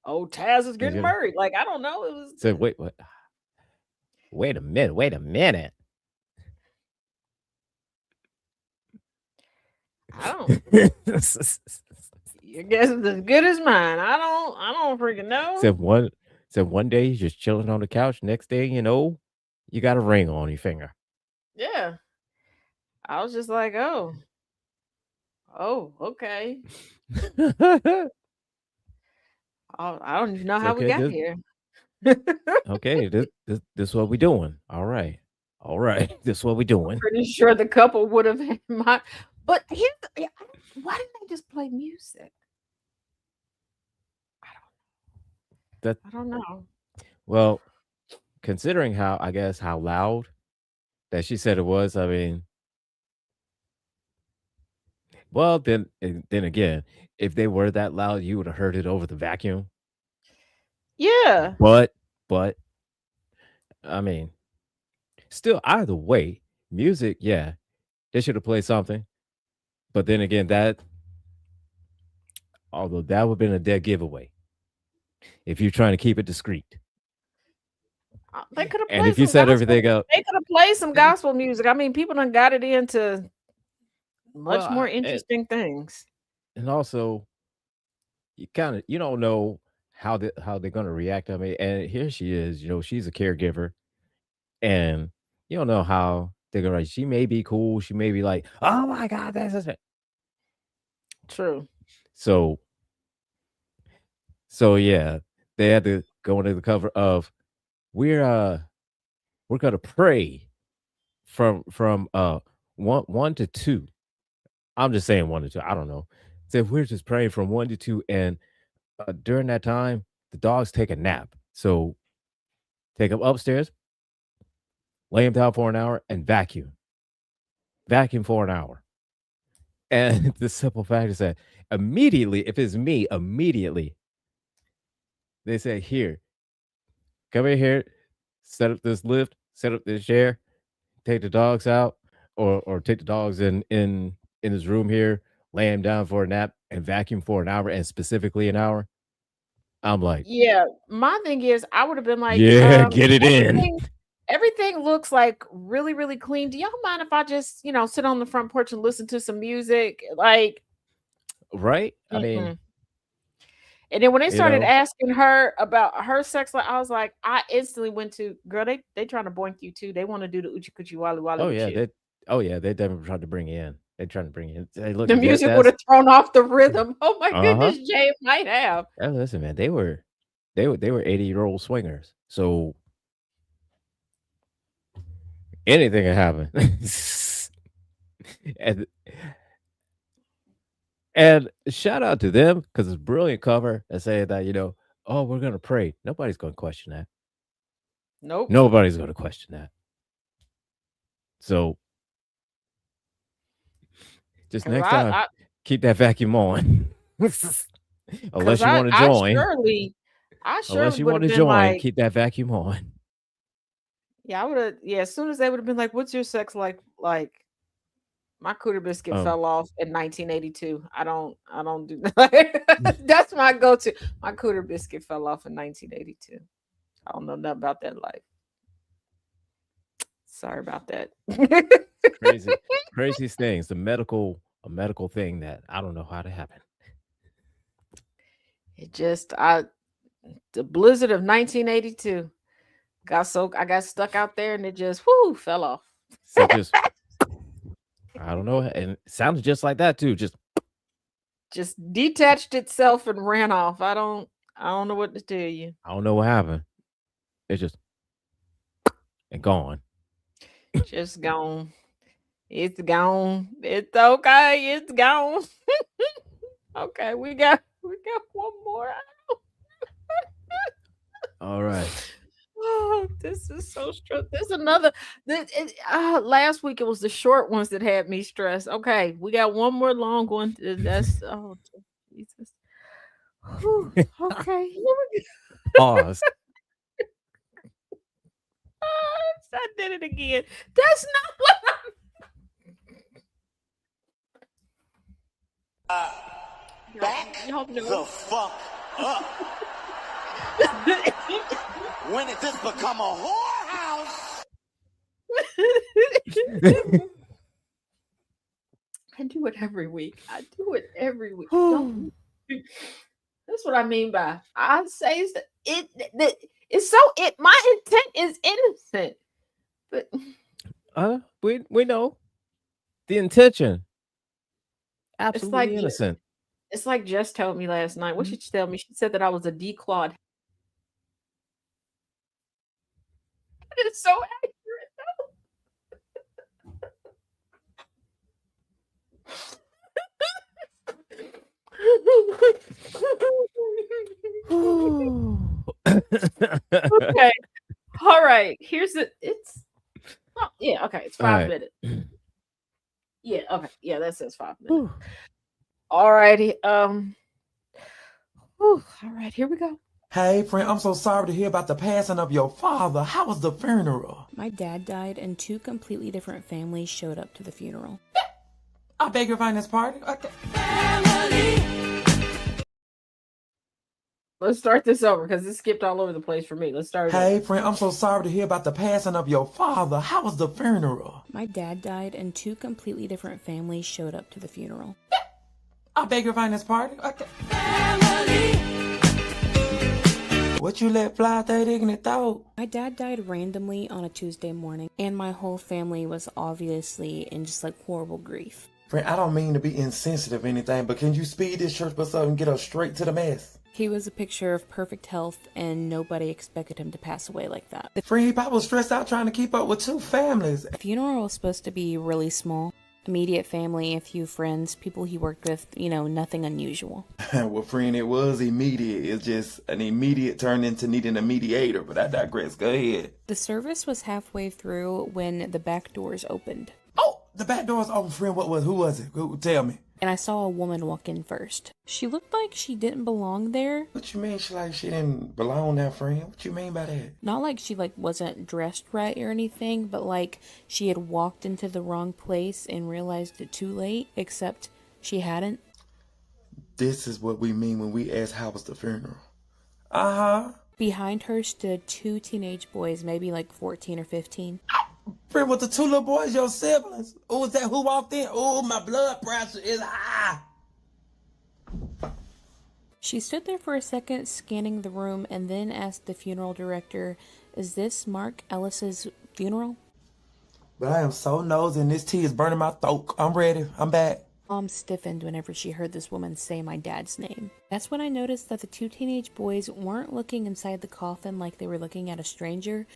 Taz is getting married. Like, I don't know. It was So wait, what? Wait a minute. Wait a minute. I don't. Your guess is as good as mine. I don't freaking know. So one day you're just chilling on the couch. Next day, you know, you got a ring on your finger. Yeah. I was just like, oh, okay. I don't even know It's how we okay. got here. Okay, this is what we doing. All right. This is what we doing. Pretty sure the couple would have had but why didn't they just play music? That I don't know. well, considering how loud that she said it was, I mean, well then again, if they were that loud, you would have heard it over the vacuum. Yeah. But I mean, still either way, music, yeah, they should have played something. But then again, although that would have been a dead giveaway if you're trying to keep it discreet. They could have And played if you some set gospel. everything up, They could have played some gospel music. I mean, people done got it into much well, more interesting things. and also you don't know how they're going to react. I mean, and here she is, you know, she's a caregiver, and you don't know how they're gonna. She may be cool. She may be like, "Oh my god, that's true." So yeah, they had to go into the cover of we're gonna pray from 1 to 2. I'm just saying 1 to 2. I don't know. So we're just praying from 1 to 2, and during that time, the dogs take a nap. So take them upstairs, lay them down for an hour, and vacuum for an hour. And the simple fact is that immediately, if it's me, immediately they say, "Here, come in here, set up this lift, set up this chair, take the dogs out, or take the dogs in this room here, lay them down for a nap, and vacuum for an hour, and specifically an hour." I'm like, Yeah, my thing is, I would have been like, yeah, get it in. Everything looks like really, really clean. Do y'all mind if I just, sit on the front porch and listen to some music? Like, right? I mean, And then when they You started know? asking her about her sex life, I was like, I instantly went to, girl, they trying to boink you too. They want to do the Uchi Kuchi Wally Wally Oh with yeah, you. they definitely tried to bring you in. They trying to bring you in. Hey, look, The music would have thrown off the rhythm. Oh my uh-huh. goodness, Jay, it might have. Hey, listen, man, they were 80-year-old swingers. So anything can happen. and and shout out to them because it's a brilliant cover and saying that, oh, we're gonna pray. Nobody's gonna question that. Nope. Nobody's gonna question that. So just 'Cause next time, keep that vacuum on. Unless you want to I join. surely Unless you would want have to been join, like, keep that vacuum on. yeah, I would have, yeah, as soon as they would have been like, what's your sex like my cooter biscuit Um, fell off in 1982. I don't do that. That's my go-to. My cooter biscuit fell off in 1982. I don't know nothing about that life. Sorry about that. craziest things. A medical thing that I don't know how to happen. It just the blizzard of 1982 I got stuck out there and it just fell off. So just I don't know, and it sounded just like that too. Just detached itself and ran off. I don't know what to tell you. I don't know what happened. It's just and gone. Just gone. It's gone. It's okay. It's gone. Okay, we got one more. All right. Oh, this is so stressful. There's another. Last week it was the short ones that had me stressed. Okay, we got one more long one. That's Jesus. Whew, okay, here we go. Pause. I did it again. That's not what Back y'all know. the fuck up. When did this become a whorehouse? I do it every week. Don't- That's what I mean by I say is that it's so my intent is innocent. But we know the intention. Absolutely like innocent. it's like Jess told me last night. What did she tell me? She said that I was a declawed. It's so accurate Okay. All right. Here's it. Yeah, okay. It's 5 minutes. Yeah, okay. Yeah, that says 5 minutes. All righty. All right, here we go. Hey, friend, I'm so sorry to hear about the passing of your father. How was the funeral? My dad died, and 2 completely different families showed up to the funeral. I beg your finance party. Okay. Let's start this over because it skipped all over the place for me. Let's start. Hey, friend, I'm so sorry to hear about the passing of your father. How was the funeral? My dad died, and 2 completely different families showed up to the funeral. I beg your finance party. Okay. What you let fly that ignorant thought? My dad died randomly on a Tuesday morning, and my whole family was obviously in just like horrible grief. Friend, I don't mean to be insensitive or anything, but can you speed this church bus up and get us straight to the mess? He was a picture of perfect health, and nobody expected him to pass away like that. Friend, he probably was stressed out trying to keep up with 2 families. The funeral was supposed to be really small. Immediate family, a few friends, people he worked with, nothing unusual. Well, friend, it was immediate. It's just an immediate turned into needing a mediator, but I digress. Go ahead. The service was halfway through when the back doors opened. Oh, the back door's open, friend. Who was it? Tell me. And I saw a woman walk in first. She looked like she didn't belong there. What you mean she didn't belong there, friend? What you mean by that? Not like she wasn't dressed right or anything, but like she had walked into the wrong place and realized it too late, except she hadn't. This is what we mean when we ask how was the funeral. Uh-huh. Behind her stood 2 teenage boys, maybe like 14 or 15. Friend, with the 2 little boys, your siblings? Oh, was that who walked in? Oh, my blood pressure is high. She stood there for a second, scanning the room, and then asked the funeral director, "Is this Mark Ellis's funeral?" But I am so nosy and this tea is burning my throat. I'm ready. I'm back. Mom stiffened whenever she heard this woman say my dad's name. That's when I noticed that the two teenage boys weren't looking inside the coffin like they were looking at a stranger.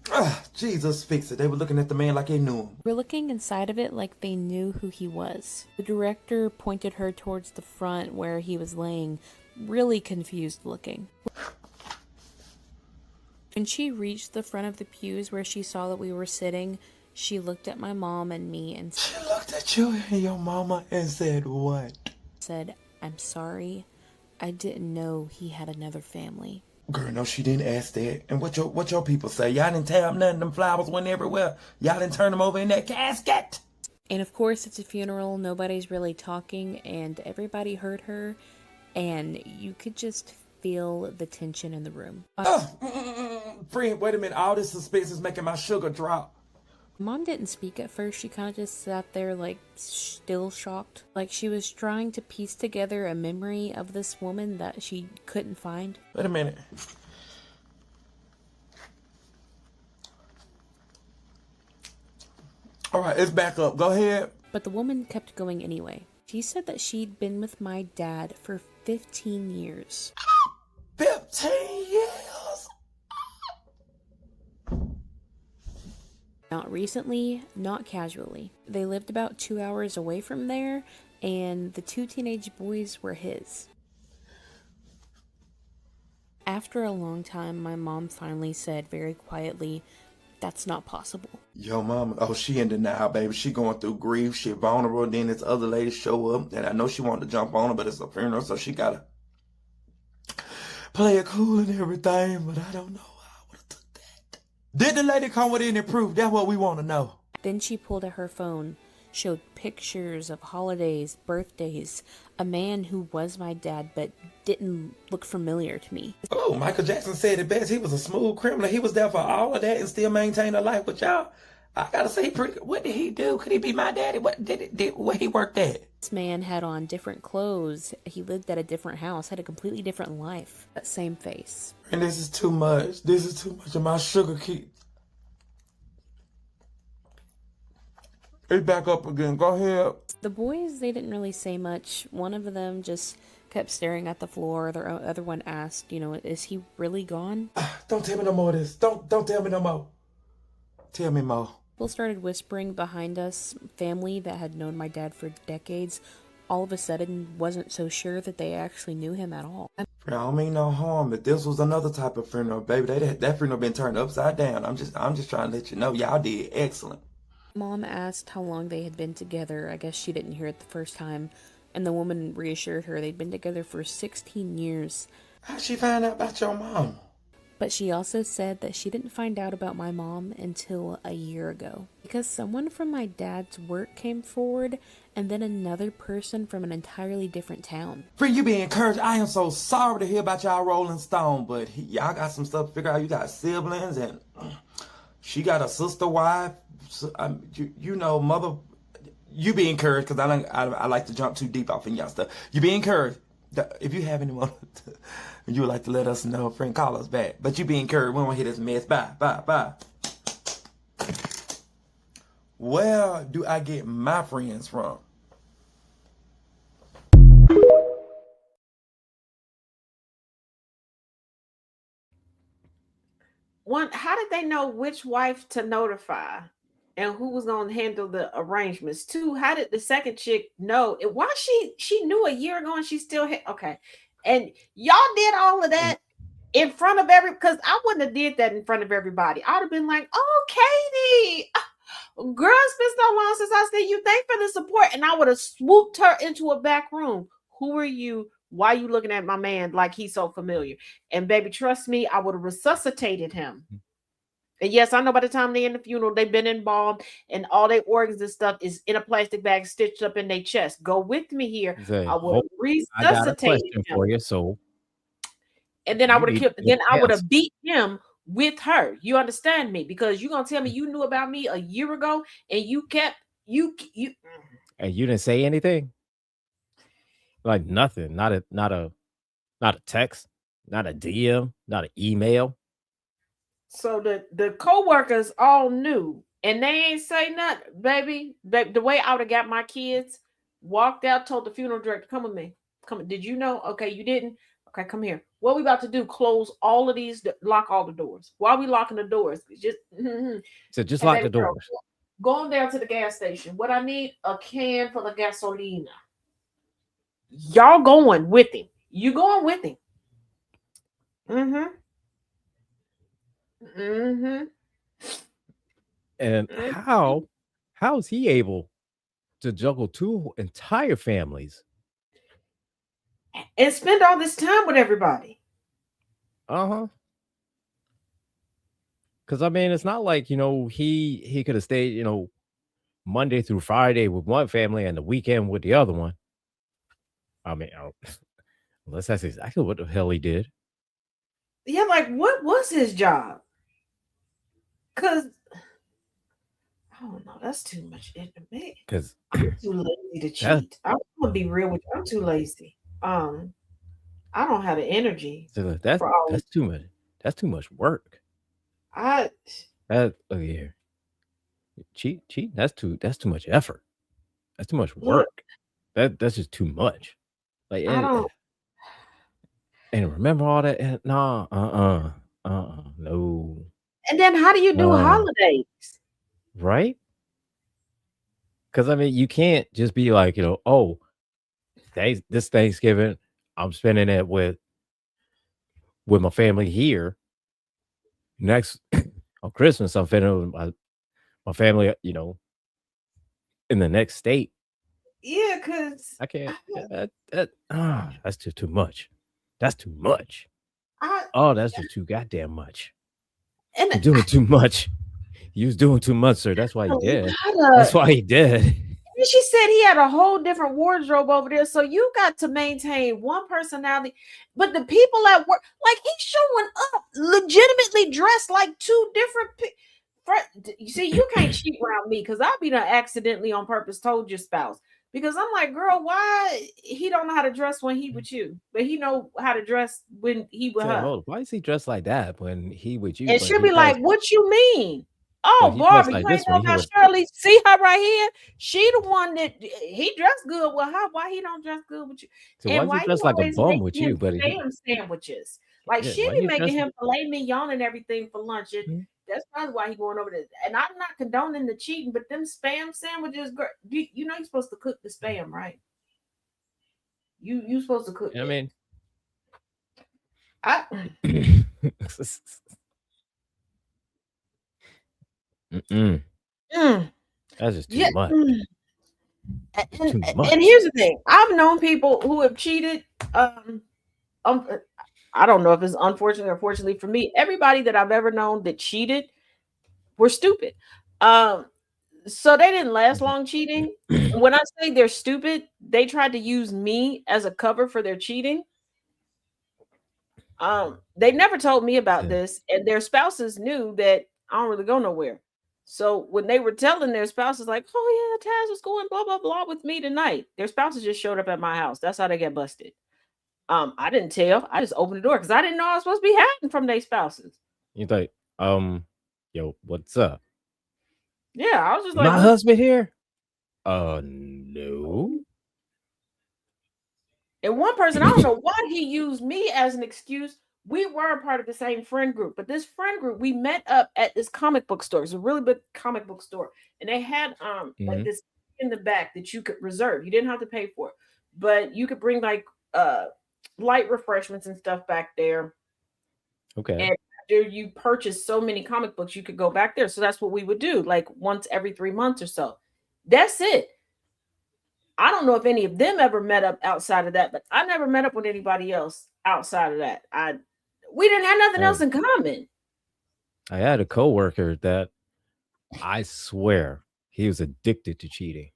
Jesus, fix it. They were looking at the man like they knew him. They were looking inside of it like they knew who he was. The director pointed her towards the front where he was laying, really confused looking. When she reached the front of the pews where she saw that we were sitting, she looked at my mom and me and She looked at you and your mama and said what? said, "I'm sorry. I didn't know he had another family." Girl, no, she didn't ask that. And what your people say? Y'all didn't tear up nothing. Them flowers went everywhere. Y'all didn't turn them over in that casket. And of course, it's a funeral. Nobody's really talking, and everybody heard her, and you could just feel the tension in the room. Friend, wait a minute. All this suspense is making my sugar drop. Mom didn't speak at first. She kind of just sat there, like, still shocked. Like she was trying to piece together a memory of this woman that she couldn't find. Wait a minute. All right, it's back up. Go ahead. But the woman kept going anyway. She said that she'd been with my dad for 15 years. 15 years? Not recently, not casually. They lived about 2 hours away from there, and the two teenage boys were his. After a long time, my mom finally said very quietly, "That's not possible." Yo, mama, she in denial, baby. She going through grief. She vulnerable. Then this other lady show up, and I know she wanted to jump on her, but it's a funeral, so she gotta play it cool and everything. But I don't know how I would have took that. Did the lady come with any proof? That's what we want to know. Then she pulled out her phone, showed pictures of holidays, birthdays, a man who was my dad but didn't look familiar to me. Oh, Michael Jackson said it best. He was a smooth criminal. He was there for all of that and still maintain a life with y'all. I gotta say, what did he do? Could he be my daddy? Where he worked at? This man had on different clothes. He lived at a different house, had a completely different life. That same face. And this is too much. This is too much of my sugar keep. It's back up again. Go ahead. The boys, they didn't really say much. One of them just kept staring at the floor. The other one asked, "Is he really gone?" Don't tell me no more of this. Don't tell me no more. Tell me more. People started whispering behind us. Family that had known my dad for decades all of a sudden wasn't so sure that they actually knew him at all. I don't mean no harm, but this was another type of funeral, baby. That funeral been turned upside down. I'm just trying to let you know, y'all did excellent. Mom asked how long they had been together. I guess she didn't hear it the first time, and the woman reassured her they'd been together for 16 years. How'd she find out about your mom? But she also said that she didn't find out about my mom until a year ago, because someone from my dad's work came forward, and then another person from an entirely different town. Friend, you be encouraged. I am so sorry to hear about y'all Rolling Stone, but y'all got some stuff to figure out. You got siblings, and she got a sister wife. Mother. You be encouraged, because I like to jump too deep off in y'all stuff. You be encouraged. If you have anyone you would like to let us know, friend, call us back. But you be encouraged. We don't want to hear this mess. Bye. Where do I get my friends from? One, how did they know which wife to notify and who was going to handle the arrangements? Two, how did the second chick know? Why she knew a year ago and she still had, okay. And y'all did all of that in front of because I wouldn't have did that in front of everybody. I'd have been like, "Oh, Katie, girl, it's been so long since I seen you. Thanks for the support." And I would have swooped her into a back room. "Who are you? Why are you looking at my man like he's so familiar?" And baby, trust me, I would have resuscitated him. And yes, I know by the time they're in the funeral, they've been embalmed and all their organs and stuff is in a plastic bag stitched up in their chest. Go with me here. I would have resuscitated I got a question him. for you, so. And then I would have killed. Then I would have beat him with her. You understand me? Because you're gonna tell me you knew about me a year ago and you kept you. And you didn't say anything? Like nothing. Not a Not a text, not a DM, not an email. So the co-workers all knew, and they ain't say nothing, baby. The way I would have got my kids, walked out, told the funeral director, "Come with me. Come. Did you know? Okay, you didn't. Okay, come here. What we about to do? Close all of these, lock all the doors. Why are we locking the doors? Just So just and lock baby the girl, doors. going down to the gas station. What I need? A can full of gasolina. Y'all going with him? You going with him? Mm-hmm. Mm-hmm. And how is he able to juggle two entire families? And spend all this time with everybody. Uh-huh. Because I mean, it's not like, he could have stayed, Monday through Friday with one family and the weekend with the other one. I mean, unless that's exactly what the hell he did. Yeah, like what was his job? Cause I don't know, that's too much me. Because I'm too lazy to cheat. I'm gonna be real with you. I'm too lazy. I don't have the energy for all that's too much. That's too much work. I Look here. Cheat. That's too much effort. That's too much look, work. That's just too much. Like I don't. and remember all that. Nah, no, And then how do you do no, holidays? right? Because I mean, you can't just be like, oh, this Thanksgiving, I'm spending it with my family here. Next on Christmas, I'm spending it with my family, in the next state. Yeah, cause I can't. That's just too much. That's too much. Oh, that's just too goddamn much. and You're doing too much. You was doing too much, sir. That's why he did. gotta, That's why he did. she said he had a whole different wardrobe over there, so you got to maintain one personality. But the people at work, like he's showing up legitimately dressed like two different you see, you can't cheat around me because I'll be done accidentally on purpose told your spouse. Because I'm like, girl, why he don't know how to dress when he with you, but he know how to dress when he with It's like, her. hold on, why is he dressed like that when he with you? And But she'll he be like, dressed, what you mean? but Oh, he dressed Barbara, like you ain't this know when he about with. Shirley. See her right here? She the one that he dressed good with her. Why he don't dress good with you? So why And is he why you dressed like a always bum with making you? him But spam sandwiches? Like yeah, she why be he making dressed? him filet mignon and everything for lunch. Mhm. That's probably why he going over there. And I'm not condoning the cheating, but them spam sandwiches, girl, you know you're supposed to cook the spam, right? You supposed to cook I it. mean, I mm-mm. mm, That's just too yeah. much. Too And much. here's the thing: I've known people who have cheated. Um, I don't know if it's unfortunately or fortunately for me. Everybody that I've ever known that cheated were stupid. Um, so they didn't last long cheating. When I say they're stupid, they tried to use me as a cover for their cheating. They never told me about Yeah. this, and their spouses knew that I don't really go nowhere. So when they were telling their spouses, like, "Oh yeah, Taz was going blah blah blah with me tonight," their spouses just showed up at my house. That's how they get busted. I didn't tell. I just opened the door because I didn't know I was supposed to be hiding from their spouses. You like, yo, what's up? Yeah, I was just like, My "What?" husband here? No. And one person, I don't know why he used me as an excuse. We were a part of the same friend group, but this friend group, we met up at this comic book store. It's a really big comic book store, and they had like Mhm. this in the back that you could reserve. You didn't have to pay for it, but you could bring like light refreshments and stuff back there. Okay. And after you purchase so many comic books, you could go back there. So that's what we would do, like once every 3 months or so. That's it. I don't know if any of them ever met up outside of that, but I never met up with anybody else outside of that. We didn't have nothing else Um, in common. I had a coworker that I swear he was addicted to cheating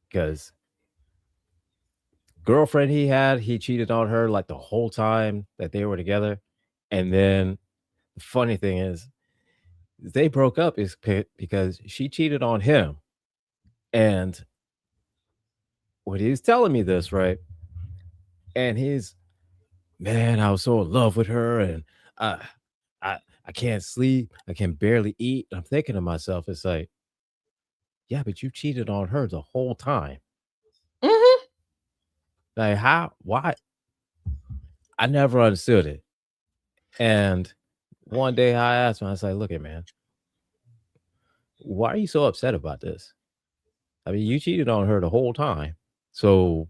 because girlfriend he cheated on her like the whole time that they were together. And then the funny thing is they broke up because she cheated on him. And when he was telling me this, right? And man, I was so in love with her, and I, I can't sleep. I can barely eat. I'm thinking to myself, it's like, yeah, but you cheated on her the whole time. Mm-hmm. Like, how? Why? I never understood it. And one day I asked him, I was like, look, man, why are you so upset about this? I mean, you cheated on her the whole time. So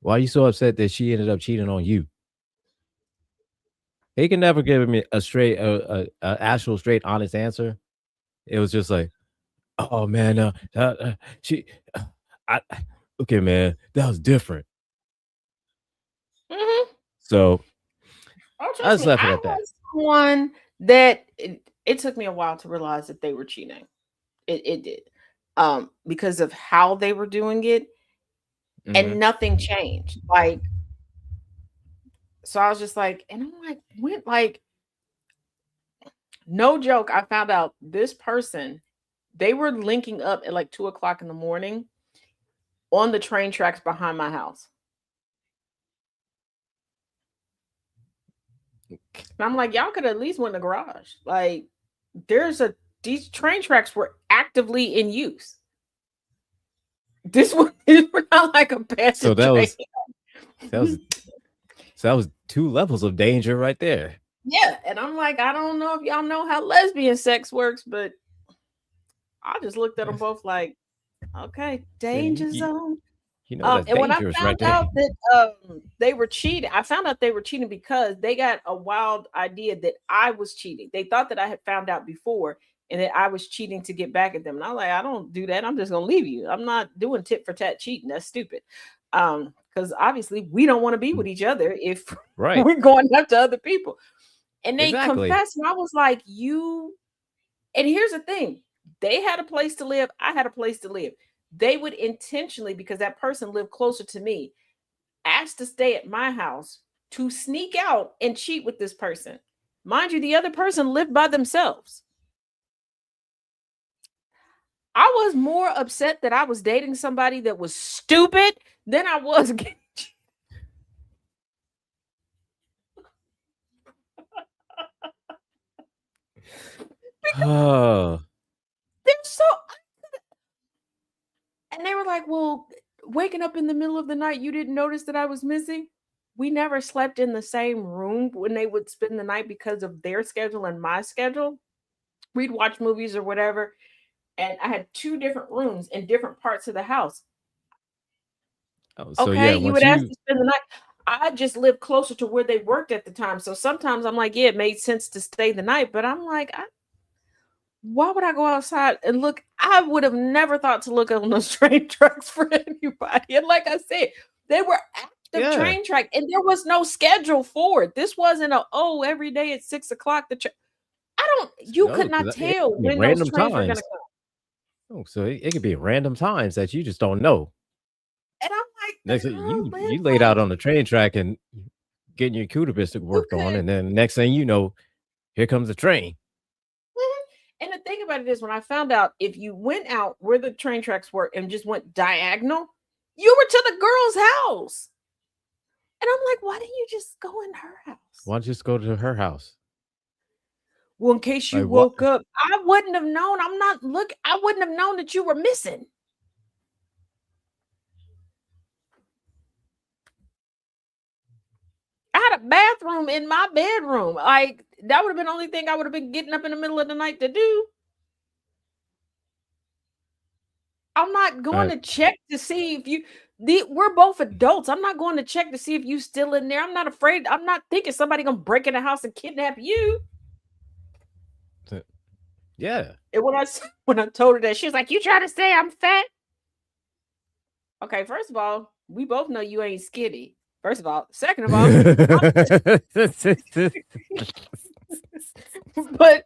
why are you so upset that she ended up cheating on you? He can never give me a straight, actual, straight, honest answer. It was just like, oh man, she, I, okay, man, that was different. Mm-hmm. So Oh, I trust just me, left it I at that. was one that it took me a while to realize that they were cheating. It did. Because of how they were doing it, Mhm. and nothing changed. Like, so I was just like, and I'm like, when, like, no joke, I found out this person, they were linking up at like 2 o'clock in the morning on the train tracks behind my house. And I'm like, y'all could at least went in the garage. Like, these train tracks were actively in use. This one is not like a So passive that train. was that was so that was 2 levels of danger right there. Yeah, and I'm like, I don't know if y'all know how lesbian sex works, but I just looked at them both like, okay, So danger zone. you know that's And when I dangerous right found there. out that they were cheating, I found out they were cheating because they got a wild idea that I was cheating. They thought that I had found out before and that I was cheating to get back at them. And I'm like, I don't do that. I'm just gonna leave you. I'm not doing tit for tat cheating. That's stupid. Because obviously we don't want to be with each other if Right. we're going after other people. And they Exactly. confessed, and I was like, you. And here's the thing, they had a place to live, I had a place to live. They would intentionally, because that person lived closer to me, ask to stay at my house to sneak out and cheat with this person. Mind you, the other person lived by themselves. I was more upset that I was dating somebody that was stupid than I was getting. Oh, They're so. And they were like, well, waking up in the middle of the night, you didn't notice that I was missing? We never slept in the same room when they would spend the night because of their schedule and my schedule. We'd watch movies or whatever. And I had 2 different rooms in different parts of the house. so Okay, yeah, you once would ask you to spend the night. I just lived closer to where they worked at the time. So sometimes I'm like, yeah, it made sense to stay the night. But I'm like, why would I go outside and look? I would have never thought to look on those train tracks for anybody. And like I said, they were active yeah, train track, and there was no schedule for it. This wasn't every day at 6 o'clock. You no, could not 'cause it tell could be when those random trains were gonna times. come. Oh, so it could be random times that you just don't know. And I'm like, Next thing girl, live you laid out on the train track and getting your cubistic you worked on, could. and then next thing you know, here comes the train. Mhm. And the thing about it is, when I found out if you went out where the train tracks were and just went diagonal, you were to the girl's house. And I'm like, why didn't you just go in her house? Why don't you just go to her house? Well, in case you Like what? woke up, I wouldn't have known. I wouldn't have known that you were missing. I had a bathroom in my bedroom. Like, that would have been the only thing I would have been getting up in the middle of the night to do. I'm not going I, to check to see if we're both adults. I'm not going to check to see if you still in there. I'm not afraid. I'm not thinking somebody gonna break in the house and kidnap you. yeah. And when I told her that, she was like, "You trying to say I'm fat?" Okay, first of all, we both know you ain't skinny. First of all, second of all, but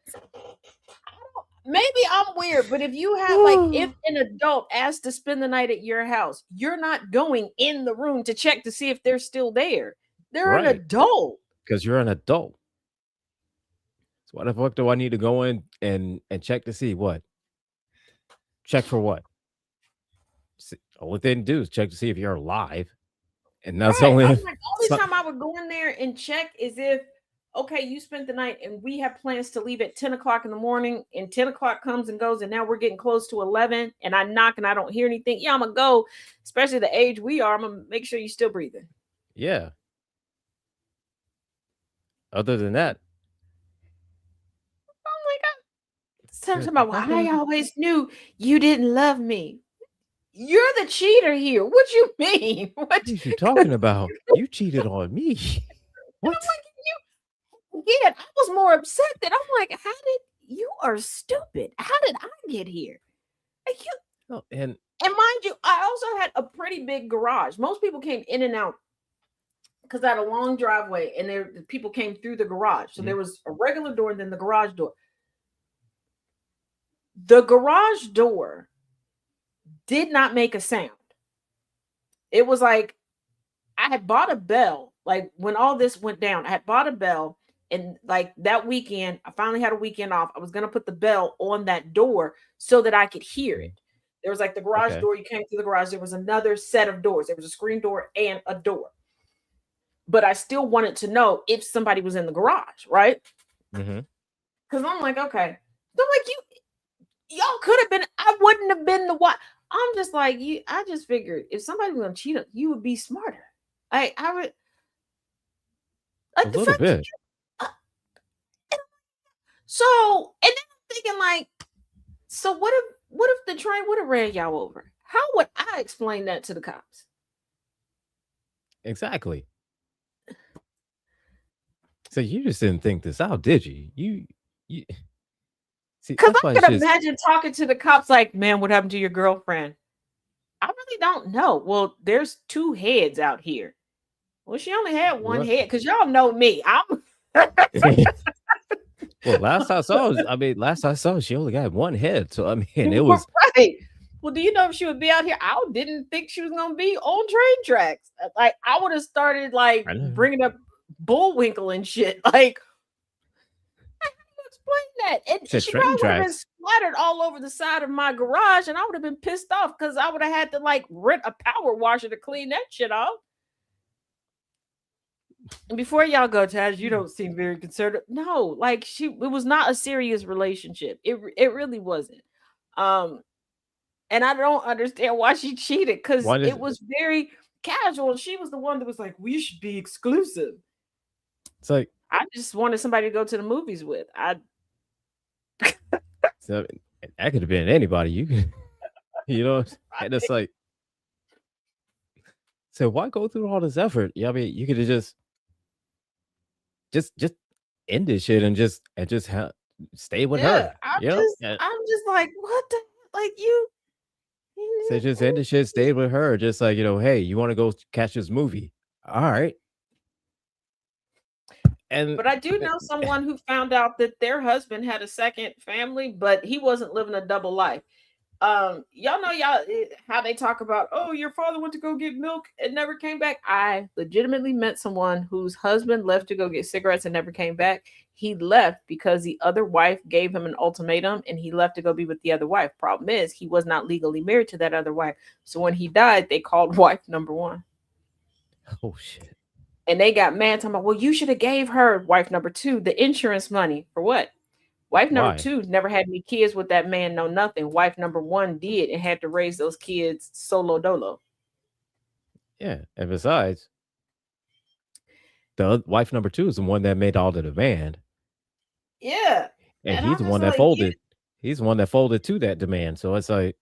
maybe I'm weird. But if you have if an adult asks to spend the night at your house, you're not going in the room to check to see if they're still there. They're an Right, adult. because you're an adult. So why the fuck do I need to go in and check to see what? Check for what? Only thing to do is check to see if you're alive. And that's Right. only I'm if like, it's only not, time I would go in there and check is if, okay, you spent the night and we have plans to leave at 10 o'clock in the morning, and 10 o'clock comes and goes, and now we're getting close to 11, and I knock and I don't hear anything. Yeah, I'm going to go, especially the age we are. I'm going to make sure you're still breathing. yeah. Other than that, Oh my God. there's Talking about, well, nothing. I always knew you didn't love me. You're the cheater here. What you mean? What? What are you talking about? You cheated on me. I'm What? like, yeah, I was more upset that I'm like, how did you are stupid? How did I get here? Like you, Oh, and and mind you, I also had a pretty big garage. Most people came in and out because I had a long driveway, and there people came through the garage. So there was a regular door and then the garage door. The garage door did not make a sound. It was like I had bought a bell. Like when all this went down, I had bought a bell. And like that weekend, I finally had a weekend off. I was going to put the bell on that door so that I could hear it. There was like the garage okay. door. You came through the garage. There was another set of doors. There was a screen door and a door. But I still wanted to know if somebody was in the garage, right? Mm-hmm. Because I'm like, okay. So I'm like, y'all could have been, I wouldn't have been the one. I'm just like, I just figured if somebody was going to cheat, you would be smarter. I would. Like A the little fact that bit. so, and then I'm thinking like, so what if the train would have ran y'all over? How would I explain that to the cops? Exactly. So you just didn't think this out, did you? You see, Because that's I why could it's just imagine talking to the cops like, man, what happened to your girlfriend? I really don't know. Well, there's two heads out here. Well, she only had one what? head because y'all know me. I'm Well, last I saw, she only got one head. So I mean, it was right. Well, do you know if she would be out here? I didn't think she was gonna be on train tracks. Like I would have started like I know. bringing up Bullwinkle and shit. Like, how do you explain that? And Said she train probably would have been tracks. splattered all over the side of my garage, and I would have been pissed off because I would have had to like rent a power washer to clean that shit off. And before y'all go, Taz, you don't seem very concerned. No, like it was not a serious relationship. It really wasn't. Um, and I don't understand why she cheated because Why does it was very casual. She was the one that was like, we should be exclusive. it's like I just wanted somebody to go to the movies with. so that could have been anybody. You could, you know, and it's like, so why go through all this effort? Yeah, I mean, you could have just end this shit and just stay with her. I'm You know, just like, what the like you so just end the shit, stay with her. Just like, hey, you want to go catch this movie? All right. And But I do know someone who found out that their husband had a second family, but he wasn't living a double life. Y'all know how they talk about, oh, your father went to go get milk and never came back. I legitimately met someone whose husband left to go get cigarettes and never came back. He left because the other wife gave him an ultimatum, and he left to go be with the other wife. Problem is, he was not legally married to that other wife. So when he died, they called wife number one. Oh shit. And they got mad talking about, well, you should have gave her, wife number two, the insurance money. For what? Wife number Why? two never had any kids with that man, no nothing. Wife number one did and had to raise those kids solo dolo. Yeah, and besides, the wife number two is the one that made all the demand, Yeah. and And he's I'm the just one that like, folded. He's the one that folded to that demand. So it's like,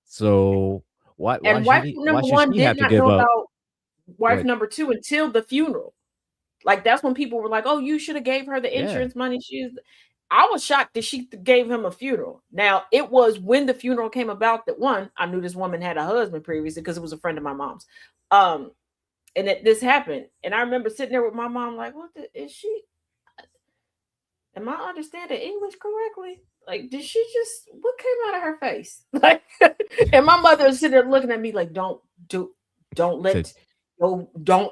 so why and should wife he? Why number should one she did have to not give know up? about wife What? number two until the funeral. Like that's when people were like, oh, you should have gave her the Yeah. insurance money. I was shocked that she gave him a funeral. Now, it was when the funeral came about that one, I knew this woman had a husband previously because it was a friend of my mom's. And that this happened. And I remember sitting there with my mom, like, is she? Am I understanding English correctly? Like, did she just, what came out of her face? Like, and my mother was sitting there looking at me like, don't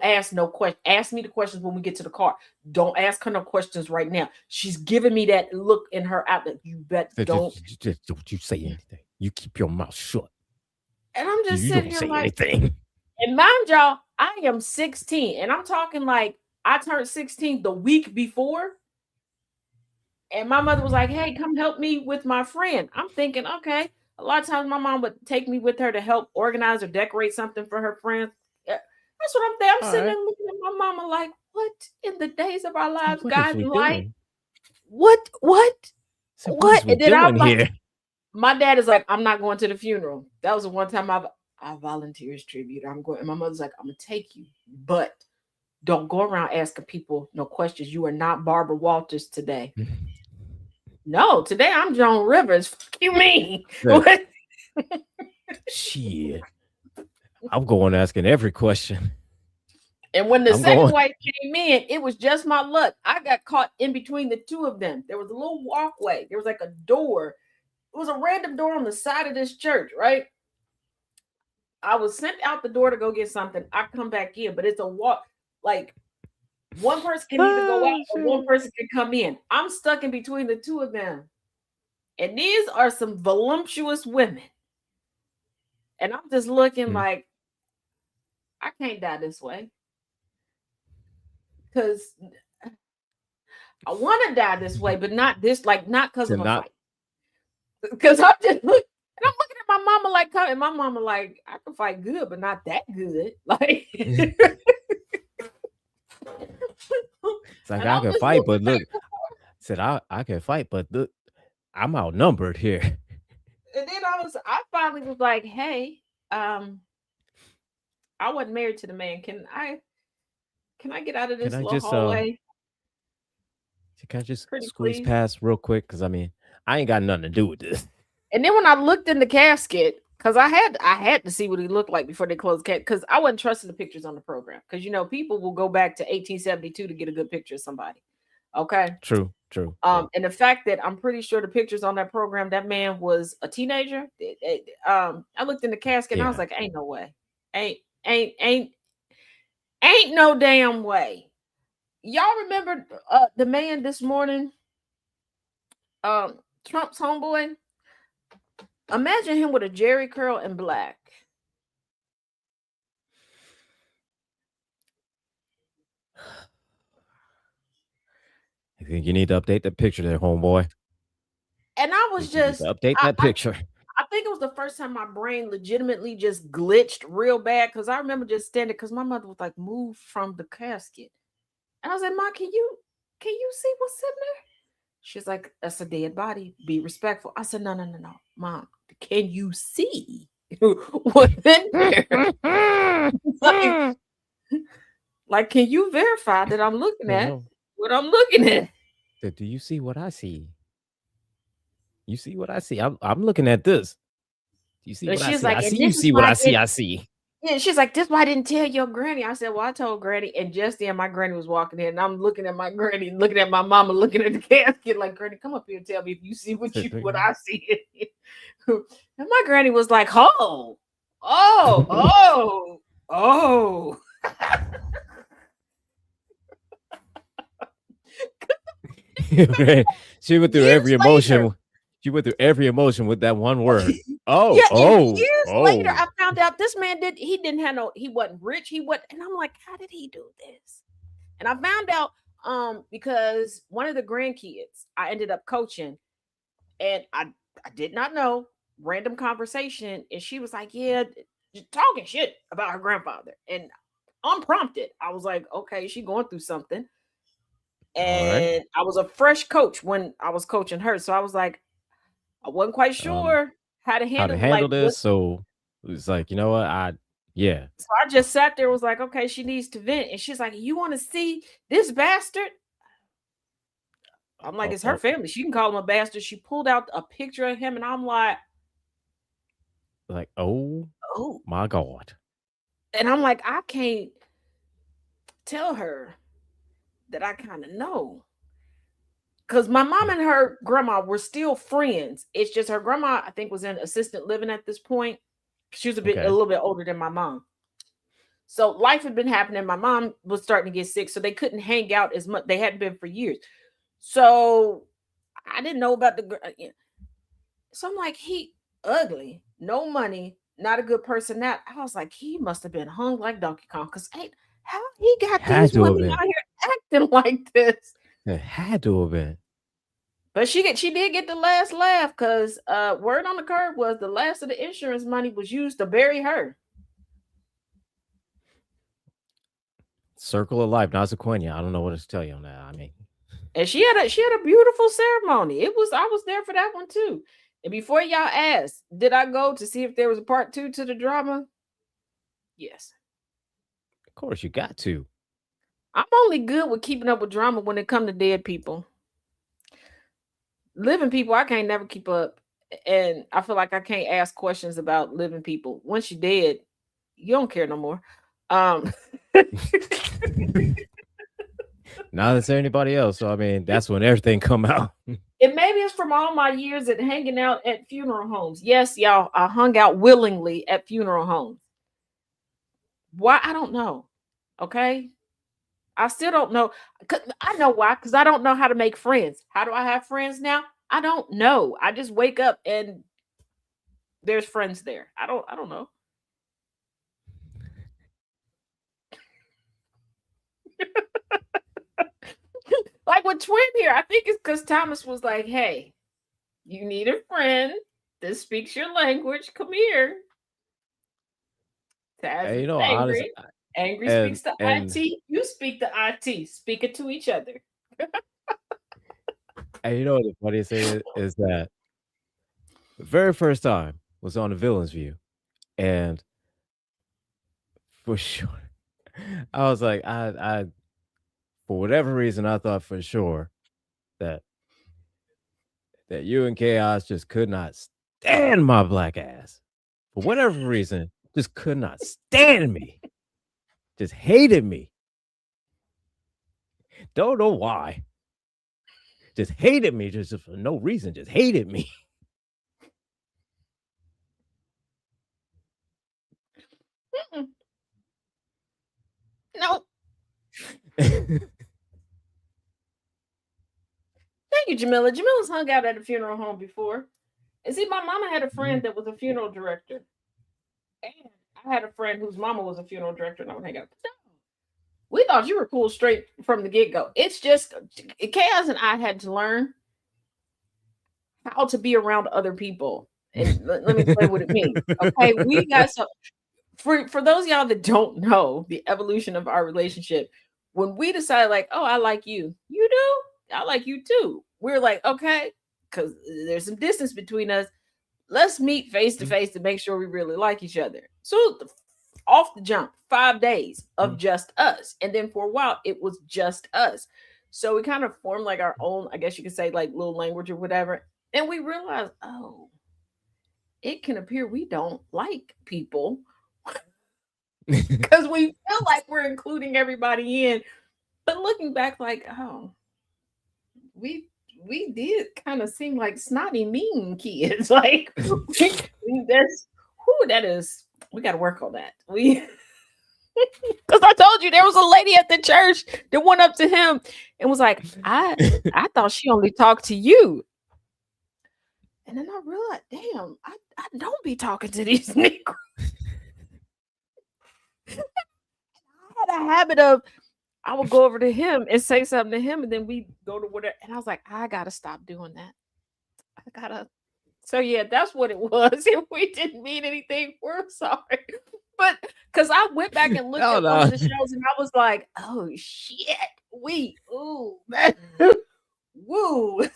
ask no question. Ask me the questions when we get to the car. Don't ask her no questions right now. She's giving me that look in her outlet. You bet don't. Just don't you say anything. You keep your mouth shut. And I'm just You sitting don't here say like, anything. And mind y'all, I am 16, and I'm talking like I turned 16 the week before. And my mother was like, "Hey, come help me with my friend." I'm thinking, okay. A lot of times my mom would take me with her to help organize or decorate something for her friends. That's what I'm there. I'm All sitting right. there looking at my mama like, what in the days of our So lives, what is God, we like, doing? what? So what is we And then I'm doing like, here? my dad is like, I'm not going to the funeral. That was the one time I volunteer as tribute. I'm going, and my mother's like, I'm gonna take you, but don't go around asking people no questions. You are not Barbara Walters today. No, today I'm Joan Rivers. Fuck you mean? What? Shit. I'm going asking every question. And when the I'm second going. wife came in, it was just my luck. I got caught in between the two of them. There was a little walkway. There was like a door. It was a random door on the side of this church, right? I was sent out the door to go get something. I come back in, but it's a walk. Like one person can either go out or one person can come in. I'm stuck in between the two of them. And these are some voluptuous women. And I'm just looking like, I can't die this way. Because I want to die this way, but not this, like, not because of a fight. Because I'm just looking, and I'm looking at my mama like, and my mama like, I can fight good, but not that good. Like, it's like I can fight, but look, said I can fight, but look, I'm outnumbered here. And then I finally was like, hey, I wasn't married to the man. Can I get out of this little hallway? Can I just squeeze past real quick? Because I mean, I ain't got nothing to do with this. And then when I looked in the casket, because I had to see what he looked like before they closed the casket, because I wasn't trusting the pictures on the program. Because people will go back to 1872 to get a good picture of somebody. Okay. True. And the fact that I'm pretty sure the pictures on that program, that man was a teenager. I looked in the casket and I was like, ain't no way. Ain't no damn way. Y'all remember the man this morning? Trump's homeboy. Imagine him with a jerry curl and black. I think you need to update that picture there, homeboy. And I was just update that picture. I think it was the first time my brain legitimately just glitched real bad, because I remember just standing, because my mother was like, move from the casket. And I was like, Ma, can you see what's sitting there? She's like, that's a dead body. Be respectful. I said, no, Mom, can you see what's in there? like, can you verify that I'm looking at what I'm looking at? Do you see what I see? You see what I see? I'm looking at this. Do you see what I see? Like, I see you see what I see. I see. Yeah, she's like, this why I didn't tell your granny. I said, well, I told granny. And just then my granny was walking in, and I'm looking at my granny, looking at my mama, looking at the casket, like, granny, come up here and tell me if you see what I see. And my granny was like, oh. She went through every emotion. She went through every emotion with that one word. Years later, I found out this man he wasn't rich. And I'm like, how did he do this? And I found out because one of the grandkids I ended up coaching, and I did not know, random conversation, and she was like, yeah, talking shit about her grandfather. And unprompted, I was like, okay, she going through something. And I was a fresh coach when I was coaching her. So I was like, I wasn't quite sure how to handle this. So it was like, you know what? So I just sat there, was like, okay, she needs to vent. And she's like, you want to see this bastard? I'm like, it's her family. She can call him a bastard. She pulled out a picture of him, and I'm like, oh my God. And I'm like, I can't tell her that I kind of know. Because my mom and her grandma were still friends. It's just her grandma, I think, was in assisted living at this point. She was a little bit older than my mom. So life had been happening. My mom was starting to get sick, so they couldn't hang out as much. They hadn't been for years. So I didn't know about so I'm like, he ugly, no money, not a good person. That I was like, he must have been hung like Donkey Kong, because how he got Had these to have women been. out here acting like this. It had to have been. But she did get the last laugh, because word on the curb was the last of the insurance money was used to bury her. Circle of life, not sequoia. I don't know what to tell you on that. I mean, And she had a beautiful ceremony. I was there for that one too. And before y'all ask, did I go to see if there was a part 2 to the drama? Yes. of course you got to. I'm only good with keeping up with drama when it comes to dead people. Living people, I can't never keep up. And I feel like I can't ask questions about living people. Once you're dead, you don't care no more. Not to say anybody else. So I mean, that's when everything come out. It maybe it's from all my years at hanging out at funeral homes. Yes, y'all, I hung out willingly at funeral homes. Why? I don't know. Okay. I still don't know. I know why, because I don't know how to make friends. How do I have friends now? I don't know. I just wake up and there's friends there. I don't know. Like with Twin here, I think it's because Thomas was like, hey, you need a friend that speaks your language. Come here. Taz And, is honestly, angry. Angry and speaks to IT. You speak to IT. Speak it to each other. and what the funniest thing is that the very first time was on the Villain's View, and for sure, I was like, I for whatever reason, I thought for sure that you and Chaos just could not stand my black ass. For whatever reason, just could not stand me. Just hated me. Don't know why. Just hated me just for no reason. Just hated me. No. Thank you, Jamila. Jamila's hung out at a funeral home before. And see, my mama had a friend that was a funeral director. And I had a friend whose mama was a funeral director, and I would hang out. We thought you were cool straight from the get-go. It's just Chaos and I had to learn how to be around other people. And let me explain what it means. Okay, we got some for those of y'all that don't know the evolution of our relationship. When we decide, like, oh, I like you, you do, I like you too. We're like, okay, because there's some distance between us. Let's meet face to face to make sure we really like each other. So off the jump, 5 days of just us. And then for a while, it was just us. So we kind of formed like our own, I guess you could say, like little language or whatever. And we realized, oh, it can appear we don't like people because we feel like we're including everybody in. But looking back, like, oh, we did kind of seem like snotty, mean kids. Like, that is, we got to work on that. Because I told you there was a lady at the church that went up to him and was like, I thought she only talked to you. And then I realized, damn, I don't be talking to these Negroes. I had a habit of, I would go over to him and say something to him, and then we go to whatever. And I was like, I gotta stop doing that. So yeah, that's what it was. If we didn't mean anything, we're sorry. But because I went back and looked at one of the shows, and I was like, oh shit, ooh, man, woo.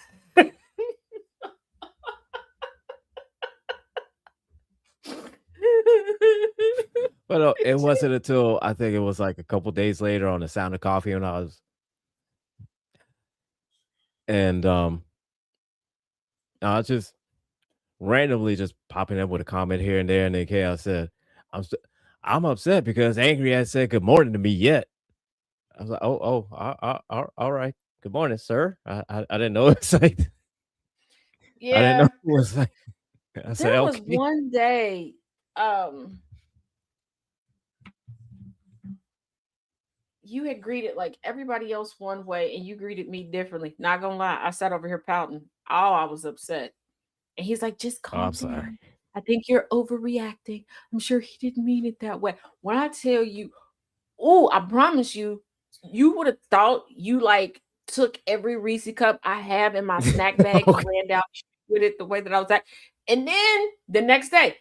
But it wasn't until I think it was like a couple days later on the Sound of Coffee when I was, and I was just randomly just popping up with a comment here and there, and then Chaos said, "I'm upset because Angry has said good morning to me yet." I was like, all right, good morning, sir. I didn't know it's like, Yeah, I didn't know it was like. I said, there was okay. one day, you had greeted like everybody else one way, and you greeted me differently. Not gonna lie, I sat over here pouting. Oh, I was upset. And he's like, just Oh, calm I'm sorry. down. I think you're overreacting. I'm sure he didn't mean it that way. When I tell you, oh, I promise you, you would have thought you like took every Reese cup I have in my snack bag and Okay. ran down with it the way that I was at. And then the next day,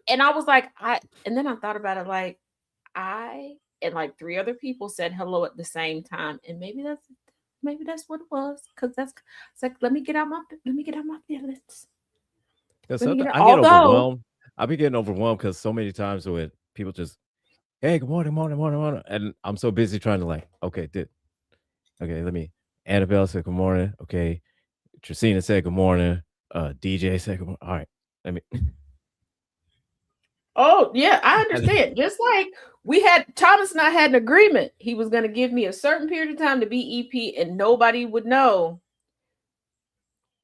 and I was like, and then I thought about it like I and like three other people said hello at the same time. And maybe that's what it was. Cause it's like, let me get out my feelings. Because Let me get sometimes it. I get Although, overwhelmed. I be getting overwhelmed because so many times with people just, hey, good morning, morning, morning, morning. And I'm so busy trying to like, okay, let me. Annabelle said good morning. Okay. Tracina said good morning. DJ said good morning. All right. Let me. oh yeah, I And understand. Just like Thomas and I had an agreement. He was going to give me a certain period of time to be EP and nobody would know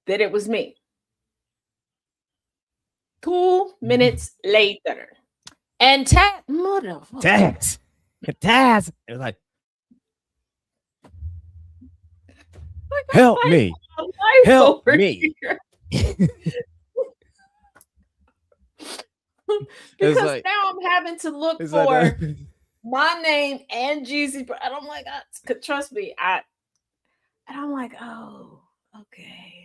that it was me. 2 minutes later. And motherfucker. Taz. It was like, help me. Help me. Because like, now I'm having to look it's for like my name and GCPR. And I'm like, trust me, and I'm like, oh, okay.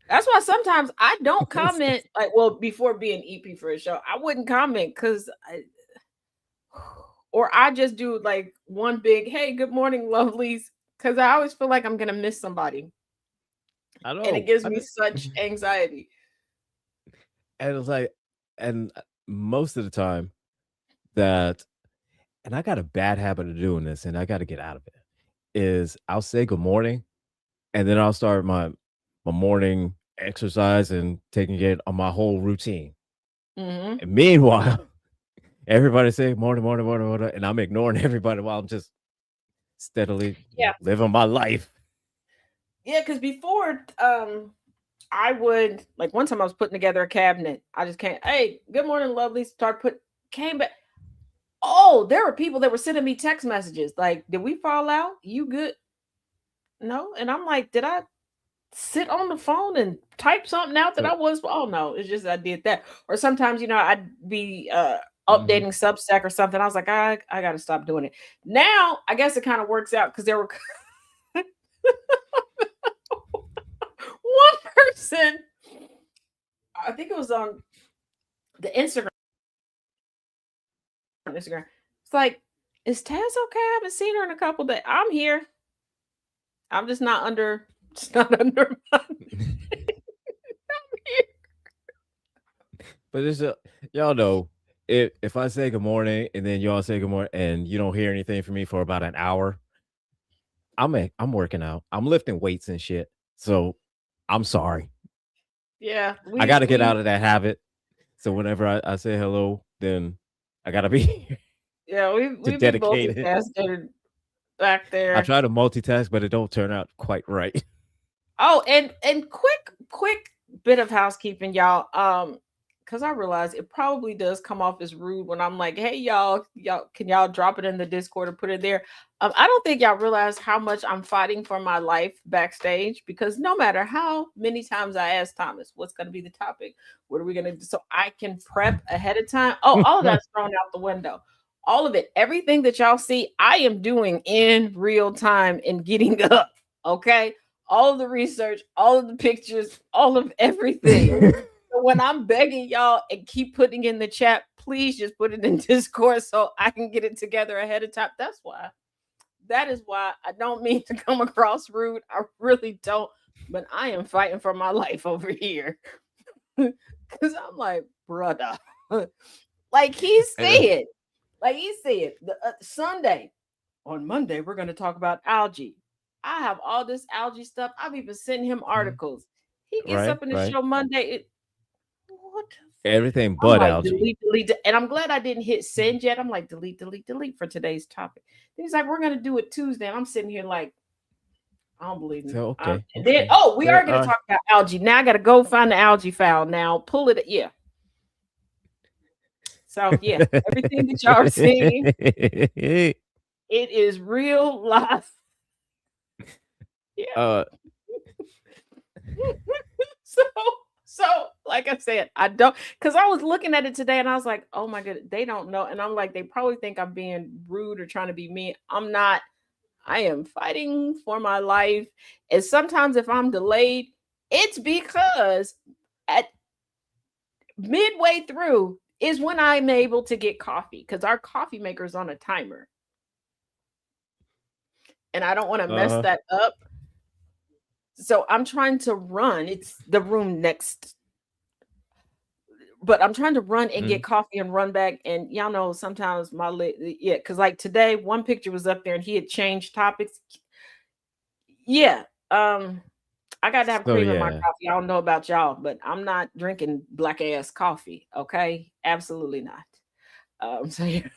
That's why sometimes I don't comment. Like, well, before being EP for a show, I wouldn't comment because or I just do like one big, hey, good morning, lovelies, because I always feel like I'm gonna miss somebody. I know. And it gives me such anxiety. And it's like, and most of the time that, and I got a bad habit of doing this, and I got to get out of it, is I'll say good morning, and then I'll start my morning exercise and taking it on my whole routine. Mm-hmm. And meanwhile, everybody say morning, morning, morning, morning, and I'm ignoring everybody while I'm just steadily living my life. Yeah, because before, I would like one time I was putting together a cabinet. I just can't. Hey, good morning, lovely. Came back. Oh, there were people that were sending me text messages like, "Did we fall out? You good?" No, and I'm like, "Did I sit on the phone and type something out that I was?" Oh no, it's just I did that. Or sometimes, I'd be updating Substack or something. I was like, I got to stop doing it. Now, I guess it kind of works out because there were one person. I think it was on the Instagram. It's like, is Taz okay? I haven't seen her in a couple days. I'm here. I'm just not under. It's not under. I'm here. But it's y'all know if I say good morning and then y'all say good morning and you don't hear anything from me for about an hour, I'm working out. I'm lifting weights and shit. So I'm sorry. Yeah, I got to get out of that habit. So whenever I say hello, then I got to be here. Yeah, we've been dedicated. multitasking back there. I try to multitask, but it don't turn out quite right. Oh, and quick bit of housekeeping, y'all. Because I realize it probably does come off as rude when I'm like, hey, y'all, can y'all drop it in the Discord or put it there? I don't think y'all realize how much I'm fighting for my life backstage because no matter how many times I ask Thomas, what's going to be the topic? What are we going to do? So I can prep ahead of time. Oh, all of that's thrown out the window. All of it. Everything that y'all see, I am doing in real time and getting up. Okay. All of the research, all of the pictures, all of everything. So when I'm begging y'all and keep putting in the chat, please just put it in Discord so I can get it together ahead of time. That's why. That is why I don't mean to come across rude. I really don't. But I am fighting for my life over here. Because I'm like, brother. Like he said. Sunday. On Monday, we're going to talk about algae. I have all this algae stuff. I've even sent him articles. He gets up in the show Monday. What? Everything but like, algae. Delete. And I'm glad I didn't hit send yet. I'm like, delete for today's topic. Then he's like, we're going to do it Tuesday. And I'm sitting here like, I don't believe me. So, okay. And then, we are going to talk about algae. Now I got to go find the algae file now. Pull it. Yeah. So, yeah, everything that y'all are seeing, it is real life. Yeah. So like like I said, I don't, because I was looking at it today and I was like, oh my god, they don't know. And I'm like, they probably think I'm being rude or trying to be mean. I'm not. I am fighting for my life. And sometimes if I'm delayed, it's because at midway through is when I'm able to get coffee because our coffee maker is on a timer. And I don't want to mess that up. So I'm trying to run. It's the room next, but I'm trying to run and get coffee and run back. And y'all know sometimes because like today, one picture was up there and he had changed topics. Yeah. I got to have So cream in my yeah. coffee. I don't know about y'all, but I'm not drinking black ass coffee. Okay, absolutely not. So yeah.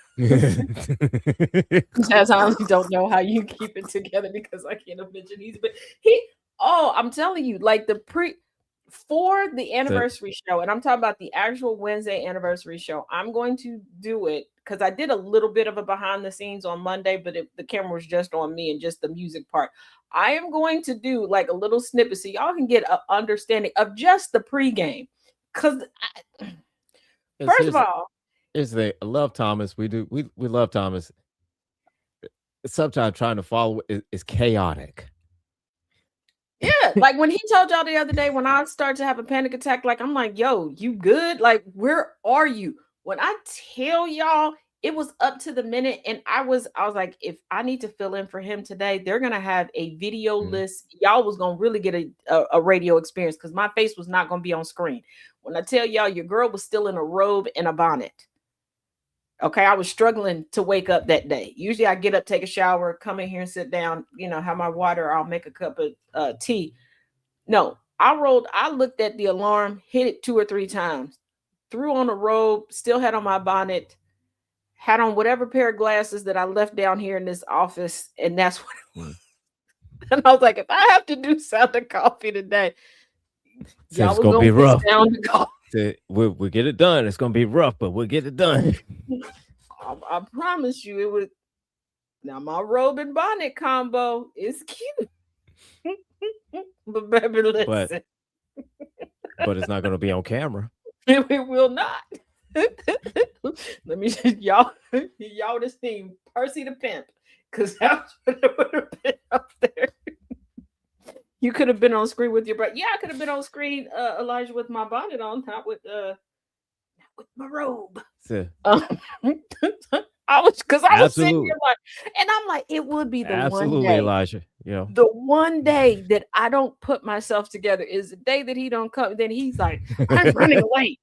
As I don't know how you keep it together because I can't mention these, but I'm telling you, like for the anniversary show, and I'm talking about the actual Wednesday anniversary show, I'm going to do it because I did a little bit of a behind the scenes on Monday, but the camera was just on me and just the music part. I am going to do like a little snippet so y'all can get an understanding of just the pregame. Because first of all, I love Thomas. We love Thomas. Sometimes trying to follow is chaotic. Yeah, like when he told y'all the other day when I started to have a panic attack, like I'm like, yo, you good? Like, where are you? When I tell y'all it was up to the minute, and I was like, if I need to fill in for him today, they're gonna have a video list. Y'all was gonna really get a radio experience because my face was not gonna be on screen. When I tell y'all your girl was still in a robe and a bonnet. Okay, I was struggling to wake up that day. Usually I get up, take a shower, come in here and sit down, have my water, I'll make a cup of tea. No, I looked at the alarm, hit it 2 or 3 times, threw on a robe, still had on my bonnet, had on whatever pair of glasses that I left down here in this office, and that's what it was. And I was like, if I have to do sound of coffee today, y'all it's gonna be rough. Sound of coffee. We'll get it done. It's gonna be rough, but we'll get it done. I promise you it would. Now my robe and bonnet combo is cute. But baby, listen. But it's not gonna be on camera. It will not. Let me just y'all just seen Percy the Pimp. Because that's what it would have been up there. You could have been on screen with your brother. Yeah, I could have been on screen, Elijah, with my bonnet on, not with my robe. I was sitting here like, and I'm like, it would be the one day, Elijah. The one day that I don't put myself together is the day that he don't come. Then he's like, I'm running late.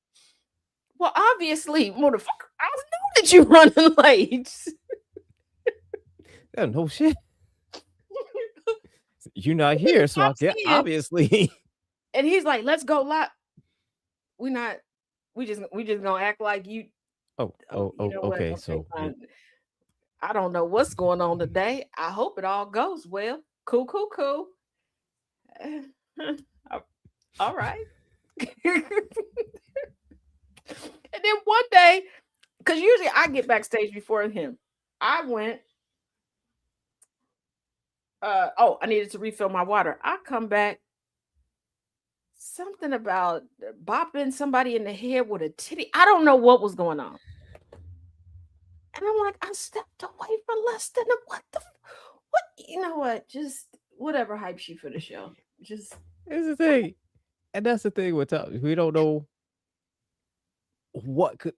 Well, obviously, motherfucker, I know that you're running late. Yeah, no shit. You're not here, so I get obviously. And he's like, let's go live. We just gonna act like you. Okay. So I don't know what's going on today. I hope it all goes well. Cool. All right. And then one day, because usually I get backstage before him, I went. I needed to refill my water. I come back. Something about bopping somebody in the head with a titty. I don't know what was going on. And I'm like, I stepped away for less than what? You know what? Just whatever hypes you for the show. Just it's the thing. And that's the thing with we don't know what could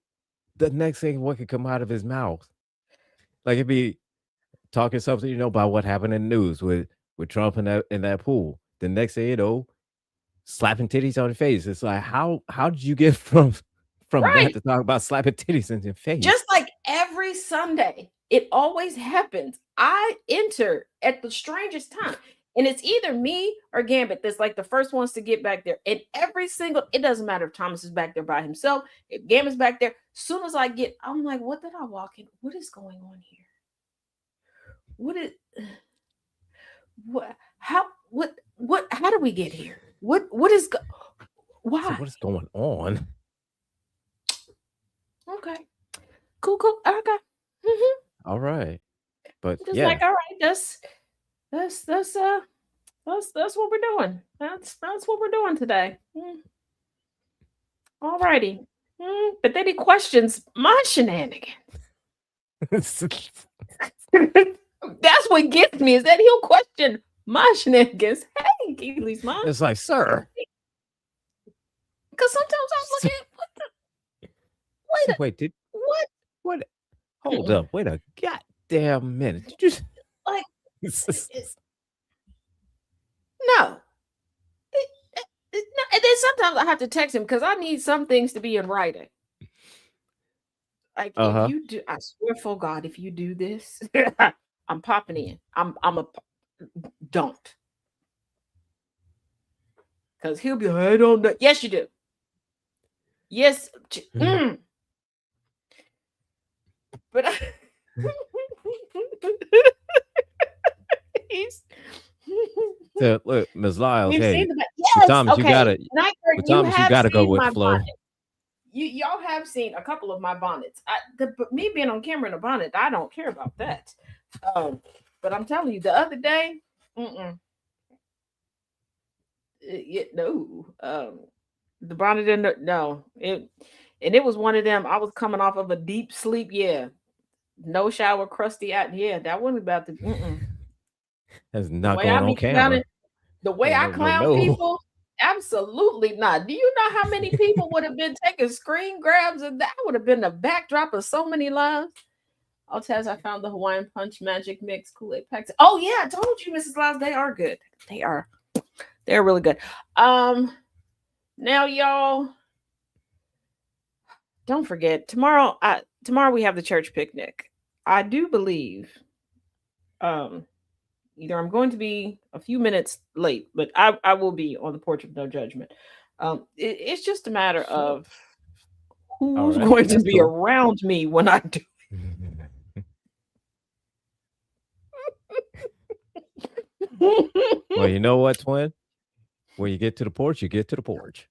come out of his mouth. Like it'd be talking something, about what happened in the news with Trump in that pool. The next thing slapping titties on your face. It's like how did you get from that to talk about slapping titties in your face? Just like every Sunday, it always happens. I enter at the strangest time. And it's either me or Gambit that's like the first ones to get back there. And it doesn't matter if Thomas is back there by himself, if Gambit's back there. As soon as I'm like, what did I walk in? What is going on here? How do we get here? Why? So what is going on? Okay. Cool. Okay. All right. But just like, all right, that's what we're doing. That's what we're doing today. Alrighty. But then he questions my shenanigans. That's what gets me, is that he'll question my shenanigans. Hey, Keely's mom. It's like, sir. Because sometimes I'm looking at Wait, what? Hold up. Wait a goddamn minute. Did you Like, no. And then sometimes I have to text him because I need some things to be in writing. Like, if you do, I swear for God, if you do this, I'm popping in. Don't. Because he'll be like, I don't know. Yes, you do. Yes. But he's look, Ms. Lyles, We've hey, seen the with yes, Thomas, okay. you gotta Nightbird, with Thomas, you gotta go with my the flow. bonnet. Y'all have seen a couple of my bonnets. But me being on camera in a bonnet, I don't care about that. But I'm telling you, the other day, no. The bonnet didn't. No, it was one of them. I was coming off of a deep sleep. Yeah, no shower, crusty out. Yeah, that wasn't about the. That's not going on camera. Clowning, the way I clown people, absolutely not. Do you know how many people would have been taking screen grabs, and that would have been the backdrop of so many lives? Oh, Taz, I found the Hawaiian Punch Magic Mix Kool-Aid packs. Oh yeah, I told you, Mrs. Lyles, they are good. They're really good. Now y'all, don't forget tomorrow we have the church picnic. I do believe either I'm going to be a few minutes late, but I will be on the porch of no judgment. It's just a matter of who's going to be around me when I do. Well, you know what, twin? When you get to the porch, you get to the porch.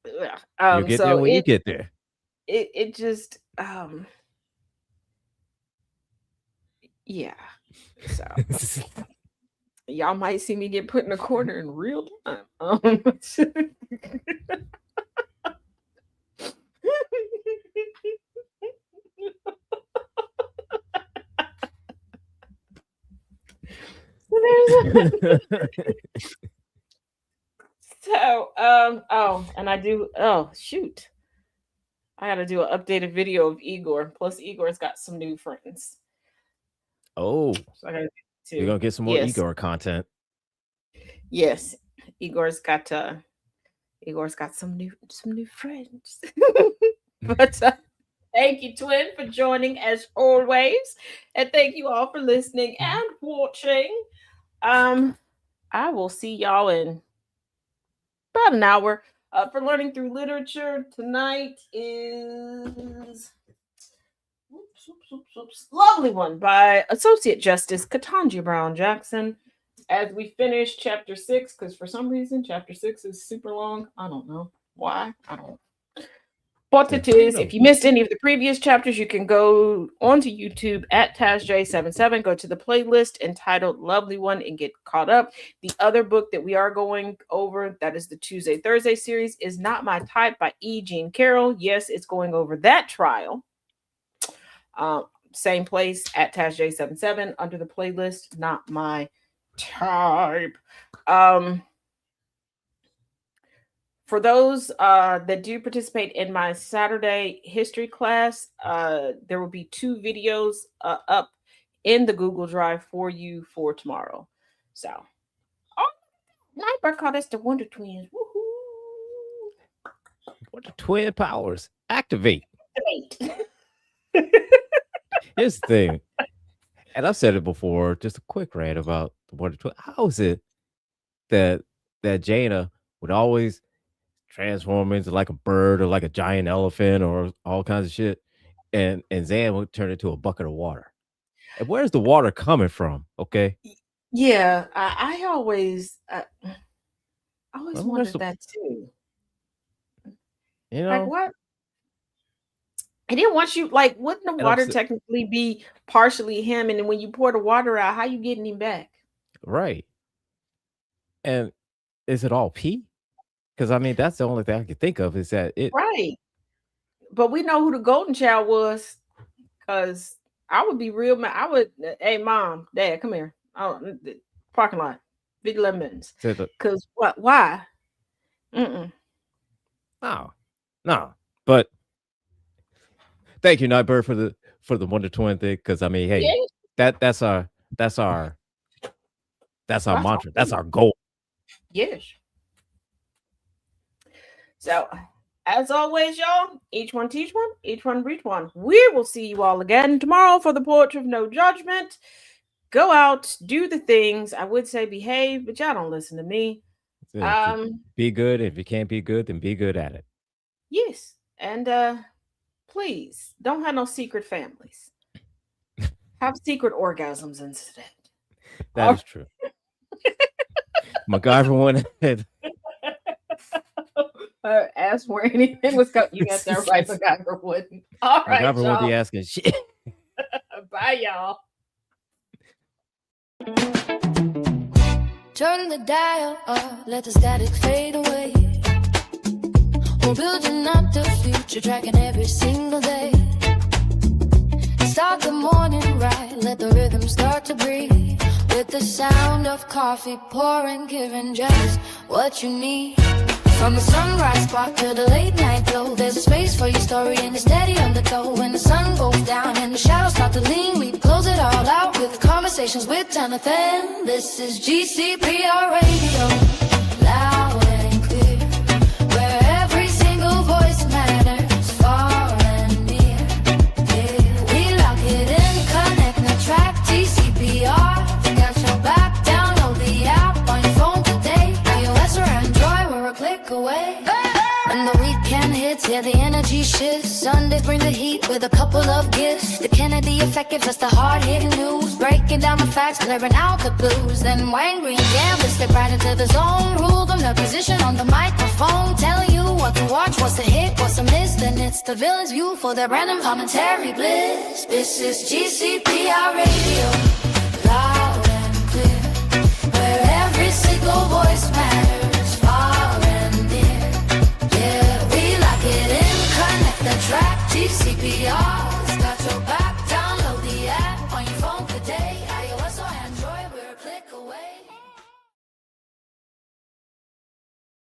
You get there when you get there. It just yeah. So y'all might see me get put in a corner in real time. So, and I do. Oh shoot, I got to do an updated video of Igor. Plus, Igor's got some new friends. Oh, so I gotta you're gonna get some more Igor content. Yes, Igor's got some new friends. But thank you, twin, for joining as always, and thank you all for listening and watching. I will see y'all in about an hour. For Learning Through Literature, tonight is Lovely One by Associate Justice Ketanji Brown Jackson. As we finish chapter 6, because for some reason chapter 6 is super long. I don't know why. I don't know. But it is. If you missed any of the previous chapters, you can go onto YouTube at TazJ77, go to the playlist entitled Lovely One and get caught up. The other book that we are going over, that is the Tuesday, Thursday series, is Not My Type by E. Jean Carroll. Yes, it's going over that trial. Same place at TazJ77 under the playlist, Not My Type. For those that do participate in my Saturday history class, there will be 2 videos up in the Google Drive for you for tomorrow. So, Nightbird called us the Wonder Twins. Woohoo! Wonder Twin powers activate. Here's the thing, and I've said it before. Just a quick rant about the Wonder Twin. How is it that Jaina would always transform into like a bird or like a giant elephant or all kinds of shit, and Zan would turn into a bucket of water? And where's the water coming from? Okay. Yeah, I always wondered that too. You know, like what? And then once you wouldn't the water technically be partially him? And then when you pour the water out, how you getting him back? Right. And is it all pee? Because I mean, that's the only thing I can think of is that it. Right. But we know who the golden child was, because I would be real mad. I would, hey, mom, dad, come here. Oh, the parking lot, big lemons. Because what? Why? No. But thank you, Nightbird, for the Wonder Twin thing. Because I mean, hey, that's our mantra. That's our goal. Yes. So, as always, y'all, each one teach one, each one reach one. We will see you all again tomorrow for the Porch of No Judgment. Go out, do the things. I would say behave, but y'all don't listen to me. Be good. If you can't be good, then be good at it. Yes. And please don't have no secret families. Have secret orgasms instead. That is true. MacGyver went ahead. Ask where anything was going. You got that right, MacGyver wouldn't. All right, MacGyver y'all. won't be asking shit. Bye, y'all. Turn the dial up, let the static fade away. We're building up the future, tracking every single day. Start the morning right, let the rhythm start to breathe. With the sound of coffee pouring, giving just what you need. From the sunrise spark to the late night glow, there's a space for your story and a steady undertow. When the sun goes down and the shadows start to lean, we close it all out with conversations with Jonathan. This is GCPR Radio, loud and clear, where every single voice matters, far and near. Yeah, we lock it in, connect the track, GCPR. Got your back, download the app on your phone today. iOS or Android, we're a click away. When the weekend hits, yeah, the energy shifts. Sundays bring the heat with a couple of gifts. The Kennedy effect gives us the hard-hitting news, breaking down the facts, clearing out the blues. Then Wayne Green Gambler step right into the zone, rule them the position on the microphone, telling you what to watch, what's a hit, what's a miss. Then it's the villain's view for their random commentary bliss. This is GCPR Radio, loud and clear, where every single voice matters.